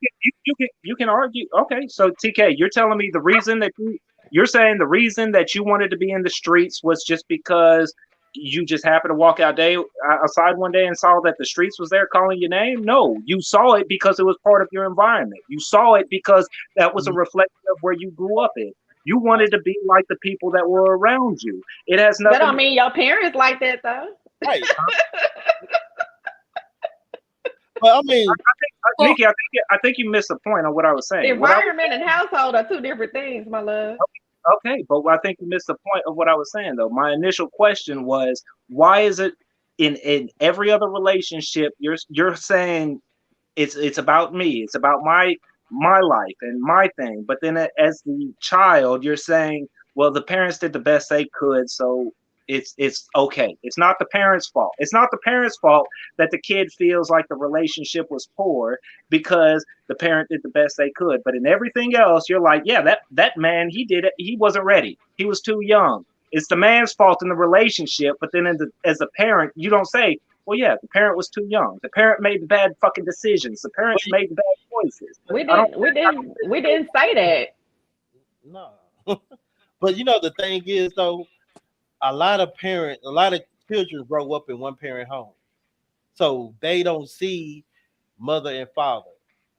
you can argue. Okay, so TK, you're telling me the reason that you're saying the reason that you wanted to be in the streets was just because you just happened to walk outside one day and saw that the streets was there calling your name? No, you saw it because it was part of your environment. You saw it because that was a reflection of where you grew up in. You wanted to be like the people that were around you. It has That nothing don't to mean your parents like that though. Right. But I mean, Well, Nikki, I think you missed the point on what I was saying. What I was Environment and household are two different things, my love. Okay, but I think you missed the point of what I was saying though. My initial question was, why is it in every other relationship you're saying it's about me, it's about my life and my thing, but then as the child you're saying, well, the parents did the best they could, so It's okay. It's not the parents' fault. It's not the parents' fault that the kid feels like the relationship was poor because the parent did the best they could. But in everything else, you're like, yeah, that man, he did it. He wasn't ready. He was too young. It's the man's fault in the relationship. But then as a parent, you don't say, well, yeah, the parent was too young. The parent made the bad fucking decisions. The But parents made the bad choices. We I don't. didn't we didn't we didn't say that. no. But the thing is though, a lot of children grow up in one parent home, so they don't see mother and father.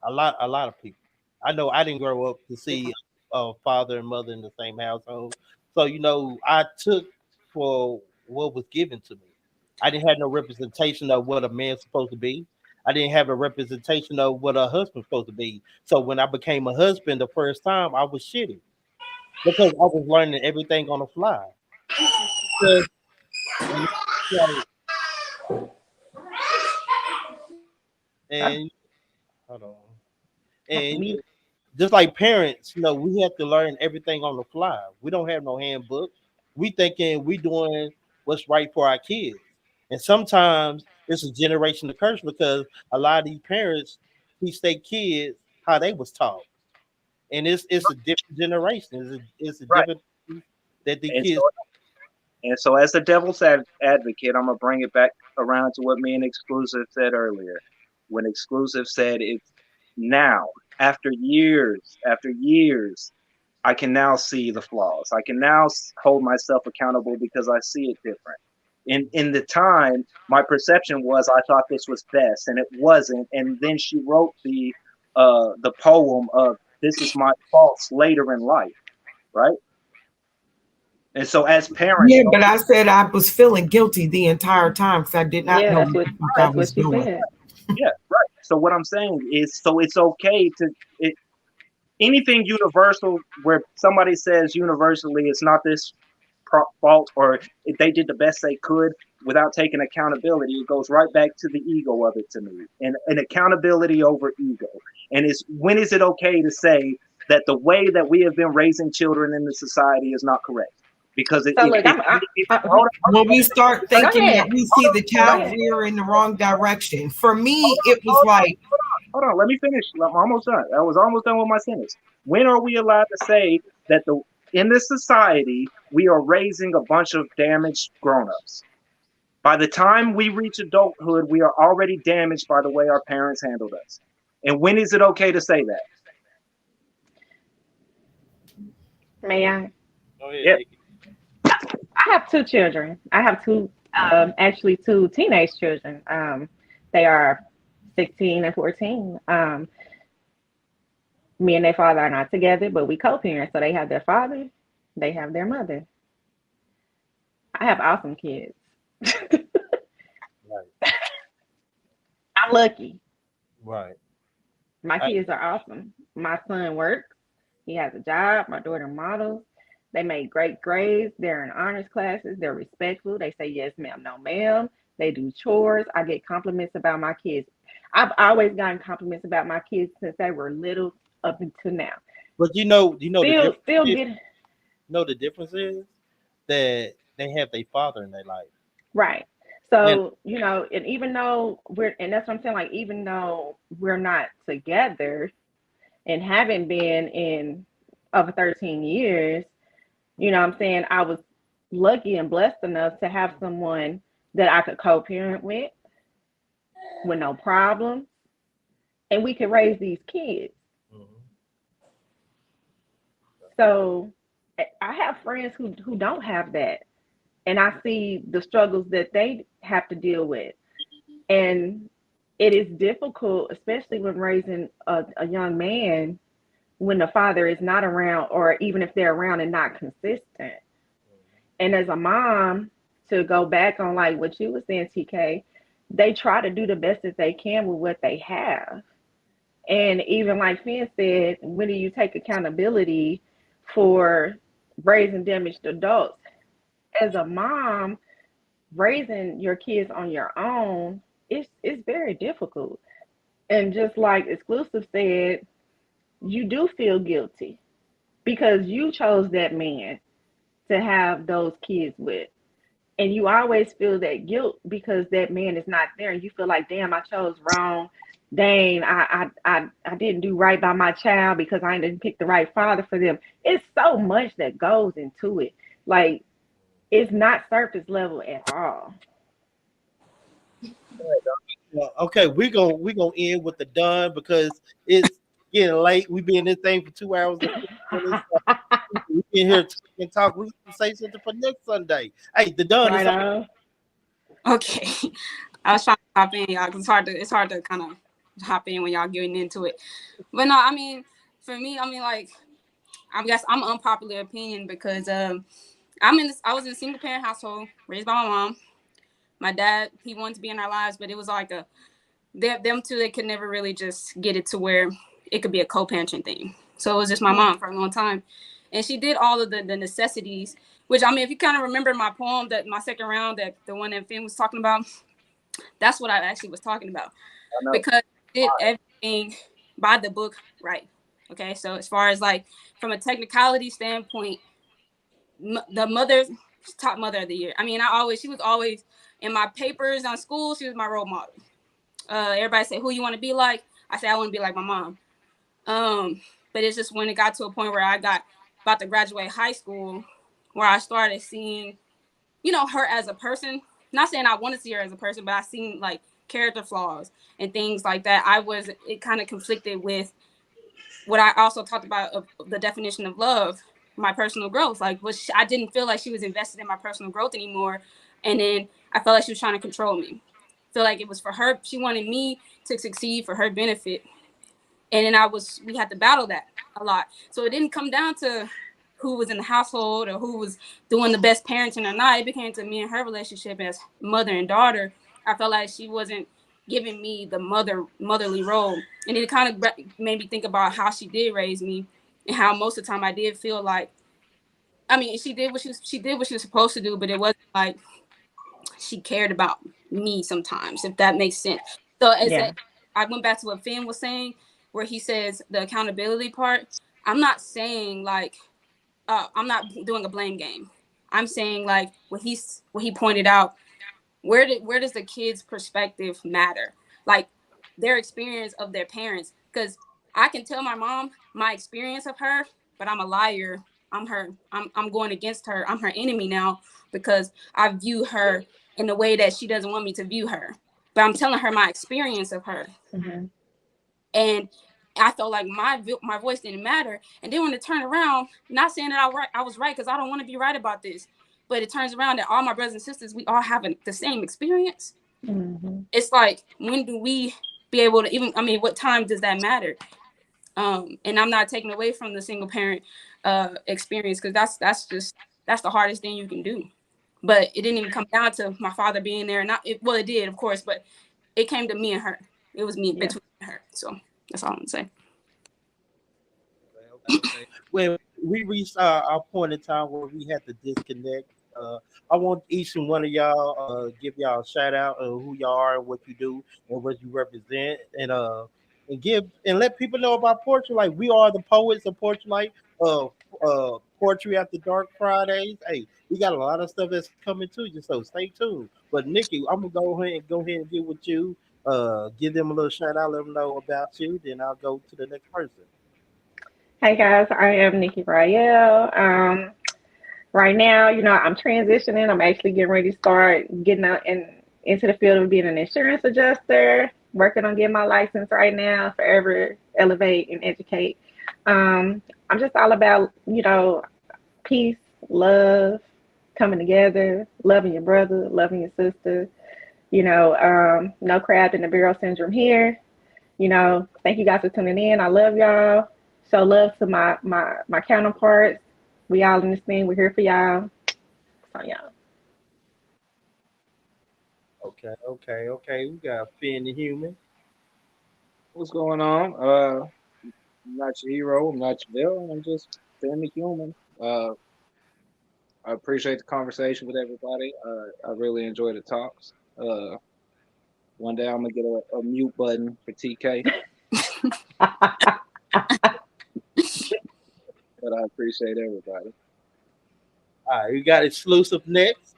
A lot of people. I know I didn't grow up to see a father and mother in the same household. So I took for what was given to me. I didn't have no representation of what a man's supposed to be. I didn't have a representation of what a husband's supposed to be. So when I became a husband the first time, I was shitty because I was learning everything on the fly. Because, like, and hold on. And Me. just like parents, we have to learn everything on the fly. We don't have no handbook. We thinking we doing what's right for our kids. And sometimes it's a generation of curse because a lot of these parents teach their kids how they was taught. And it's a different generation. It's a Right. different that the And so kids. as the devil's advocate, I'm gonna bring it back around to what me and Exclusive said earlier. When Exclusive said it's now, after years, I can now see the flaws. I can now hold myself accountable because I see it different. In the time, my perception was I thought this was best, and it wasn't. And then she wrote the poem of "This Is My Faults" later in life, right? And so, as parents, Yeah, but I said I was feeling guilty the entire time because I did not Yeah, know what the fuck I that's what was she doing. said. yeah, right. So what I'm saying is, so it's okay to it, anything universal where somebody says universally it's not this fault or if they did the best they could without taking accountability, it goes right back to the ego of it to me, and accountability over ego. And it's when is it okay to say that the way that we have been raising children in the society is not correct? Because So look, hold When we start go thinking ahead. that we see the Go child ahead. veer in the wrong direction, for me, on, it was like, hold on, let me finish. I'm almost done. I was almost done with my sentence. When are we allowed to say that in this society we are raising a bunch of damaged grown-ups? By the time we reach adulthood, we are already damaged by the way our parents handled us. And when is it okay to say that? May I? Go ahead, Yeah, Nikki. I have two children. I have actually two teenage children. They are 16 and 14. Me and their father are not together, but we co-parent. So they have their father, they have their mother. I have awesome kids. Right, I'm lucky. right. My I, kids are awesome. My son works. He has a job. My daughter models. They make great grades. They're in honors classes. They're respectful. They say yes, ma'am, no, ma'am. They do chores. I get compliments about my kids. I've always gotten compliments about my kids since they were little up until now. but the difference. Still Is, get the difference is that they have their father in their life. right. And So, and even though and that's what I'm saying, like, even though we're not together and haven't been in over 13 years, what I'm saying, I was lucky and blessed enough to have someone that I could co-parent with no problem, and we could raise these kids. Mhm. So I have friends who don't have that, and I see the struggles that they have to deal with, and it is difficult, especially when raising a young man when the father is not around, or even if they're around and not consistent. And as a mom, to go back on like what you were saying, TK, they try to do the best that they can with what they have. And even like Finn said, when do you take accountability for raising damaged adults? As a mom, raising your kids on your own, it's very difficult. And just like Exclusive said, you do feel guilty because you chose that man to have those kids with. And you always feel that guilt because that man is not there, and you feel like, damn, I chose wrong. Dang, I didn't do right by my child because I didn't pick the right father for them. It's so much that goes into it. Like, it's not surface level at all. Well, okay, we gonna end with the done because it's getting late. We been in this thing for 2 hours and 50 minutes. We been here talking and talk. We can say something for next Sunday. Hey, the done is Right on. Okay. I was trying to hop in, y'all, 'cause it's hard to kind of hop in when y'all getting into it. But no, I mean, for me, I mean, like, I guess I'm an unpopular opinion because I was in a single parent household, raised by my mom. My dad, he wanted to be in our lives, but it was like them two, they could never really just get it to where it could be a co-parenting thing. So it was just my mom for a long time. And she did all of the necessities, which, I mean, if you kind of remember my poem, that my second round, that the one that Finn was talking about, that's what I actually was talking about. I know. Because she did everything by the book right. Okay, so as far as like from a technicality standpoint, the mother, top mother of the year. I mean, she was always in my papers on school. She was my role model. Everybody say, who you want to be like? I say, I want to be like my mom. But it's just when it got to a point where I got about to graduate high school, where I started seeing, her as a person. Not saying I want to see her as a person, but I seen like character flaws and things like that. It kind of conflicted with what I also talked about of the definition of love, my personal growth. Like, I didn't feel like she was invested in my personal growth anymore. And then I felt like she was trying to control me. I feel like it was for her. She wanted me to succeed for her benefit. And then we had to battle that a lot. So it didn't come down to who was in the household or who was doing the best parenting or not. It became to me and her relationship as mother and daughter. I felt like she wasn't giving me the motherly role. And it kind of made me think about how she did raise me and how most of the time I did feel like, I mean, she did what she was supposed to do, but it wasn't like she cared about me sometimes, if that makes sense. So Yeah. I went back to what Finn was saying, where he says the accountability part. I'm not saying like I'm not doing a blame game. I'm saying like what he pointed out. Where does the kid's perspective matter? Like their experience of their parents, because I can tell my mom my experience of her, but I'm a liar. I'm going against her. I'm her enemy now because I view her in the way that she doesn't want me to view her. But I'm telling her my experience of her, Mm-hmm. and I felt like my voice didn't matter. And then when it turned around, not saying that I was right, because I don't want to be right about this, but it turns around that all my brothers and sisters, we all have the same experience. Mm-hmm. It's like, when do we be able to even? I mean, what time does that matter? And I'm not taking away from the single parent experience, because that's the hardest thing you can do. But it didn't even come down to my father being there. Well, it did, of course, but it came to me and her. It was me, Yeah. between her. So that's all I'm gonna say. Okay. When we reached our point in time where we had to disconnect, I want each and one of y'all give y'all a shout out of who y'all are and what you do and what you represent, and give and let people know about Poetry Light. We are the poets of Poetry Light. Poetry After Dark Fridays. Hey, we got a lot of stuff that's coming to you, so stay tuned. But Nikki, I'm gonna go ahead and get with you. Give them a little shout out, let them know about you. Then I'll go to the next person. Hey guys, I am Nikki Rael. Right now, I'm transitioning. I'm actually getting ready to start getting out into the field of being an insurance adjuster. Working on getting my license right now. Forever elevate and educate. I'm just all about peace, love, coming together, loving your brother, loving your sister. No crab in the barrel syndrome here. Thank you guys for tuning in. I love y'all. Show love to my counterparts. We all in this thing. We're here for y'all. So y'all. Okay. We got Finn the Human. What's going on? I'm not your hero. I'm not your villain. I'm just family human. I appreciate the conversation with everybody. I really enjoy the talks. One day I'm gonna get a mute button for TK, but I appreciate everybody. All right, we got exclusive next.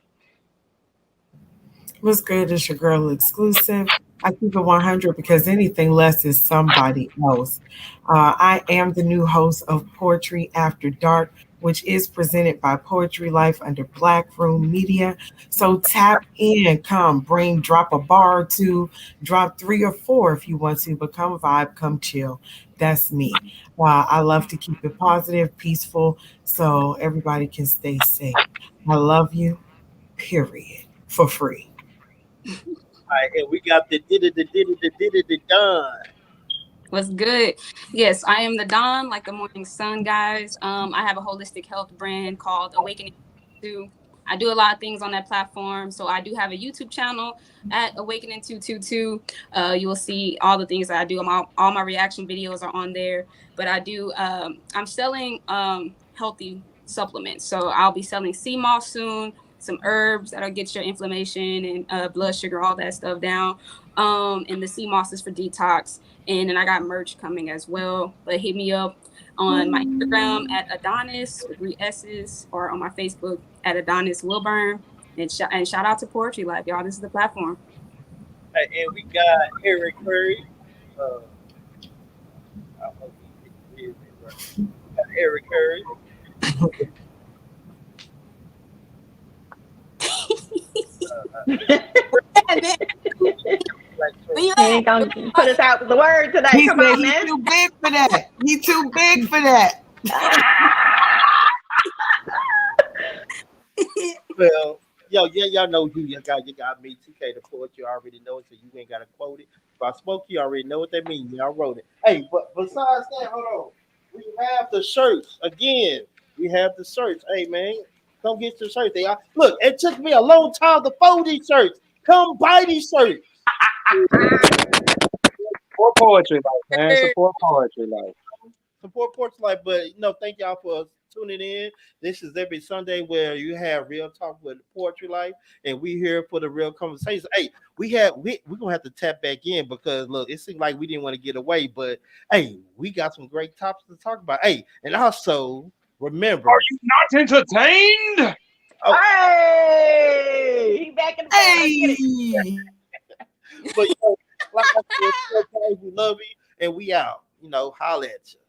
What's good? It's your girl exclusive. I keep it 100 because anything less is somebody else. I am the new host of Poetry After Dark, which is presented by Poetry Life under Black Room Media. So tap in, come, bring, drop a bar or two, drop three or four if you want to, but come vibe, come chill. That's me. I love to keep it positive, peaceful, so everybody can stay safe. I love you, period, for free. All right, and we got the did it done. What's good? Yes, I am the Dawn, like the morning sun, guys. I have a holistic health brand called Awakening Two. I do a lot of things on that platform. So I do have a YouTube channel at Awakening 222. You will see all the things that I do. All my reaction videos are on there. But I'm selling healthy supplements. So I'll be selling sea moss soon, some herbs that'll get your inflammation and blood sugar, all that stuff down. And the sea moss is for detox. And then I got merch coming as well. But hit me up on my Instagram at Adonis with 3 S's or on my Facebook at Adonis Wilburn. And shout out to Poetry Life, y'all. This is the platform. Hey, and we got Eric Curry. Uh, I hope he hears me right. We got Eric Curry. Like, Where you He at? ain't gonna put us out with the word today. He Come said on, he man. too big for that. He too big for that. well, yo, yeah, y'all know who you got me, TK the Poet. You already know it, so you ain't gotta quote it. If I spoke, you already know what that means. Y'all wrote it. Hey, but besides that, hold on. We have the shirts again. We have the shirts. Hey, man, come get your shirts. They are look. It took me a long time to fold these shirts. Come buy these shirts. Support poetry life, man. Support poetry life. Support Porch Life. But thank y'all for tuning in. This is every Sunday where you have real talk with Poetry Life, and we here for the real conversation. Hey, we gonna have to tap back in because look, it seemed like we didn't want to get away, but hey, we got some great topics to talk about. Hey, and also remember, Are you not entertained? oh, Hey, he back in the bed. Let's get it. Hey. but like I said, we love you, and we out. Holla at you.